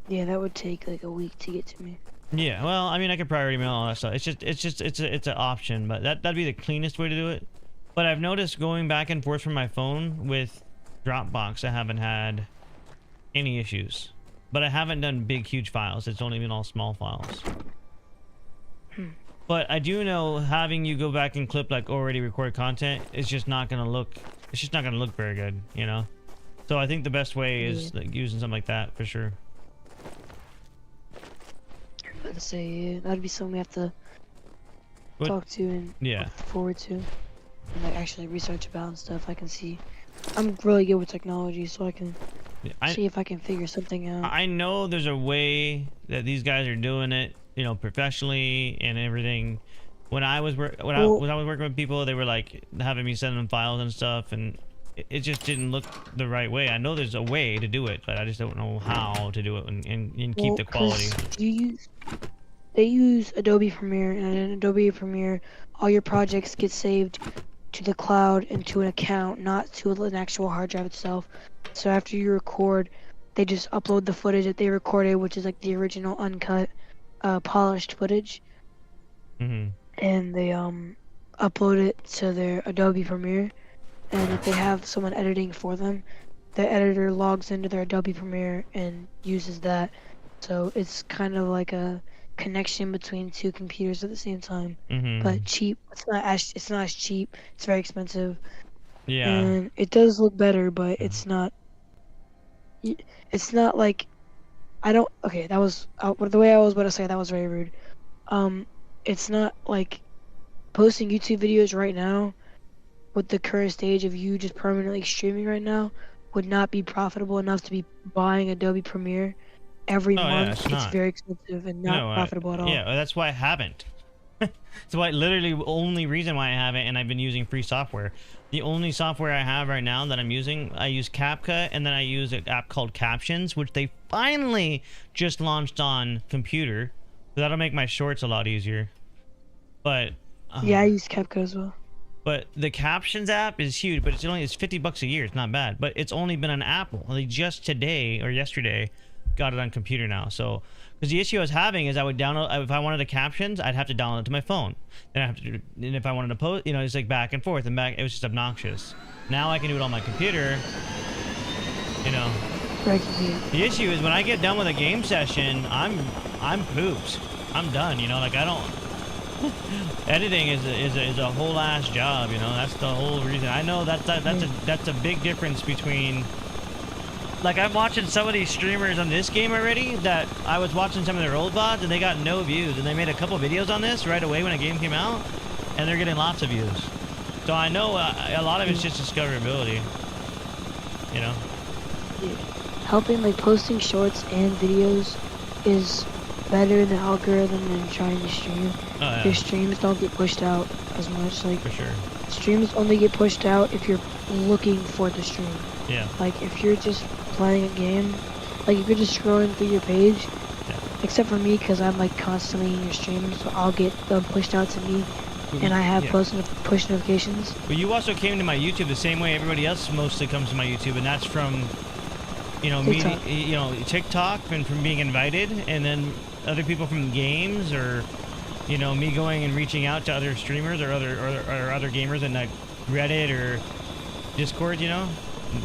Yeah, that would take like a week to get to me. Yeah, well, I mean, I could priority mail all that stuff. It's an option, but that'd be the cleanest way to do it. But I've noticed going back and forth from my phone with Dropbox, I haven't had any issues. But I haven't done big, huge files. It's only been all small files. But I do know having you go back and clip like already recorded content is just not gonna look. It's just not gonna look very good, you know. So I think the best way is like using something like that for sure. I'd say yeah, that'd be something we have to talk to and look forward to, and like actually research about and stuff. I can see. I'm really good with technology, so I can see if I can figure something out. I know there's a way that these guys are doing it, you know, professionally and everything. When I was working with people, they were like having me send them files and stuff, and it just didn't look the right way. I know there's a way to do it, but I just don't know how to do it and keep the quality. They use Adobe Premiere, and in Adobe Premiere, all your projects get saved to the cloud and to an account, not to an actual hard drive itself. So after you record, they just upload the footage that they recorded, which is like the original uncut, polished footage. And they upload it to their Adobe Premiere. And if they have someone editing for them, the editor logs into their Adobe Premiere and uses that. So it's kind of like a connection between two computers at the same time, but cheap. It's not as cheap. It's very expensive. Yeah. And it does look better, but it's not. It's not like, I don't. Okay, that was the way I was about to say that was very rude. It's not like posting YouTube videos right now, with the current stage of you just permanently streaming right now, would not be profitable enough to be buying Adobe Premiere every month. It's very expensive and not profitable at all. Yeah, that's why I haven't. It's why literally only reason why I haven't, and I've been using free software. The only software I have right now that I'm using, I use CapCut, and then I use an app called Captions, which they finally just launched on computer. So that'll make my shorts a lot easier. But yeah, I use CapCut as well. But the Captions app is huge, but it's $50 a year. It's not bad, but it's only been on Apple. They just today or yesterday got it on computer now. So, because the issue I was having is I would download, if I wanted the captions, I'd have to download it to my phone. Then I have to, and if I wanted to post, you know, it's like back and forth and back. It was just obnoxious. Now I can do it on my computer. You know. Right. The issue is when I get done with a game session, I'm pooped. I'm done. You know, like I don't. Editing is a whole ass job. You know, that's the whole reason. I know that's a big difference between. Like, I'm watching some of these streamers on this game already that I was watching some of their old VODs and they got no views. And they made a couple videos on this right away when a game came out. And they're getting lots of views. So I know a lot of it's just discoverability. You know? Yeah. Helping, like, posting shorts and videos is better in the algorithm than trying to stream. Oh, yeah. Your streams don't get pushed out as much. Like, for sure. Streams only get pushed out if you're looking for the stream. Yeah. Like, if you're just playing a game, like if you're just scrolling through your page, yeah. Except for me, because I'm like constantly in your stream, so I'll get them pushed out to me, and I have push notifications. But you also came to my YouTube the same way everybody else mostly comes to my YouTube, and that's from, you know, TikTok. me, you know, TikTok, and from being invited, and then other people from games, or, you know, me going and reaching out to other streamers or other gamers in like Reddit or Discord, you know.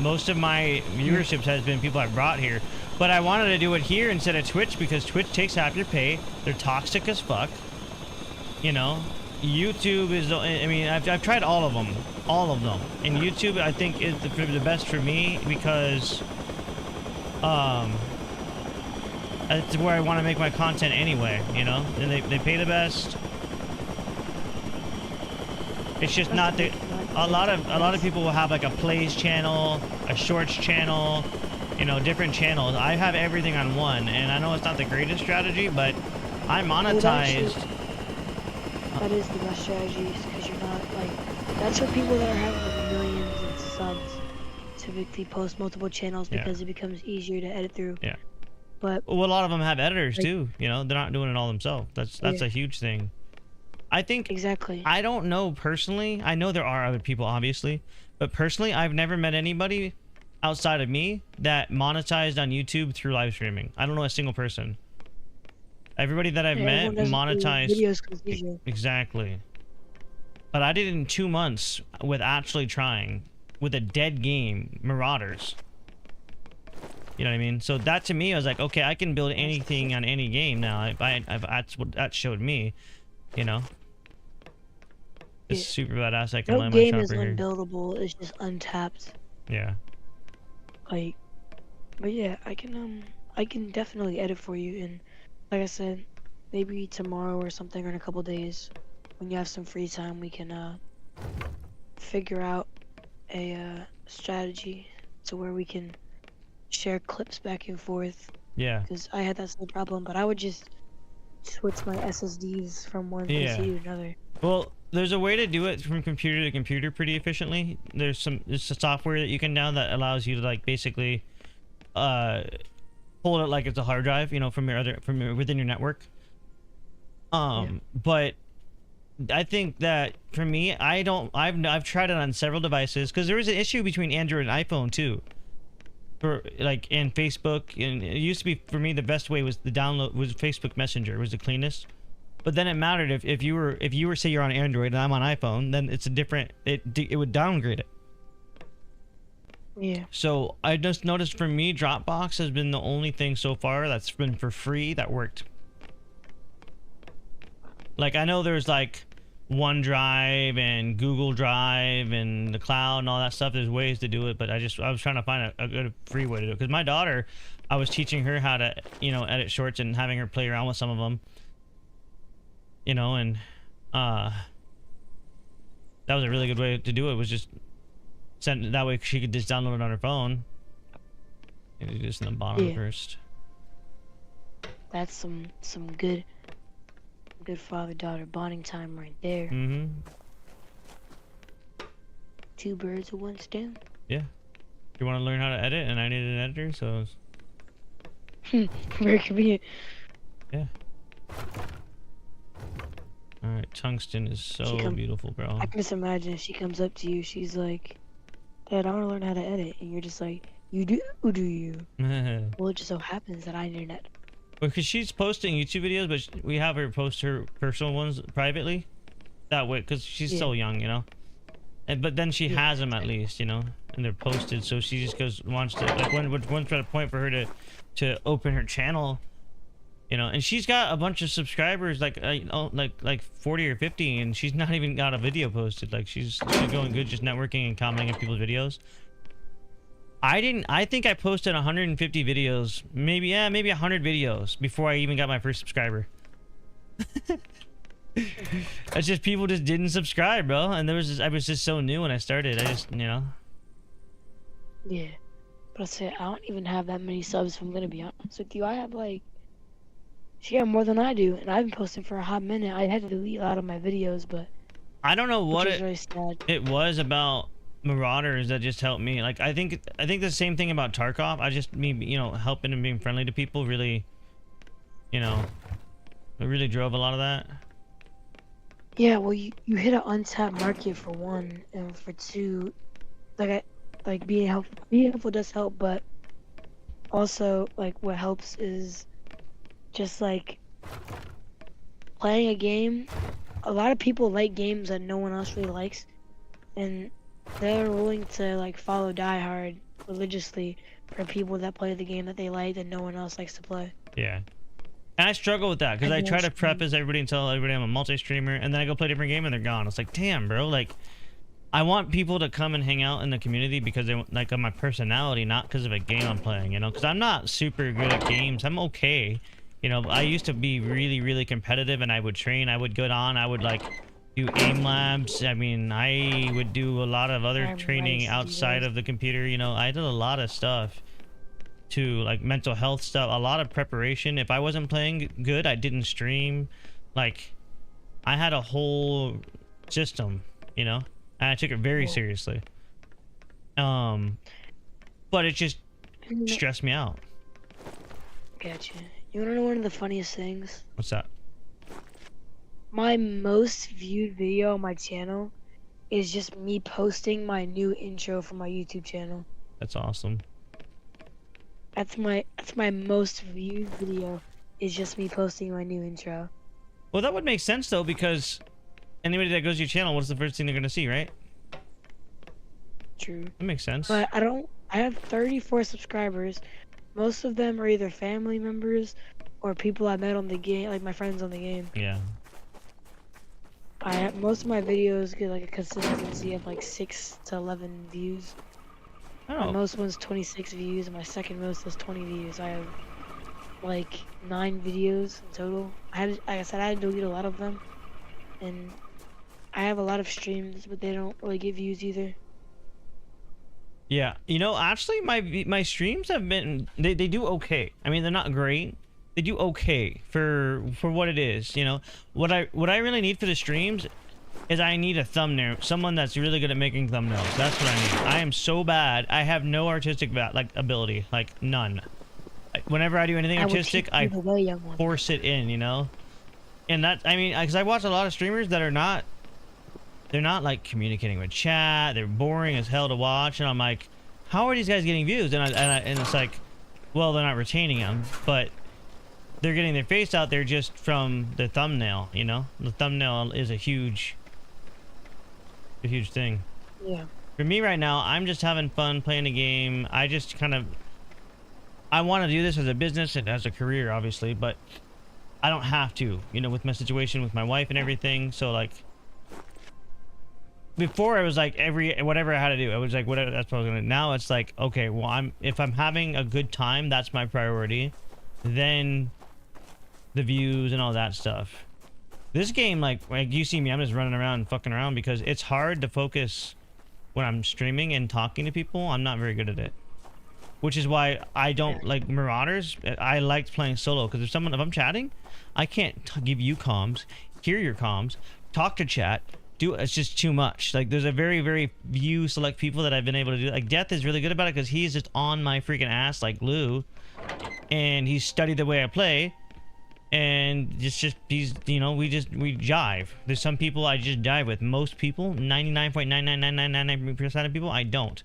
Most of my viewerships has been people I brought here, but I wanted to do it here instead of Twitch because Twitch takes half your pay. They're toxic as fuck. You know, YouTube is. I mean, I've tried all of them, and YouTube I think is the best for me because that's where I want to make my content anyway. You know, and they pay the best. It's just not the. A lot of people will have like a plays channel, a shorts channel, you know, different channels. I have everything on one, and I know it's not the greatest strategy, but I monetized. That is the best strategy because you're not like. That's for people that are having like millions of subs. Typically post multiple channels because it becomes easier to edit through. Yeah. But well, a lot of them have editors too. You know, they're not doing it all themselves. That's a huge thing. I think exactly. I don't know personally. I know there are other people, obviously, but personally, I've never met anybody outside of me that monetized on YouTube through live streaming. I don't know a single person. Everybody that I've met monetized videos. Exactly. But I did it in 2 months with actually trying with a dead game, Marauders. You know what I mean? So that to me, I was like, okay, I can build anything on any game now. That's what that showed me. You know, it's super badass. I can land my game chopper is here. Unbuildable. It's just untapped. Yeah. Like, but yeah, I can definitely edit for you. And like I said, maybe tomorrow or something, or in a couple days, when you have some free time, we can figure out a strategy to where we can share clips back and forth. Yeah. Because I had that same problem, but I would just switch my SSDs from one PC to another. Well, there's a way to do it from computer to computer pretty efficiently. There's a software that you can download that allows you to like basically hold it like it's a hard drive, you know, from within your network. But I think that for me, I've tried it on several devices because there was an issue between Android and iPhone too. For like in Facebook, and it used to be for me the best way was the download was Facebook Messenger was the cleanest, but then it mattered if you were say you're on Android and I'm on iPhone, then it's a different it would downgrade it. Yeah. So I just noticed for me Dropbox has been the only thing so far that's been for free that worked. Like I know there's like OneDrive and Google Drive and the cloud and all that stuff. There's ways to do it, but I was trying to find a good free way to do it because my daughter, I was teaching her how to, you know, edit shorts and having her play around with some of them, you know, and that was a really good way to do it. Was just send it that way she could just download it on her phone. Maybe just in the bottom first. That's some good father-daughter bonding time right there. Mm-hmm. 2 birds with 1 stone. Yeah. You want to learn how to edit, and I need an editor, so. Very convenient. Yeah. All right, tungsten is so beautiful, bro. I can just imagine if she comes up to you, she's like, "Dad, I want to learn how to edit," and you're just like, "You do you?" Well, it just so happens that I need that. Because she's posting YouTube videos, but we have her post her personal ones privately. That way, because she's so young, you know. And but then she has them at least, you know, and they're posted. So she just wants to like when's at a point for her to open her channel, you know. And she's got a bunch of subscribers, like you know, like 40 or 50, and she's not even got a video posted. Like she's going good, just networking and commenting on people's videos. I think I posted 150 videos, maybe 100 videos before I even got my first subscriber. It's just people just didn't subscribe, bro. And I was just so new when I started. I just, you know. Yeah. But I say I don't even have that many subs, if I'm gonna be honest with you. I have like, she got more than I do, and I've been posting for a hot minute. I had to delete a lot of my videos, but I don't know what really it was about Marauders that just helped me. Like I think the same thing about Tarkov. I just you know, helping and being friendly to people really, you know, it really drove a lot of that. Yeah, well, you hit an untapped market for one, and for two, like being helpful does help, but also like what helps is just like playing a game. A lot of people like games that no one else really likes, and they're willing to like follow Die Hard religiously for people that play the game that they like that no one else likes to play. Yeah. And I struggle with that because I try to preface everybody and tell everybody I'm a multi-streamer, and then I go play a different game and they're gone. It's like, damn, bro. Like, I want people to come and hang out in the community because they like of my personality, not because of a game I'm playing, you know? Because I'm not super good at games. I'm okay. You know, I used to be really, really competitive, and I would train. I would go on. I would, like, do aim labs. I mean, I would do a lot of other training outside of the computer. You know, I did a lot of stuff. To like mental health stuff, a lot of preparation. If I wasn't playing good, I didn't stream. Like, I had a whole system, you know, and I took it very seriously. But it just stressed me out. Gotcha. You wanna know one of the funniest things? What's that? My most viewed video on my channel is just me posting my new intro for my YouTube channel. That's awesome. That's my most viewed video, is just me posting my new intro. Well, that would make sense though, because anybody that goes to your channel, what's the first thing they're gonna see, right? True. That makes sense. But I have 34 subscribers. Most of them are either family members or people I met on the game, like my friends on the game. Yeah. Most of my videos get like a consistency of like 6 to 11 views. My most one's 26 views, and my second most is 20 views. I have like 9 videos in total. Like I said, I had to delete a lot of them, and I have a lot of streams, but they don't really get views either. Yeah, you know, actually, my streams have been they do okay. I mean, they're not great. They do okay for what it is. You know, what I really need for the streams is I need a thumbnail, someone that's really good at making thumbnails. That's what I need. I am so bad. I have no artistic ability, like none. Whenever I do anything artistic, I force it in, you know. And that, I mean, because I watch a lot of streamers that are not, they're not like communicating with chat. They're boring as hell to watch, and I'm like, how are these guys getting views? And it's like, well, they're not retaining them, but they're getting their face out there just from the thumbnail, you know. The thumbnail is a huge thing. Yeah. For me right now, I'm just having fun playing a game. I just kind of, I want to do this as a business and as a career, obviously, but I don't have to, you know, with my situation with my wife and everything. So like, before I was like whatever I had to do, I was like whatever, that's what I was gonna. Now it's like, okay, well, if I'm having a good time, that's my priority. Then the views and all that stuff. This game, like you see me, I'm just running around and fucking around because it's hard to focus when I'm streaming and talking to people. I'm not very good at it, which is why I don't like Marauders. I liked playing solo because if I'm chatting, I can't give you comms, hear your comms, talk to chat. It's just too much. Like there's a very, very few select people that I've been able to do. Like Death is really good about it because he's just on my freaking ass like glue, and he's studied the way I play. And he's, you know, we jive. There's some people I just jive with. Most people, 99.99999% of people, I don't.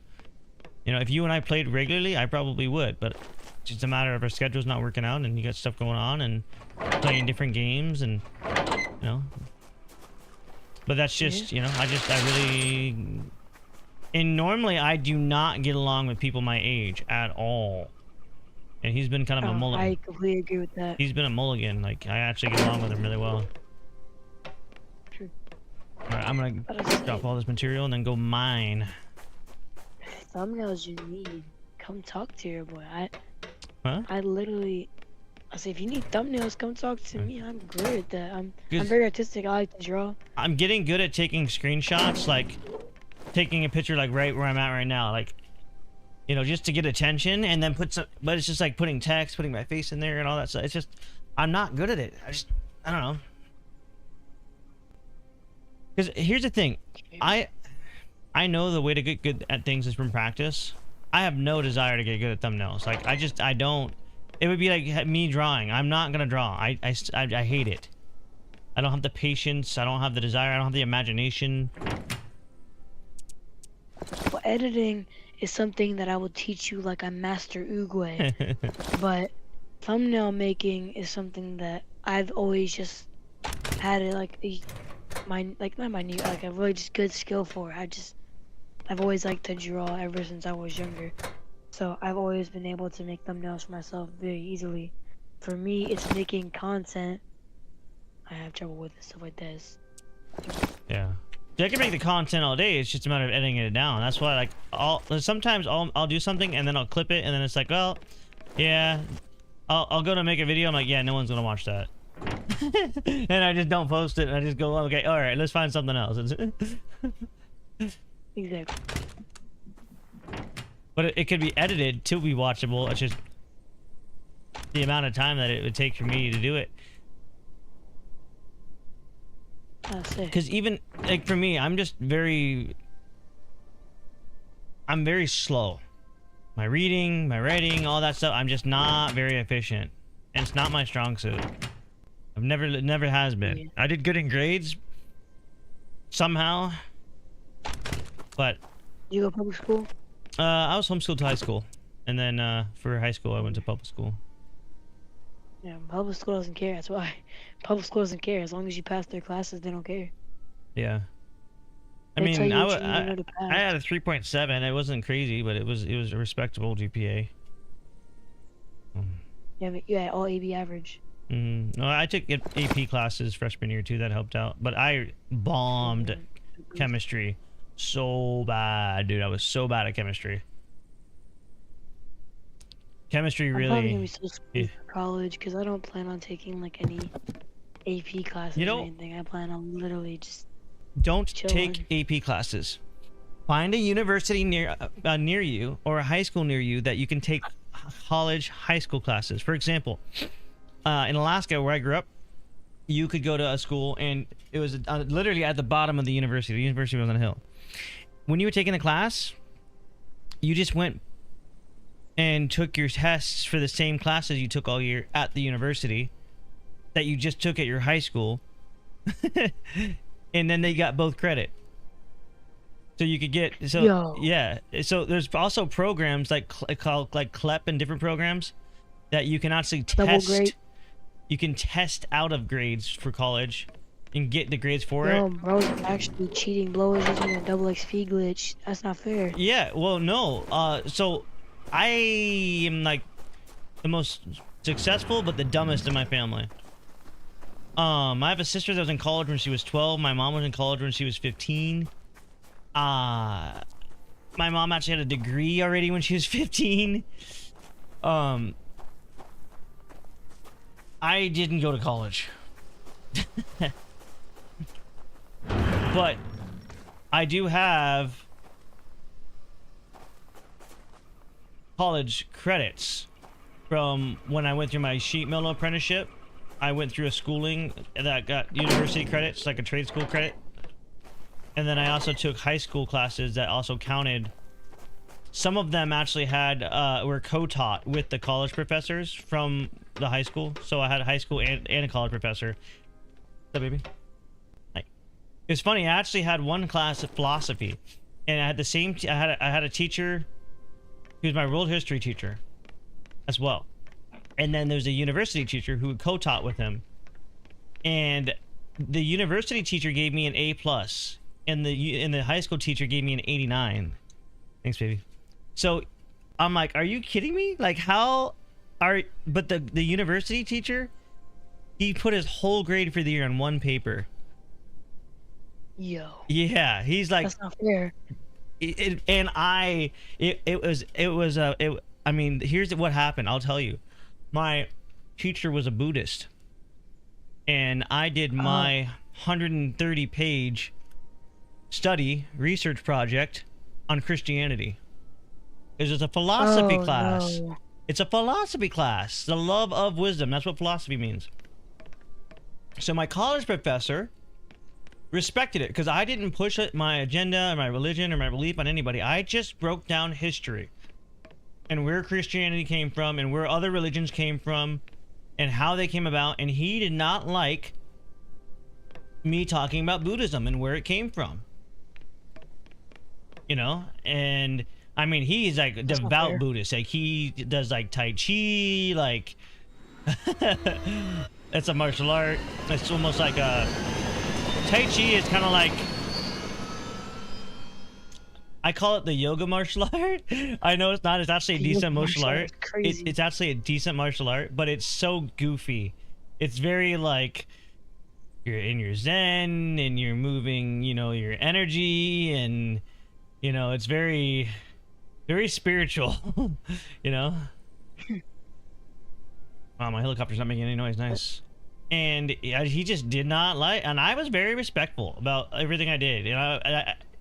You know, if you and I played regularly, I probably would, but it's just a matter of our schedule's not working out, and you got stuff going on, and playing different games, and you know. But that's just, you know, I really... And normally I do not get along with people my age at all. And he's been kind of a mulligan. I completely agree with that. He's been a mulligan. Like, I actually get along with him really well. True. Alright, I'm gonna drop all this material and then go mine. Thumbnails you need. Come talk to your boy. Huh? I literally... I say, if you need thumbnails, come talk to me. I'm great at that. I'm very artistic. I like to draw. I'm getting good at taking screenshots, like taking a picture like right where I'm at right now, like, you know, just to get attention, and then put some. But it's just like putting text, putting my face in there, and all that stuff. It's just, I'm not good at it. I don't know. Because here's the thing, I know the way to get good at things is from practice. I have no desire to get good at thumbnails. Like, I don't. It would be like me drawing. I'm not gonna draw. I hate it. I don't have the patience. I don't have the desire. I don't have the imagination. Well, editing is something that I will teach you like I'm Master Oogway. But thumbnail making is something that I've always just had it like a really just good skill for. I've always liked to draw ever since I was younger. So I've always been able to make thumbnails for myself very easily. For me, it's making content. I have trouble with stuff like this. Yeah. I can make the content all day. It's just a matter of editing it down. That's why, like, sometimes I'll do something and then I'll clip it and then it's like, well, yeah, I'll go to make a video. I'm like, yeah, no one's gonna watch that. And I just don't post it. And I just go, okay, all right, let's find something else. Exactly. But it could be edited to be watchable. It's just the amount of time that it would take for me to do it. Because even, like, for me, I'm very slow. My reading, my writing, all that stuff, I'm just not very efficient. And it's not my strong suit. I've never has been. Yeah. I did good in grades. Somehow. But... You go public school? I was homeschooled to high school. And then, for high school, I went to public school. Yeah, public school doesn't care, that's why. Public school doesn't care. As long as you pass their classes, they don't care. Yeah. I mean, I had a 3.7. It wasn't crazy, but it was a respectable GPA. Yeah, but you had all AB average. No, I took AP classes freshman year too. That helped out. But I bombed chemistry so bad, dude. I was so bad at chemistry. Chemistry really... I'm probably gonna be so screwed for college because I don't plan on taking like any AP classes or anything. I plan on literally just take AP classes. Find a university near you or a high school near you that you can take high school classes. For example, in Alaska where I grew up, you could go to a school and it was literally at the bottom of the university. The university was on a hill. When you were taking the class, you just went and took your tests for the same classes you took all year at the university that you just took at your high school. And then they got both credit. So you could get... Yeah. So there's also programs like CLEP and different programs that you can actually test. You can test out of grades for college and get the grades for it. No, bro's actually cheating. Bro is using a double XP glitch. That's not fair. Yeah, well, no. So I am like the most successful but the dumbest in my family. I have a sister that was in college when she was 12. My mom was in college when she was 15. My mom actually had a degree already when she was 15. I didn't go to college. But I do have college credits from when I went through my sheet metal apprenticeship. I went through a schooling that got university credits, like a trade school credit. And then I also took high school classes that also counted. Some of them actually were co-taught with the college professors from the high school. So I had a high school and a college professor. What's up, baby? Hi. It was funny. I actually had one class of philosophy, and I had the same. I had a teacher. He was my world history teacher, as well. And then there's a university teacher who co-taught with him. And the university teacher gave me an A plus, and the high school teacher gave me an 89. Thanks, baby. So I'm like, are you kidding me? Like, how are? But the university teacher, he put his whole grade for the year on one paper. Yo. Yeah, he's like, that's not fair. I mean, here's what happened. I'll tell you. My teacher was a Buddhist, and I did my 130-page research project on Christianity. It was a philosophy class. No. It's a philosophy class. The love of wisdom. That's what philosophy means. So my college professor respected it because I didn't push my agenda or my religion or my belief on anybody. I just broke down history and where Christianity came from and where other religions came from and how they came about. And he did not like me talking about Buddhism and where it came from. You know? And I mean, he's like a devout Buddhist. Like, he does like Tai Chi, like it's a martial art. It's almost like a Tai Chi is kind of like, I call it the yoga martial art. I know it's not. It's actually a decent martial art. It's actually a decent martial art, but it's so goofy. It's very like you're in your zen and you're moving, you know, your energy, and you know, it's very, very spiritual. You know. Wow, my helicopter's not making any noise. Nice. And he just did not like, and I was very respectful about everything I did. You know,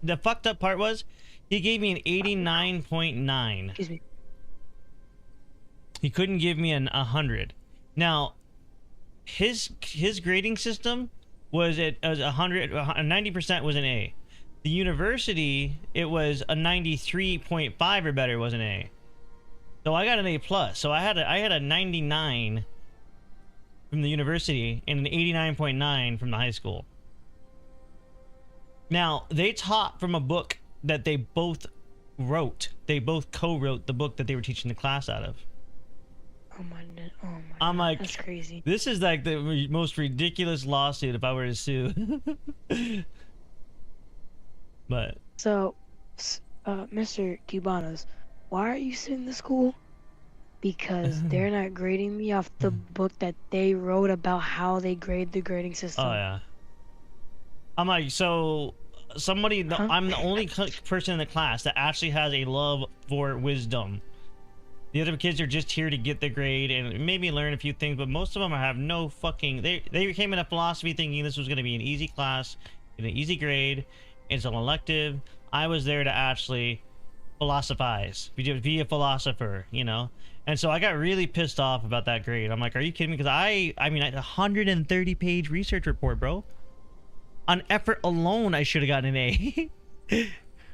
the fucked up part was he gave me an 89.9. Excuse me. He couldn't give me an 100. Now, his grading system was at 100, 90% was an A. The university, it was a 93.5 or better was an A. So I got an A plus. So I had a 99 from the university and an 89.9 from the high school. Now, they taught from a book that they both wrote. They both co-wrote the book that they were teaching the class out of. Oh my I'm God, like, that's crazy. This is like the most ridiculous lawsuit if I were to sue. But so, Mr. Cubanos, why are you suing the school? Because they're not grading me off the book that they wrote about how they grade the grading system. Oh yeah. I'm like, so somebody, Huh? I'm the only person in the class that actually has a love for wisdom. The other kids are just here to get the grade and maybe learn a few things, but most of them have no fucking, they came into philosophy thinking this was going to be an easy class, an easy grade, it's an elective. I was there to actually philosophize, be a philosopher, you know? And so I got really pissed off about that grade. I'm like, are you kidding me? Because I mean, a 130-page research report, bro. On effort alone, I should have gotten an A.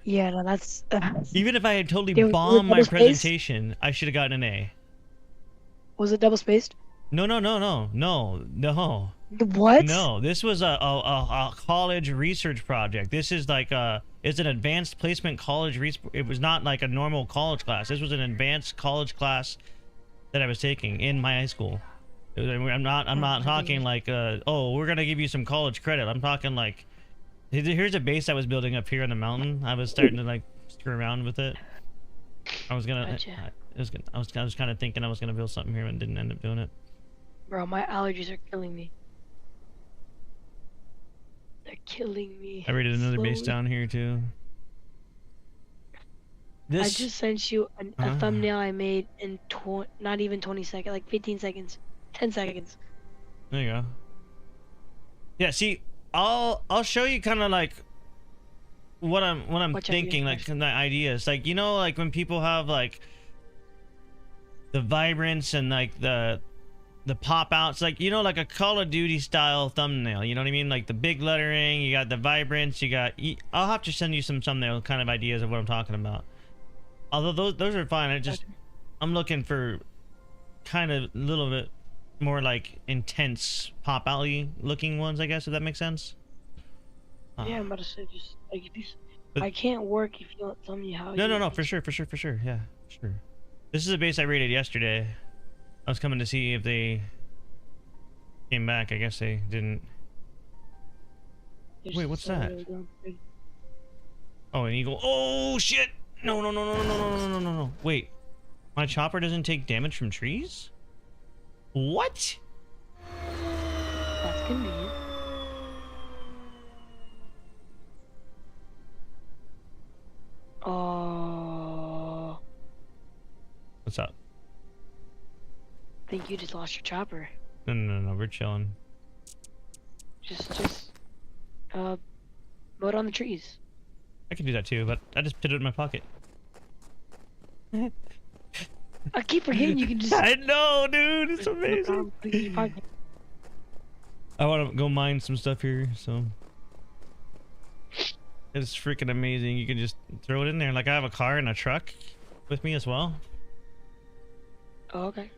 Yeah, no, that's... Even if I had totally Was it bombed my double-spaced? presentation, I should have gotten an A. Was it double-spaced? No. What? No, this was a college research project. This is like it's an advanced placement college research. It was not like a normal college class. This was an advanced college class that I was taking in my high school. I'm not talking like oh, we're gonna give you some college credit. I'm talking like, here's a base I was building up here on the mountain. I was starting to like screw around with it. I was gonna, Gotcha. I was kind of thinking I was gonna build something here and didn't end up doing it. Bro, my allergies are killing me. They're killing me. I rated another base slowly. down here too. I just sent you a Uh-huh. thumbnail I made in not even 20 seconds, like 15 seconds, 10 seconds. There you go. Yeah, see, I'll show you kind of like what I'm Watch out, thinking, you're like the ideas, like, you know, like when people have like the vibrance and like the pop outs, like, you know, like a Call of Duty style thumbnail, you know what I mean? Like the big lettering, you got the vibrance, you got, I'll have to send you some thumbnail kind of ideas of what I'm talking about. Although those are fine. I'm looking for kind of a little bit more like intense pop out-y looking ones, I guess, if that makes sense. Yeah, I'm about to say, just like if you, But- I can't work if you don't tell me how. No, for sure, yeah, sure. This is a base I rated yesterday. I was coming to see if they came back. I guess they didn't. Wait, what's that? Oh, an eagle. Oh, shit! No, no, no, no, no, no, no, no, no, no. Wait. My chopper doesn't take damage from trees? What? That's convenient. Oh. What's up? I think you just lost your chopper. No, no, no, no, we're chilling. Mow on the trees. I can do that too, but I just put it in my pocket. I keep forgetting you can just. I know, dude. It's amazing. I want to go mine some stuff here, so it's freaking amazing. You can just throw it in there. Like I have a car and a truck with me as well. Oh, okay.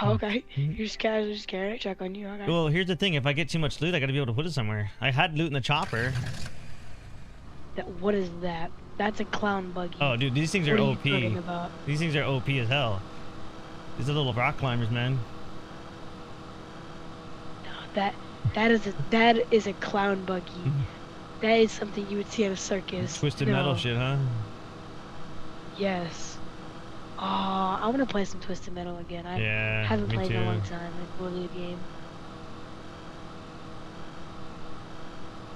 Oh, okay. You're just carrying it. Check on you. Okay. Well, here's the thing. If I get too much loot, I got to be able to put it somewhere. I had loot in the chopper. What is that? That's a clown buggy. Oh, dude, these things are What are you OP. talking about? These things are OP as hell. These are little rock climbers, man. No, that is a clown buggy. That is something you would see at a circus. Twisted metal shit, huh? Yes. Oh, I want to play some Twisted Metal again. I haven't me played in a too. long time. It's really a game.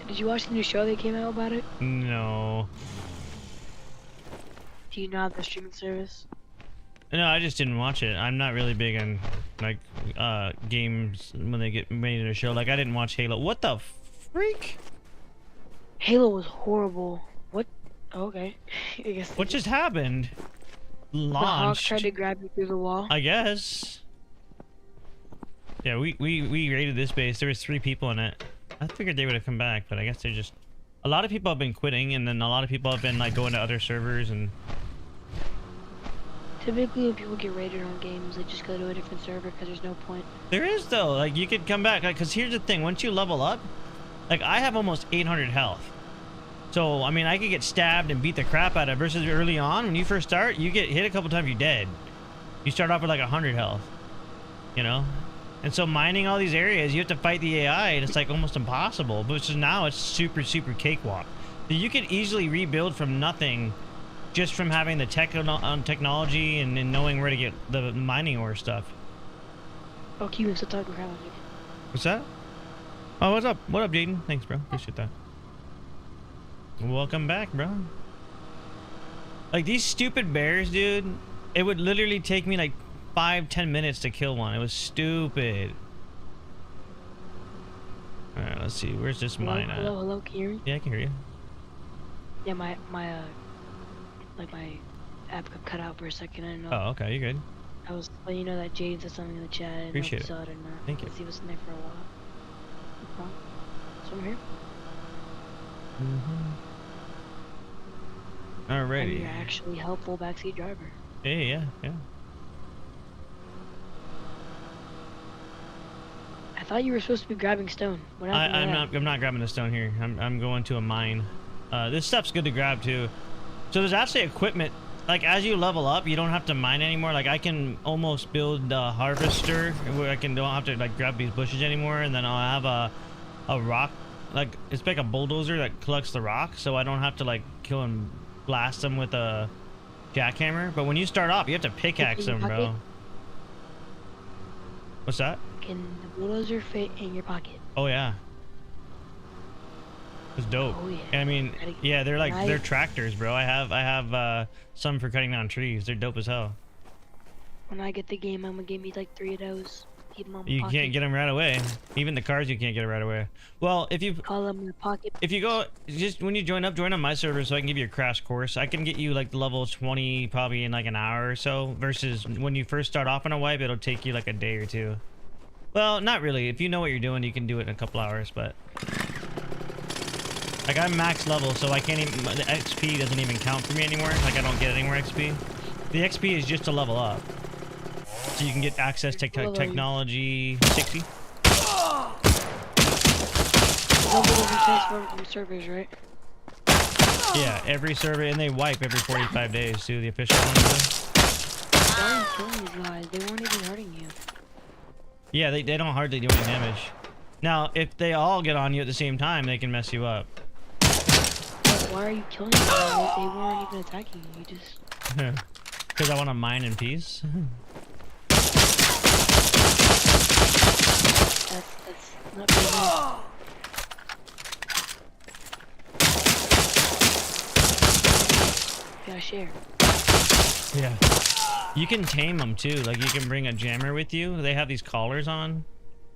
Did you watch the new show that came out about it? No. Do you not have the streaming service? No, I just didn't watch it. I'm not really big on like games when they get made in a show. Like I didn't watch Halo. What the freak? Halo was horrible. What? Okay. I guess. What just happened? The hawk Launched. tried to grab you through the wall. I guess. Yeah, we raided this base. There was 3 people in it. I figured they would have come back, but I guess they're just. A lot of people have been quitting, and then a lot of people have been like going to other servers and. Typically, when people get raided on games, they just go to a different server because there's no point. There is though, like you could come back, like, cause here's the thing: once you level up, like I have almost 800 health. So I mean, I could get stabbed and beat the crap out of. Versus early on, when you first start, you get hit a couple times, you're dead. You start off with like 100 health, you know. And so mining all these areas, you have to fight the AI, and it's like almost impossible. But just now, it's super cakewalk. So you could easily rebuild from nothing, just from having the technology and knowing where to get the mining ore stuff. Oh, Cuban's still talking crap. What's that? Oh, what's up? What up, Jaden? Thanks, bro. Appreciate that. Welcome back, bro. Like these stupid bears, dude. It would literally take me like 5-10 minutes to kill one. It was stupid. All right, let's see. Where's this mine at? Hello, can you hear me? Yeah, I can hear you. Yeah, my app got cut out for a second. I didn't know. Oh, okay, you're good. I was letting you know that Jade said something in the chat. I didn't Appreciate know if you saw it or not. Thank you. He was in there for a while. No problem. So I'm here. Alrighty. And you're actually helpful backseat driver. Hey, yeah. I thought you were supposed to be grabbing stone. What happened to that? I'm not grabbing the stone here. I'm going to a mine. This stuff's good to grab too. So there's actually equipment. Like as you level up, you don't have to mine anymore. Like I can almost build a harvester where I don't have to like grab these bushes anymore, and then I'll have a rock, like it's like a bulldozer that collects the rock, so I don't have to like kill and blast them with a jackhammer. But when you start off, you have to pickaxe them, bro. What's that? Can the bulldozer fit in your pocket? Oh yeah. It's dope. Oh, yeah. I mean, yeah, they're like they're tractors, bro. I have some for cutting down trees. They're dope as hell. When I get the game, I'm gonna give me like 3 of those. Keep them on my You pocket. can't get them right away. Even the cars, you can't get it right away. Well, if you Call them in your pocket. if you go just when you join on my server, so I can give you a crash course. I can get you like level 20 probably in like an hour or so. Versus when you first start off on a wipe, it'll take you like a day or 2. Well, not really. If you know what you're doing, you can do it in a couple hours. But like I'm max level, so I can't even. The XP doesn't even count for me anymore. Like I don't get any more XP. The XP is just to level up, so you can get access to technology 60. Transfer from servers, right? Yeah, every server, and they wipe every 45 days too. The official ones. Why are you killing these guys? They weren't even hurting you. Yeah, they don't hardly do any damage. Now, if they all get on you at the same time, they can mess you up. But why are you killing them? They weren't even attacking you. You just... Because I want to mine in peace. That's not very nice. You gotta share. Yeah. You can tame them too. Like you can bring a jammer with you. They have these collars on,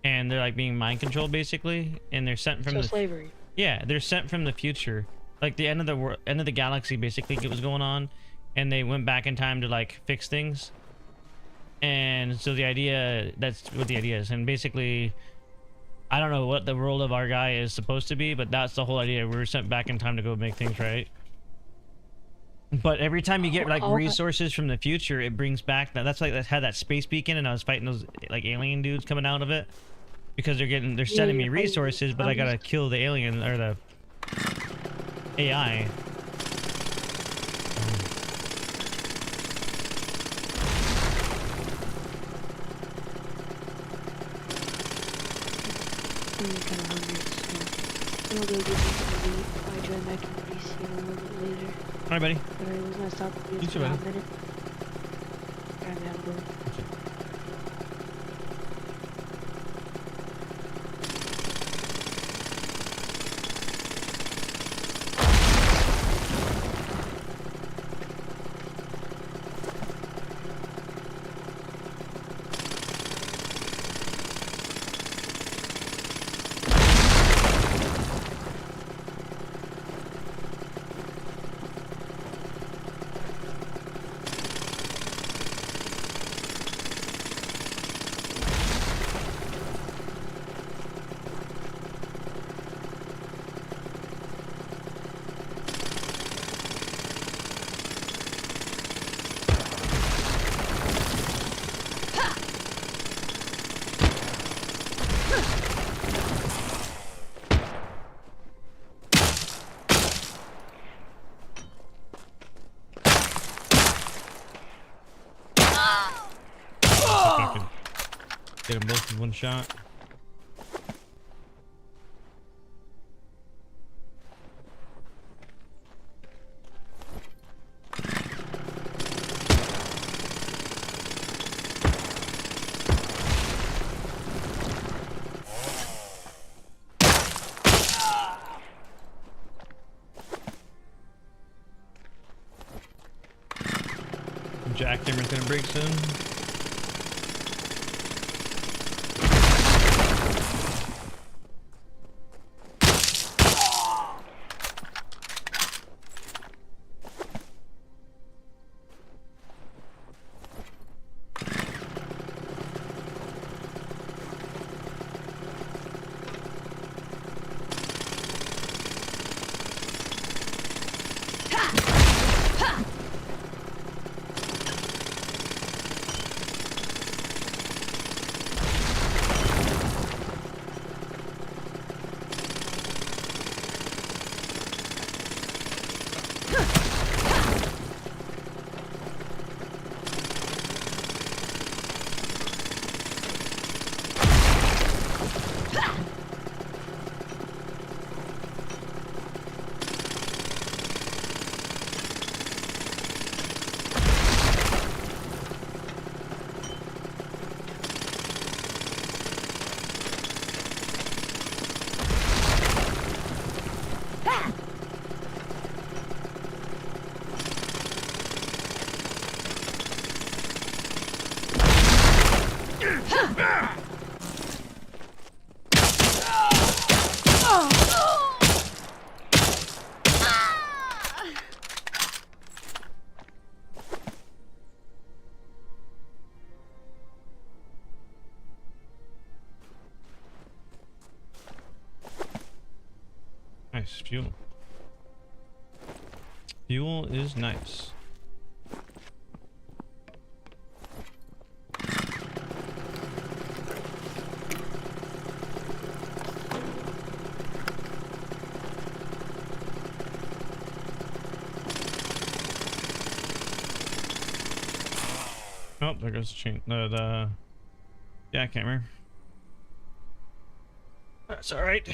and they're like being mind controlled basically, and they're sent from So the slavery. Yeah, they're sent from the future. Like the end of the world, end of the galaxy basically was going on, and they went back in time to like fix things. And so the idea, that's what the idea is. And basically, I don't know what the role of our guy is supposed to be, but that's the whole idea. We were sent back in time to go make things right. But every time you get like resources from the future, it brings back that's like that had that space beacon, and I was fighting those like alien dudes coming out of it because they're sending me resources, but I gotta kill the alien or the AI. I'm kind of hungry, so I'll go get something to eat. I'll join back in the DC a little bit later. Alright, buddy. But I was gonna stop the You video too, for a buddy. minute. Alright, man, I'm going. Get them both in one shot. Jackhammer's gonna break soon. Nice fuel. Fuel is nice. Oh, there goes the chain. The jackhammer. That's all right.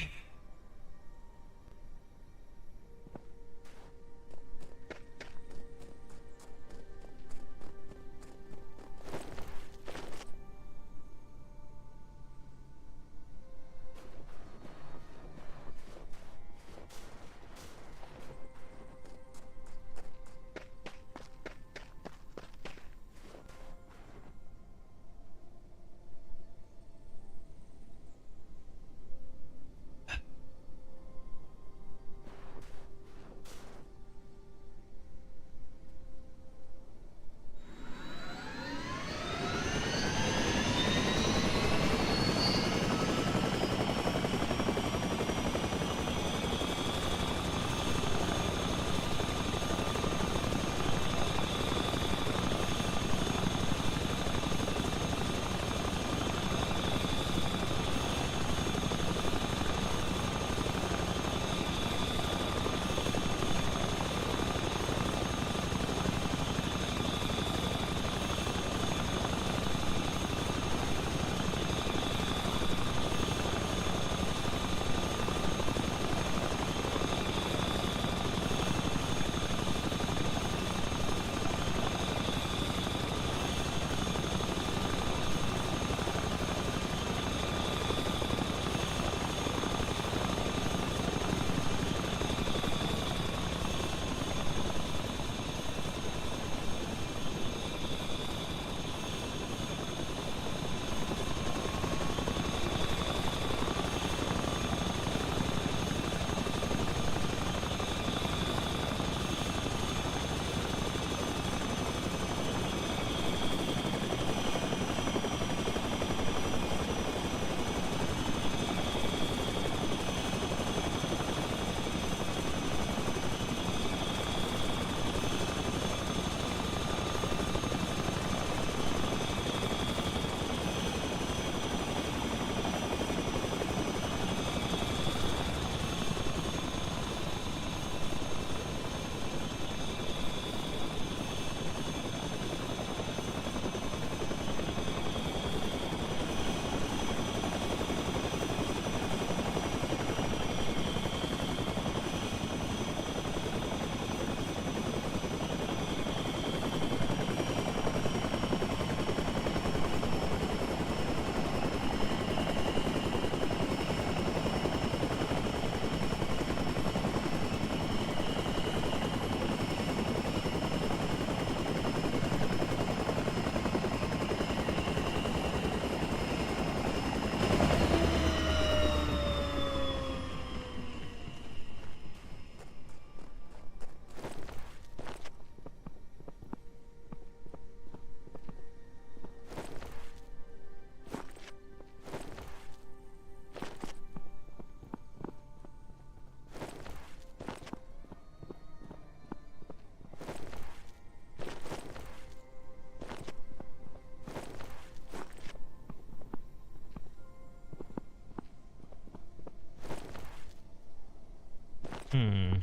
Hmm. How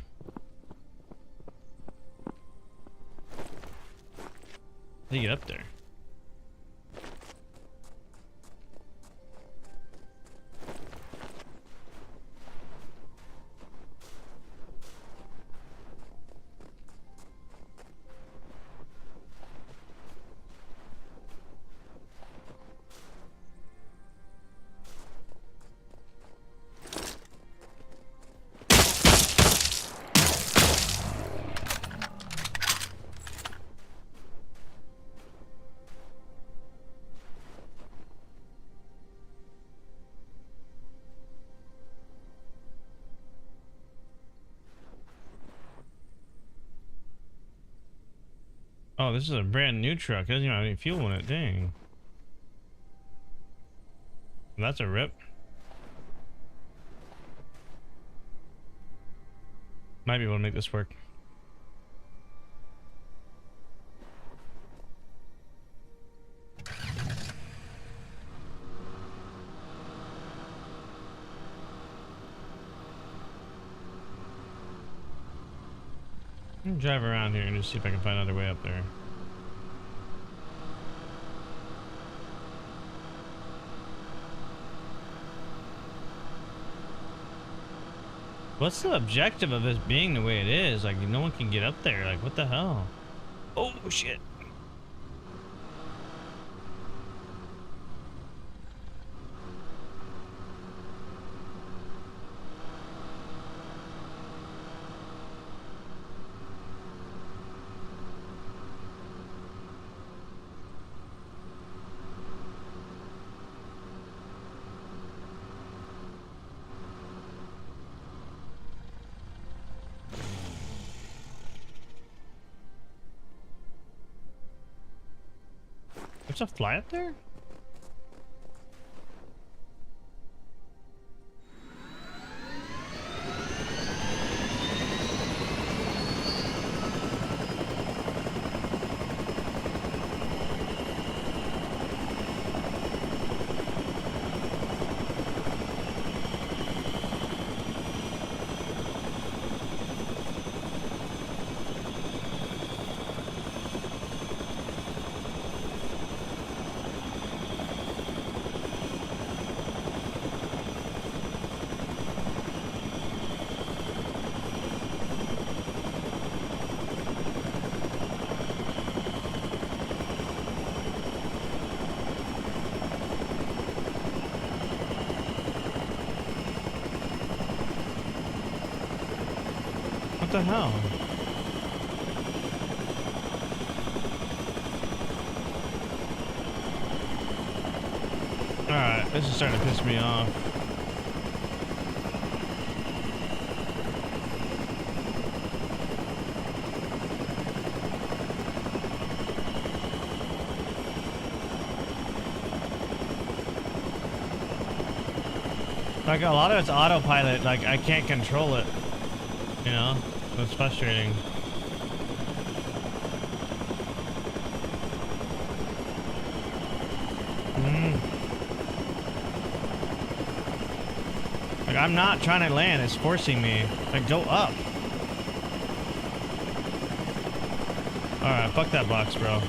do you get up there? Oh, this is a brand new truck. It doesn't even have any fuel in it. Dang. That's a rip. Might be able to make this work. I'm gonna drive around here and just see if I can find another way up there. What's the objective of this being the way it is? Like, no one can get up there. Like, what the hell? Oh, shit. There's a fly up there? What the hell? Alright, this is starting to piss me off. Like, a lot of it's autopilot, like, I can't control it. You know? It's frustrating. Like, I'm not trying to land, it's forcing me. Like, go up. Alright, fuck that box, bro.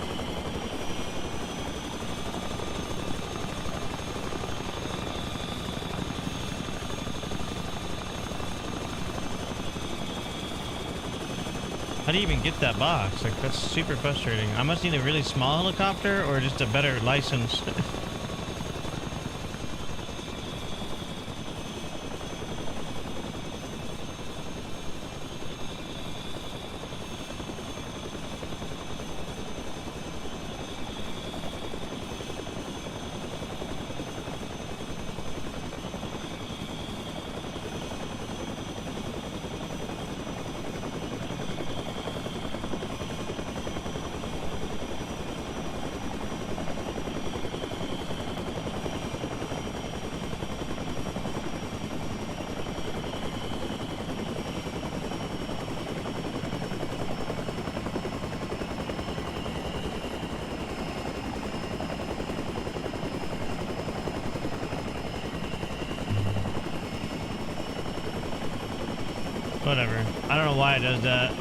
How do you even get that box? Like, that's super frustrating. I must need a really small helicopter or just a better license. Whatever. I don't know why it does that.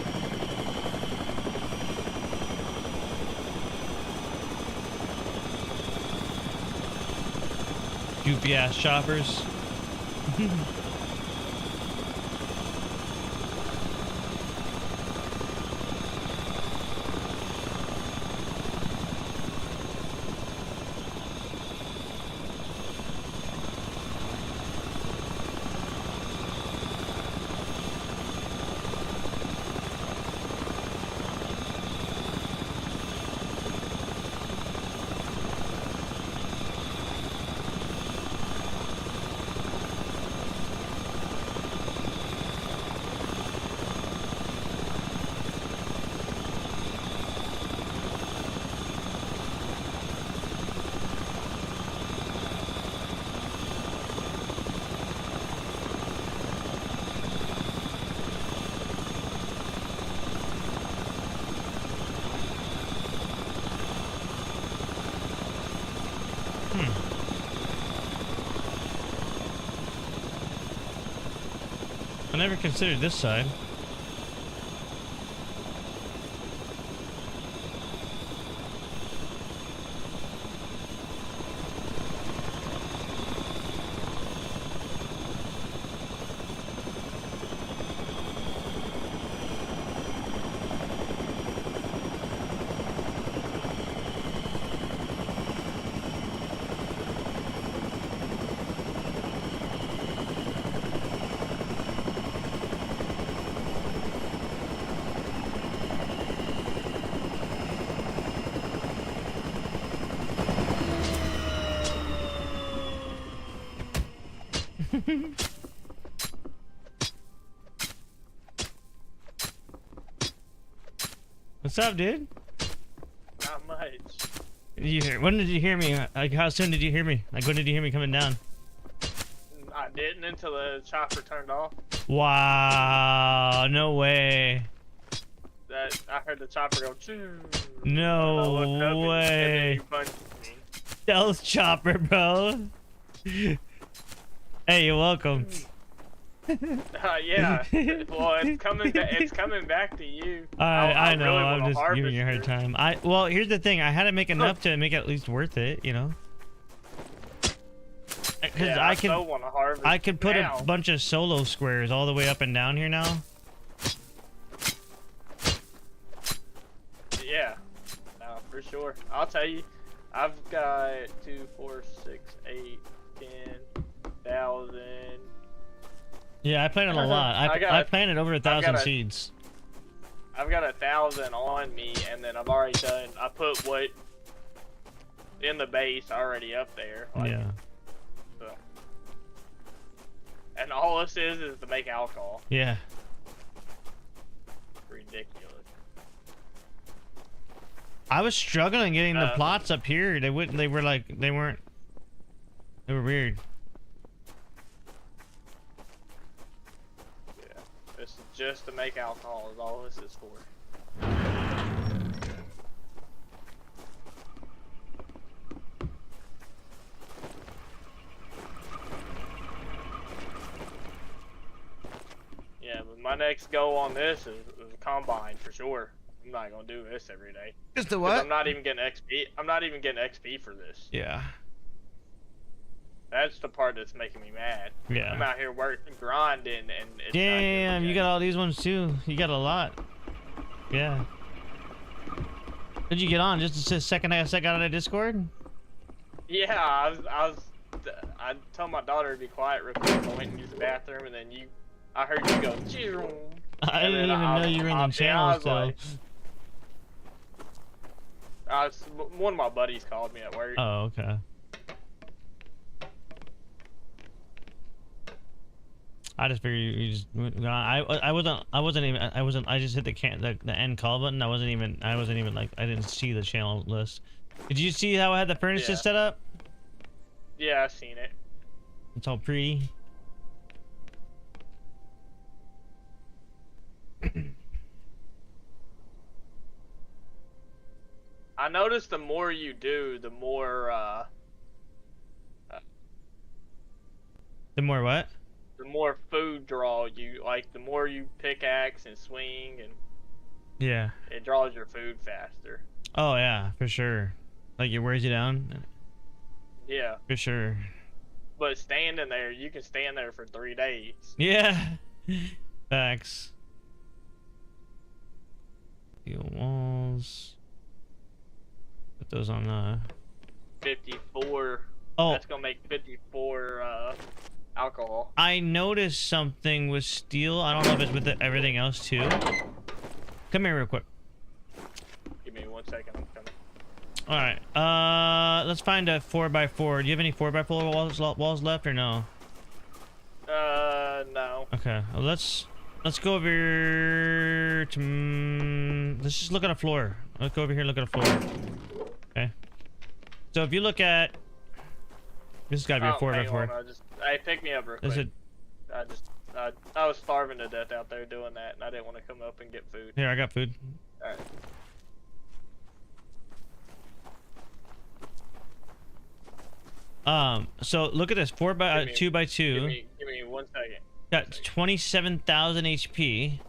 Goofy ass choppers. I never considered this side. What's up, dude? Not much. When did you hear me? Like, how soon did you hear me? Like, when did you hear me coming down? I didn't until the chopper turned off. Wow, no way. That I heard the chopper go. Choo. No way. And then you punched me. Stealth chopper, bro. Hey, you're welcome. Yeah. Well, it's coming. It's coming back to you. I know. Really I'm just giving you a hard harvest time. Well, here's the thing. I had to make enough to make it at least worth it, you know. Because Yeah, I so wanna harvest I could put now. a bunch of solo squares all the way up and down here now. Yeah. No, for sure. I'll tell you. I've got 2, 4, 6, 8, 10,000. Yeah, I planted a lot. I planted over 1,000 seeds. I've got 1,000 on me, and then I've already done. I put what in the base already up there. Like, Yeah. So. And all this is to make alcohol. Yeah. Ridiculous. I was struggling getting the plots up here. They wouldn't. They were like. They weren't. They were weird. Yeah. This is just to make alcohol. Is all this is for. Yeah, but my next goal on this is a combine for sure. I'm not gonna do this every day. Just the 'Cause what? I'm not even getting XP. I'm not even getting XP for this. Yeah. That's the part that's making me mad. Yeah. I'm out here working, grinding, and it's Damn, not you got all these ones too. You got a lot. Yeah. Did you get on just a second I got on a Discord? Yeah, I told my daughter to be quiet real quick. I went and used the bathroom, and then I heard you go. I didn't even know you were in the channel, so. One of my buddies called me at work. Oh, okay. I just figured you just. I just hit the end call button. I wasn't even like, I didn't see the channel list. Did you see how I had the furnaces set up? Yeah, I've seen it. It's all pretty. I noticed the more you do, the more The more what? the more food draw you, like the more you pickaxe and swing, and Yeah. it draws your food faster. Oh yeah, for sure. Like it wears you down. Yeah. For sure. But standing there, you can stand there for 3 days. Yeah. Facts. Steel walls. Put those on 54. Oh. That's gonna make 54 alcohol. I noticed something with steel. I don't know if it's with everything else too. Come here real quick. Give me 1 second, I'm coming. Alright, let's find a 4x4. Do you have any 4x4 walls left or no? No. Okay, well, let's go over here to, let's just look at a floor. Let's go over here and look at a floor. Okay. So if you look at, this has got to be a 4x4. Hey, pick me up real quick. Is it? I was starving to death out there doing that, and I didn't want to come up and get food. Here, I got food. Alright. So look at this, 2x2. Give me 1 second. Got 27,000 HP.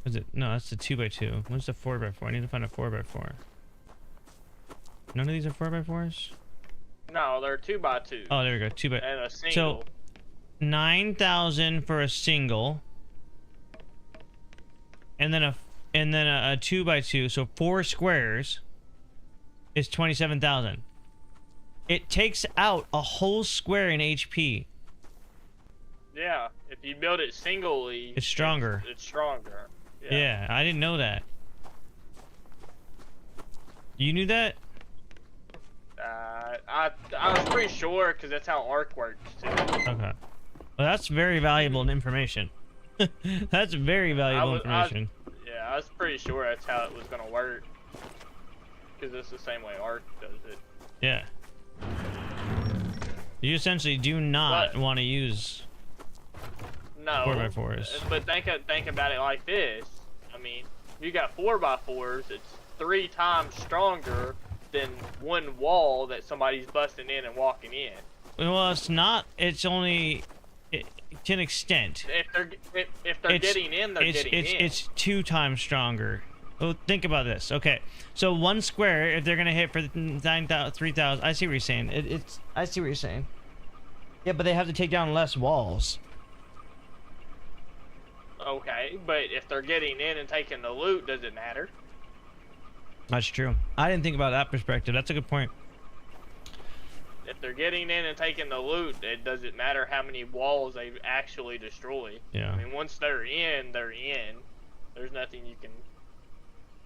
Is it? No, that's the 2x2. What's the 4x4? I need to find a 4x4. None of these are 4x4s? No, they're 2x2. Oh, there we go. 2x. And a single. So 9,000 for a single. And then a 2x2. So 4 squares is 27,000. It takes out a whole square in HP. Yeah, if you build it singly, It's stronger. It's stronger. Yeah, I didn't know that. You knew that? I I was pretty sure because that's how Arc works too. Okay. Well, that's very valuable information. That's very valuable information. Yeah, I was pretty sure that's how it was gonna work. Because it's the same way Arc does it. Yeah. You essentially do not want to use 4x4s. But think about it like this. I mean, you got 4x4s. It's 3 times stronger than one wall that somebody's busting in and walking in. Well, it's not. It's only to an extent. If they're getting in, they're getting in. It's 2 times stronger. Well, think about this. Okay, so 1 square, if they're gonna hit for 9,000, 3,000. I see what you're saying. I see what you're saying. Yeah, but they have to take down less walls. Okay, but if they're getting in and taking the loot, does it matter? That's true. I didn't think about that perspective. That's a good point. If they're getting in and taking the loot, it doesn't matter how many walls they actually destroy. Yeah. I mean, once they're in, they're in. There's nothing you can...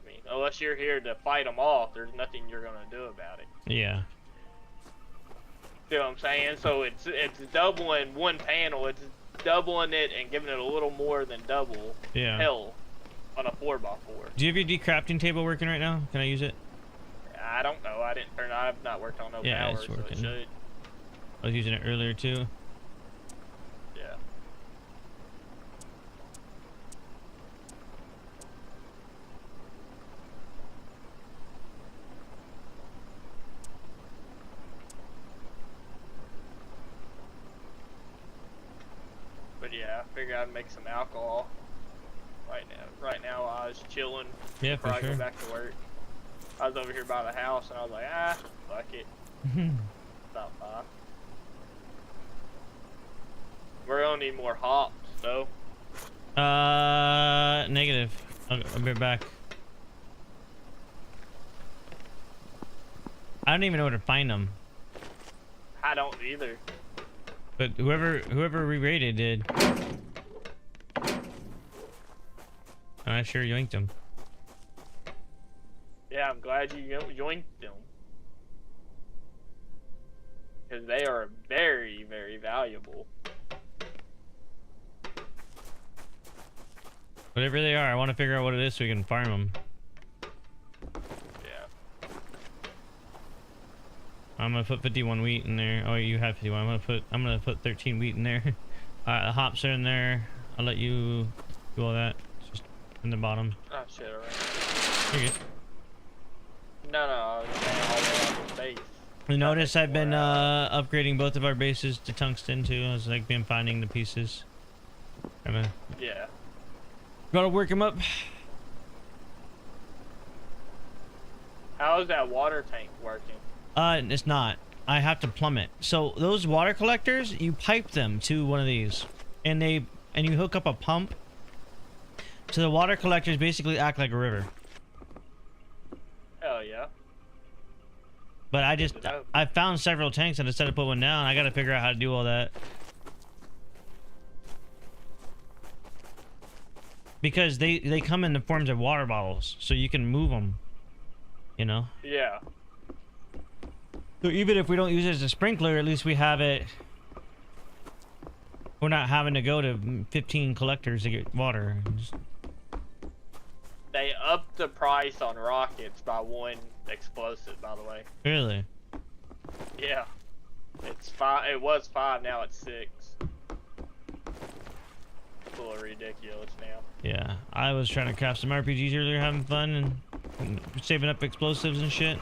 I mean, unless you're here to fight them off, there's nothing you're going to do about it. Yeah. See what I'm saying? So it's doubling one panel. It's doubling it and giving it a little more than double health on a 4x4. Do you have your decrafting table working right now? Can I use it? I don't know. I've not worked on no power, it's working. so it should. I was using it earlier too. Yeah. But yeah, I figured I'd make some alcohol right now while I was chilling. Yeah, for before I sure. go back to work. I was over here by the house and I was like, fuck it. About 5. We're gonna need more hops though. Negative. I'll be back. I don't even know where to find them. I don't either. But whoever re-rated did. And I sure yoinked them. Yeah, I'm glad you yoinked them. Because they are very, very valuable. Whatever they are, I want to figure out what it is so we can farm them. Yeah. I'm gonna put 51 wheat in there. Oh, you have 51. I'm gonna put 13 wheat in there. The hops are in there. I'll let you do all that. It's just in the bottom. Oh shit! Alright. You're good. No, I was saying all the way on the base. You notice I've been upgrading both of our bases to tungsten too. I was like been finding the pieces. Yeah. Gotta work them up. How is that water tank working? It's not. I have to plumb it. So those water collectors, you pipe them to one of these, and you hook up a pump. So the water collectors basically act like a river. Hell yeah. But I found several tanks and instead of put one down, I gotta figure out how to do all that. Because they come in the forms of water bottles, so you can move them. You know? Yeah. So even if we don't use it as a sprinkler, at least we have it. We're not having to go to 15 collectors to get water. They upped the price on rockets by 1 explosive, by the way. Really? Yeah. It's 5. It was 5. Now it's 6. It's a little ridiculous now. Yeah, I was trying to craft some RPGs earlier, having fun and saving up explosives and shit.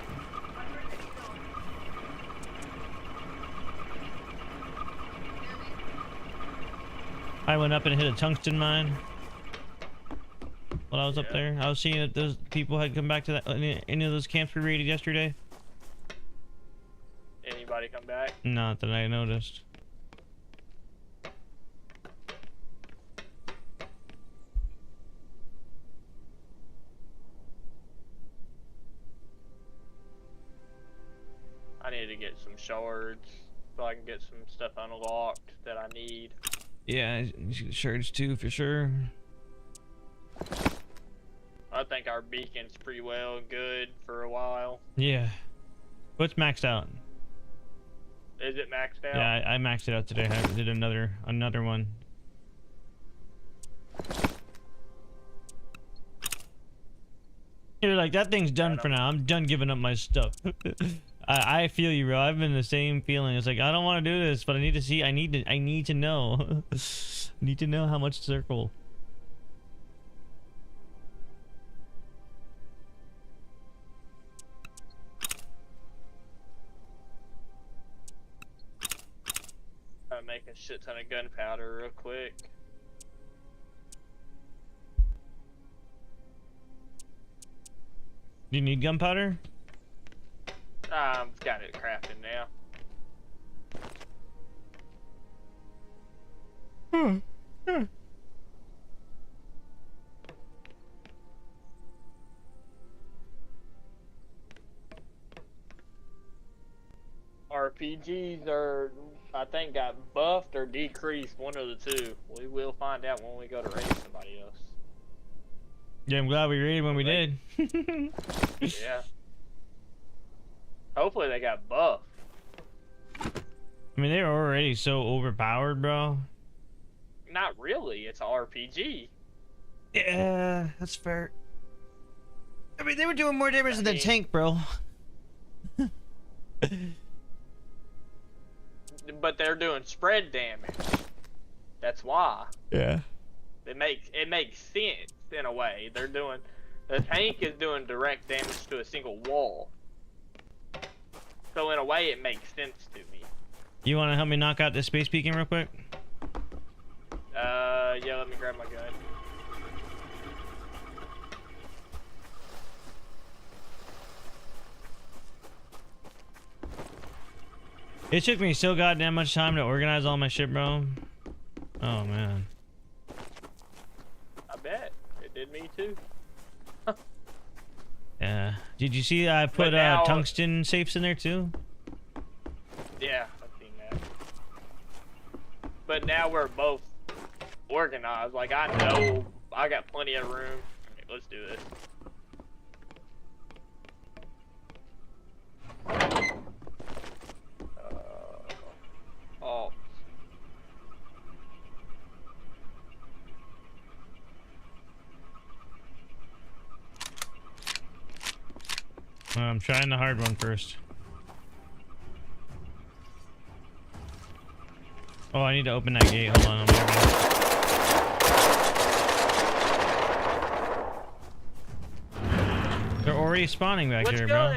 I went up and hit a tungsten mine while I was up there. I was seeing that those people had come back to that. Any of those camps we raided yesterday? Anybody come back? Not that I noticed. I need to get some shards so I can get some stuff unlocked that I need. Yeah, shards too, for sure. I think our beacon's pretty well good for a while. Yeah. What's maxed out? Is it maxed out? Yeah, I maxed it out today. I did another one. You're like, that thing's done for now. I'm done giving up my stuff. I feel you, bro. I've been the same feeling. It's like, I don't want to do this, but I need to see. I need to know. Need to know how much circle. Make a shit ton of gunpowder real quick. Do you need gunpowder? I've got it crafted now. RPGs are, I think, got buffed or decreased, one of the two. We will find out when we go to raid somebody else. Yeah, I'm glad we raided when we did. Yeah. Hopefully they got buffed. I mean, they're already so overpowered, bro. Not really. It's an RPG. Yeah, that's fair. I mean, they were doing more damage than the tank, bro. But they're doing spread damage. That's why. Yeah. It makes sense in a way. The tank is doing direct damage to a single wall. So in a way, it makes sense to me. You want to help me knock out this space beacon real quick? Yeah. Let me grab my gun. It took me so goddamn much time to organize all my shit, bro. Oh man. I bet it did me too. Yeah. Did you see I put now, tungsten safes in there too? Yeah, I've seen that. But now we're both organized. Like, I know I got plenty of room. Okay, let's do this. Oh. I'm trying the hard one first. Oh, I need to open that gate. Hold on. I'm They're already spawning back here, bro.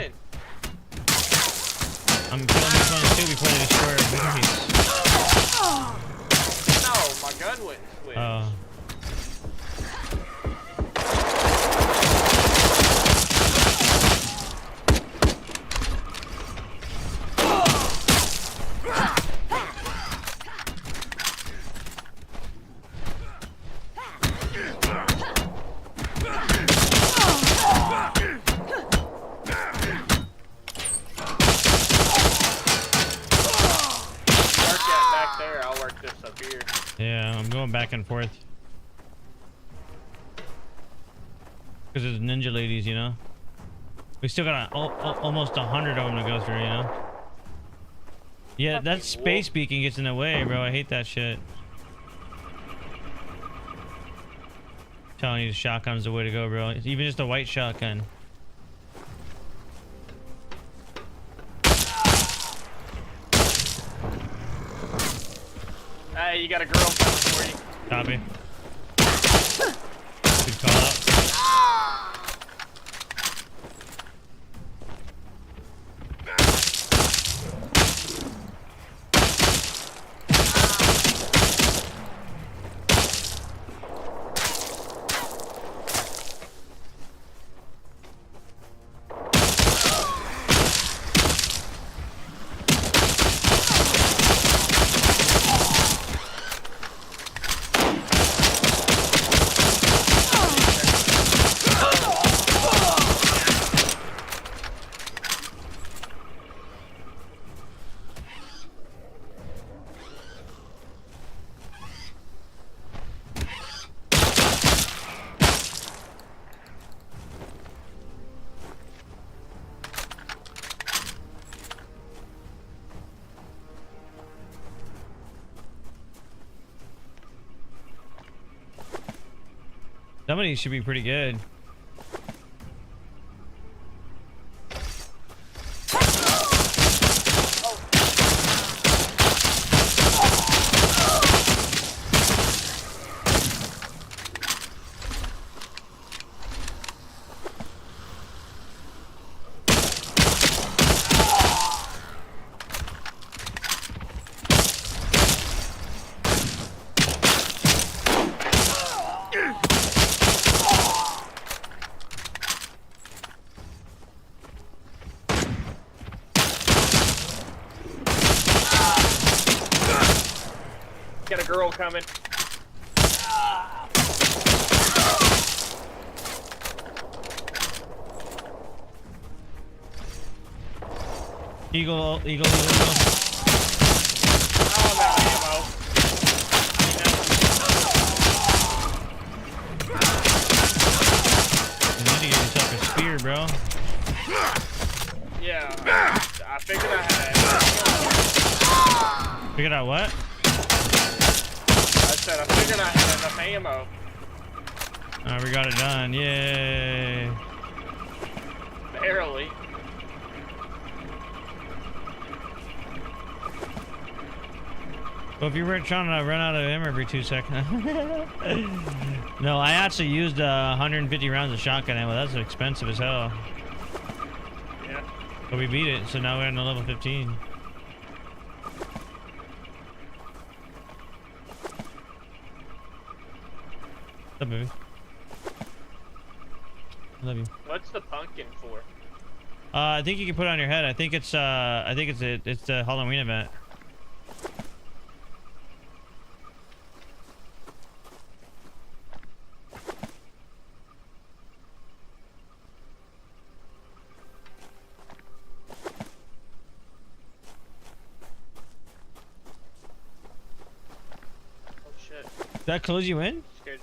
I'm killing these ones too before they destroy our base. No, my gun went switch. Oh. Yeah, I'm going back and forth. Because there's ninja ladies, you know? We still got almost 100 of them to go through, you know? Yeah, that space beacon gets in the way, bro. I hate that shit. Telling you the shotgun's the way to go, bro. Even just a white shotgun. Hey, you got a girl coming for you. Copy. Good call out. Some of these should be pretty good. Got a girl coming. Eagle. Oh, I'm out of ammo. You need to get yourself a spear, bro. Yeah, I figured I had it. Figured out what? I figured I had enough ammo. We got it done. Yay. Barely. Well, if you were trying to run out of ammo every 2 seconds. No, I actually used 150 rounds of shotgun ammo. That's expensive as hell. Yeah. But we beat it, so now we're on the level 15. What's up, baby? I love you. What's the pumpkin for? I think you can put it on your head. I think it's it's the Halloween event. Oh shit. Did that close you in? Scared.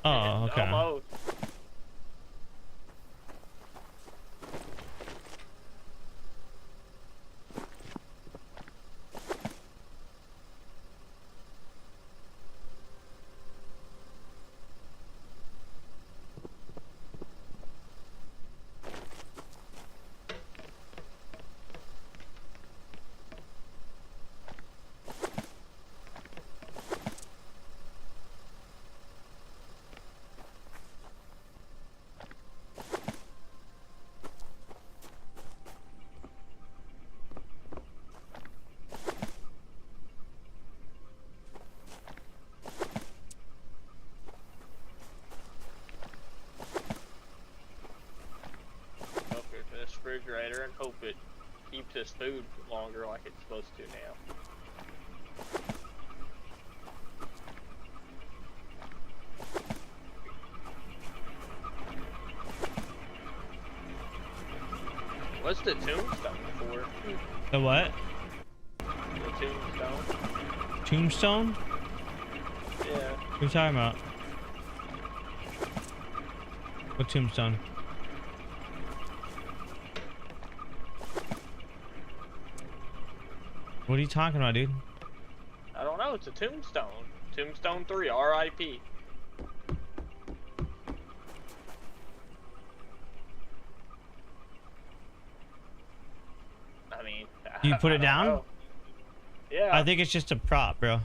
Oh, okay. Almost. Refrigerator and hope it keeps this food longer like it's supposed to now. What's the tombstone for? The what? The tombstone? Tombstone? Yeah. What are you talking about? What tombstone? What are you talking about, dude? I don't know, it's a tombstone. Tombstone 3, R.I.P. I mean... Do you put it down? Know. Yeah. I think it's just a prop, bro.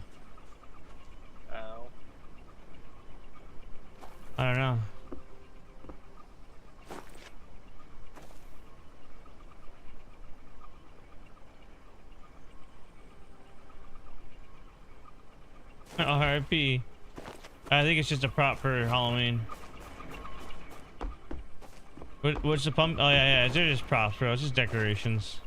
Oh. I don't know. RIP. I think it's just a prop for Halloween. What's the pump? Oh yeah, they're just props, bro. It's just decorations.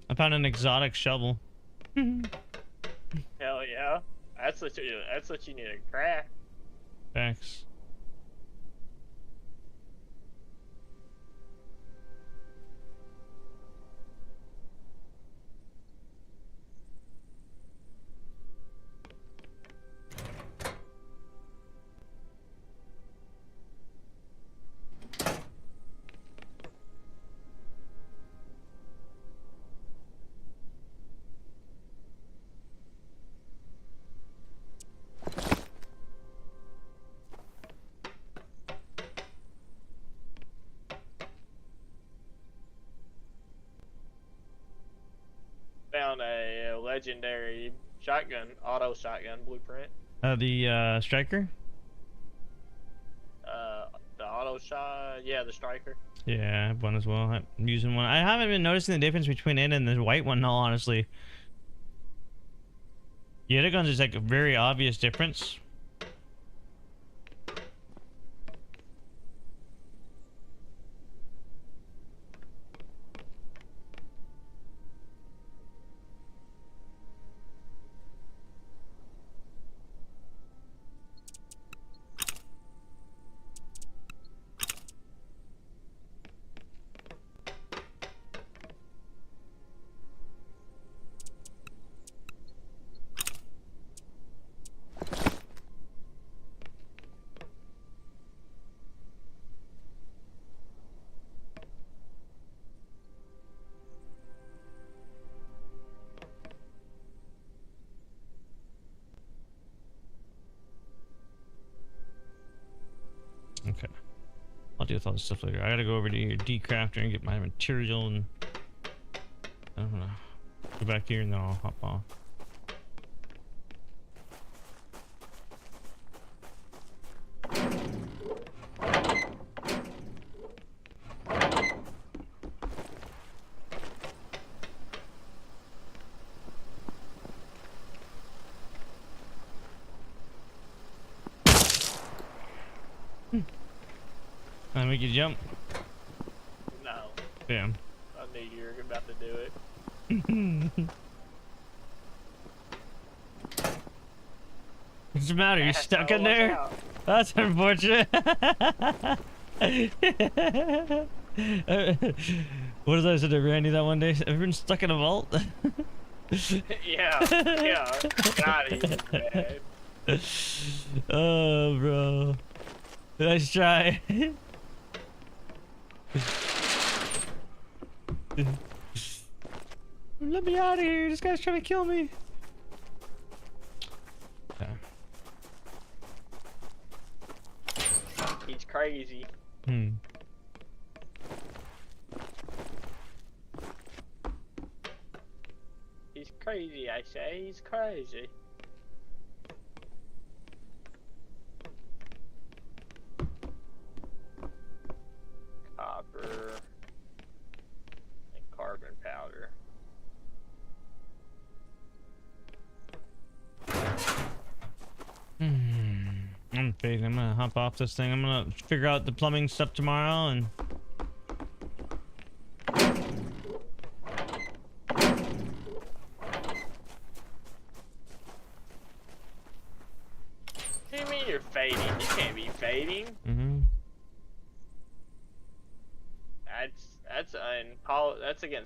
I found an exotic shovel. Hell That's what you need to craft. Thanks. Found a legendary shotgun, auto shotgun blueprint. The striker? The auto shot, yeah, the striker. Yeah, I have one as well. I'm using one. I haven't been noticing the difference between it and the white one, no, honestly. The other guns is like a very obvious difference. Okay. I'll deal with all this stuff later. I gotta go over to your decrafter and get my material and I don't know. Go back here and then I'll hop off. Can I make you jump? No. Damn. I knew you were about to do it. What's the matter? You stuck in Watch there? out. That's unfortunate. What did I say to Randy that one day? Ever been stuck in a vault? yeah. God, he was bad. Oh, bro. Nice try. Let me out of here. This guy's trying to kill me. Okay. He's crazy. He's crazy, I say. He's crazy. Copper and carbon powder. I'm fading. I'm gonna hop off this thing. I'm gonna figure out the plumbing stuff tomorrow and What do you mean you're fading? You can't be fading. That's against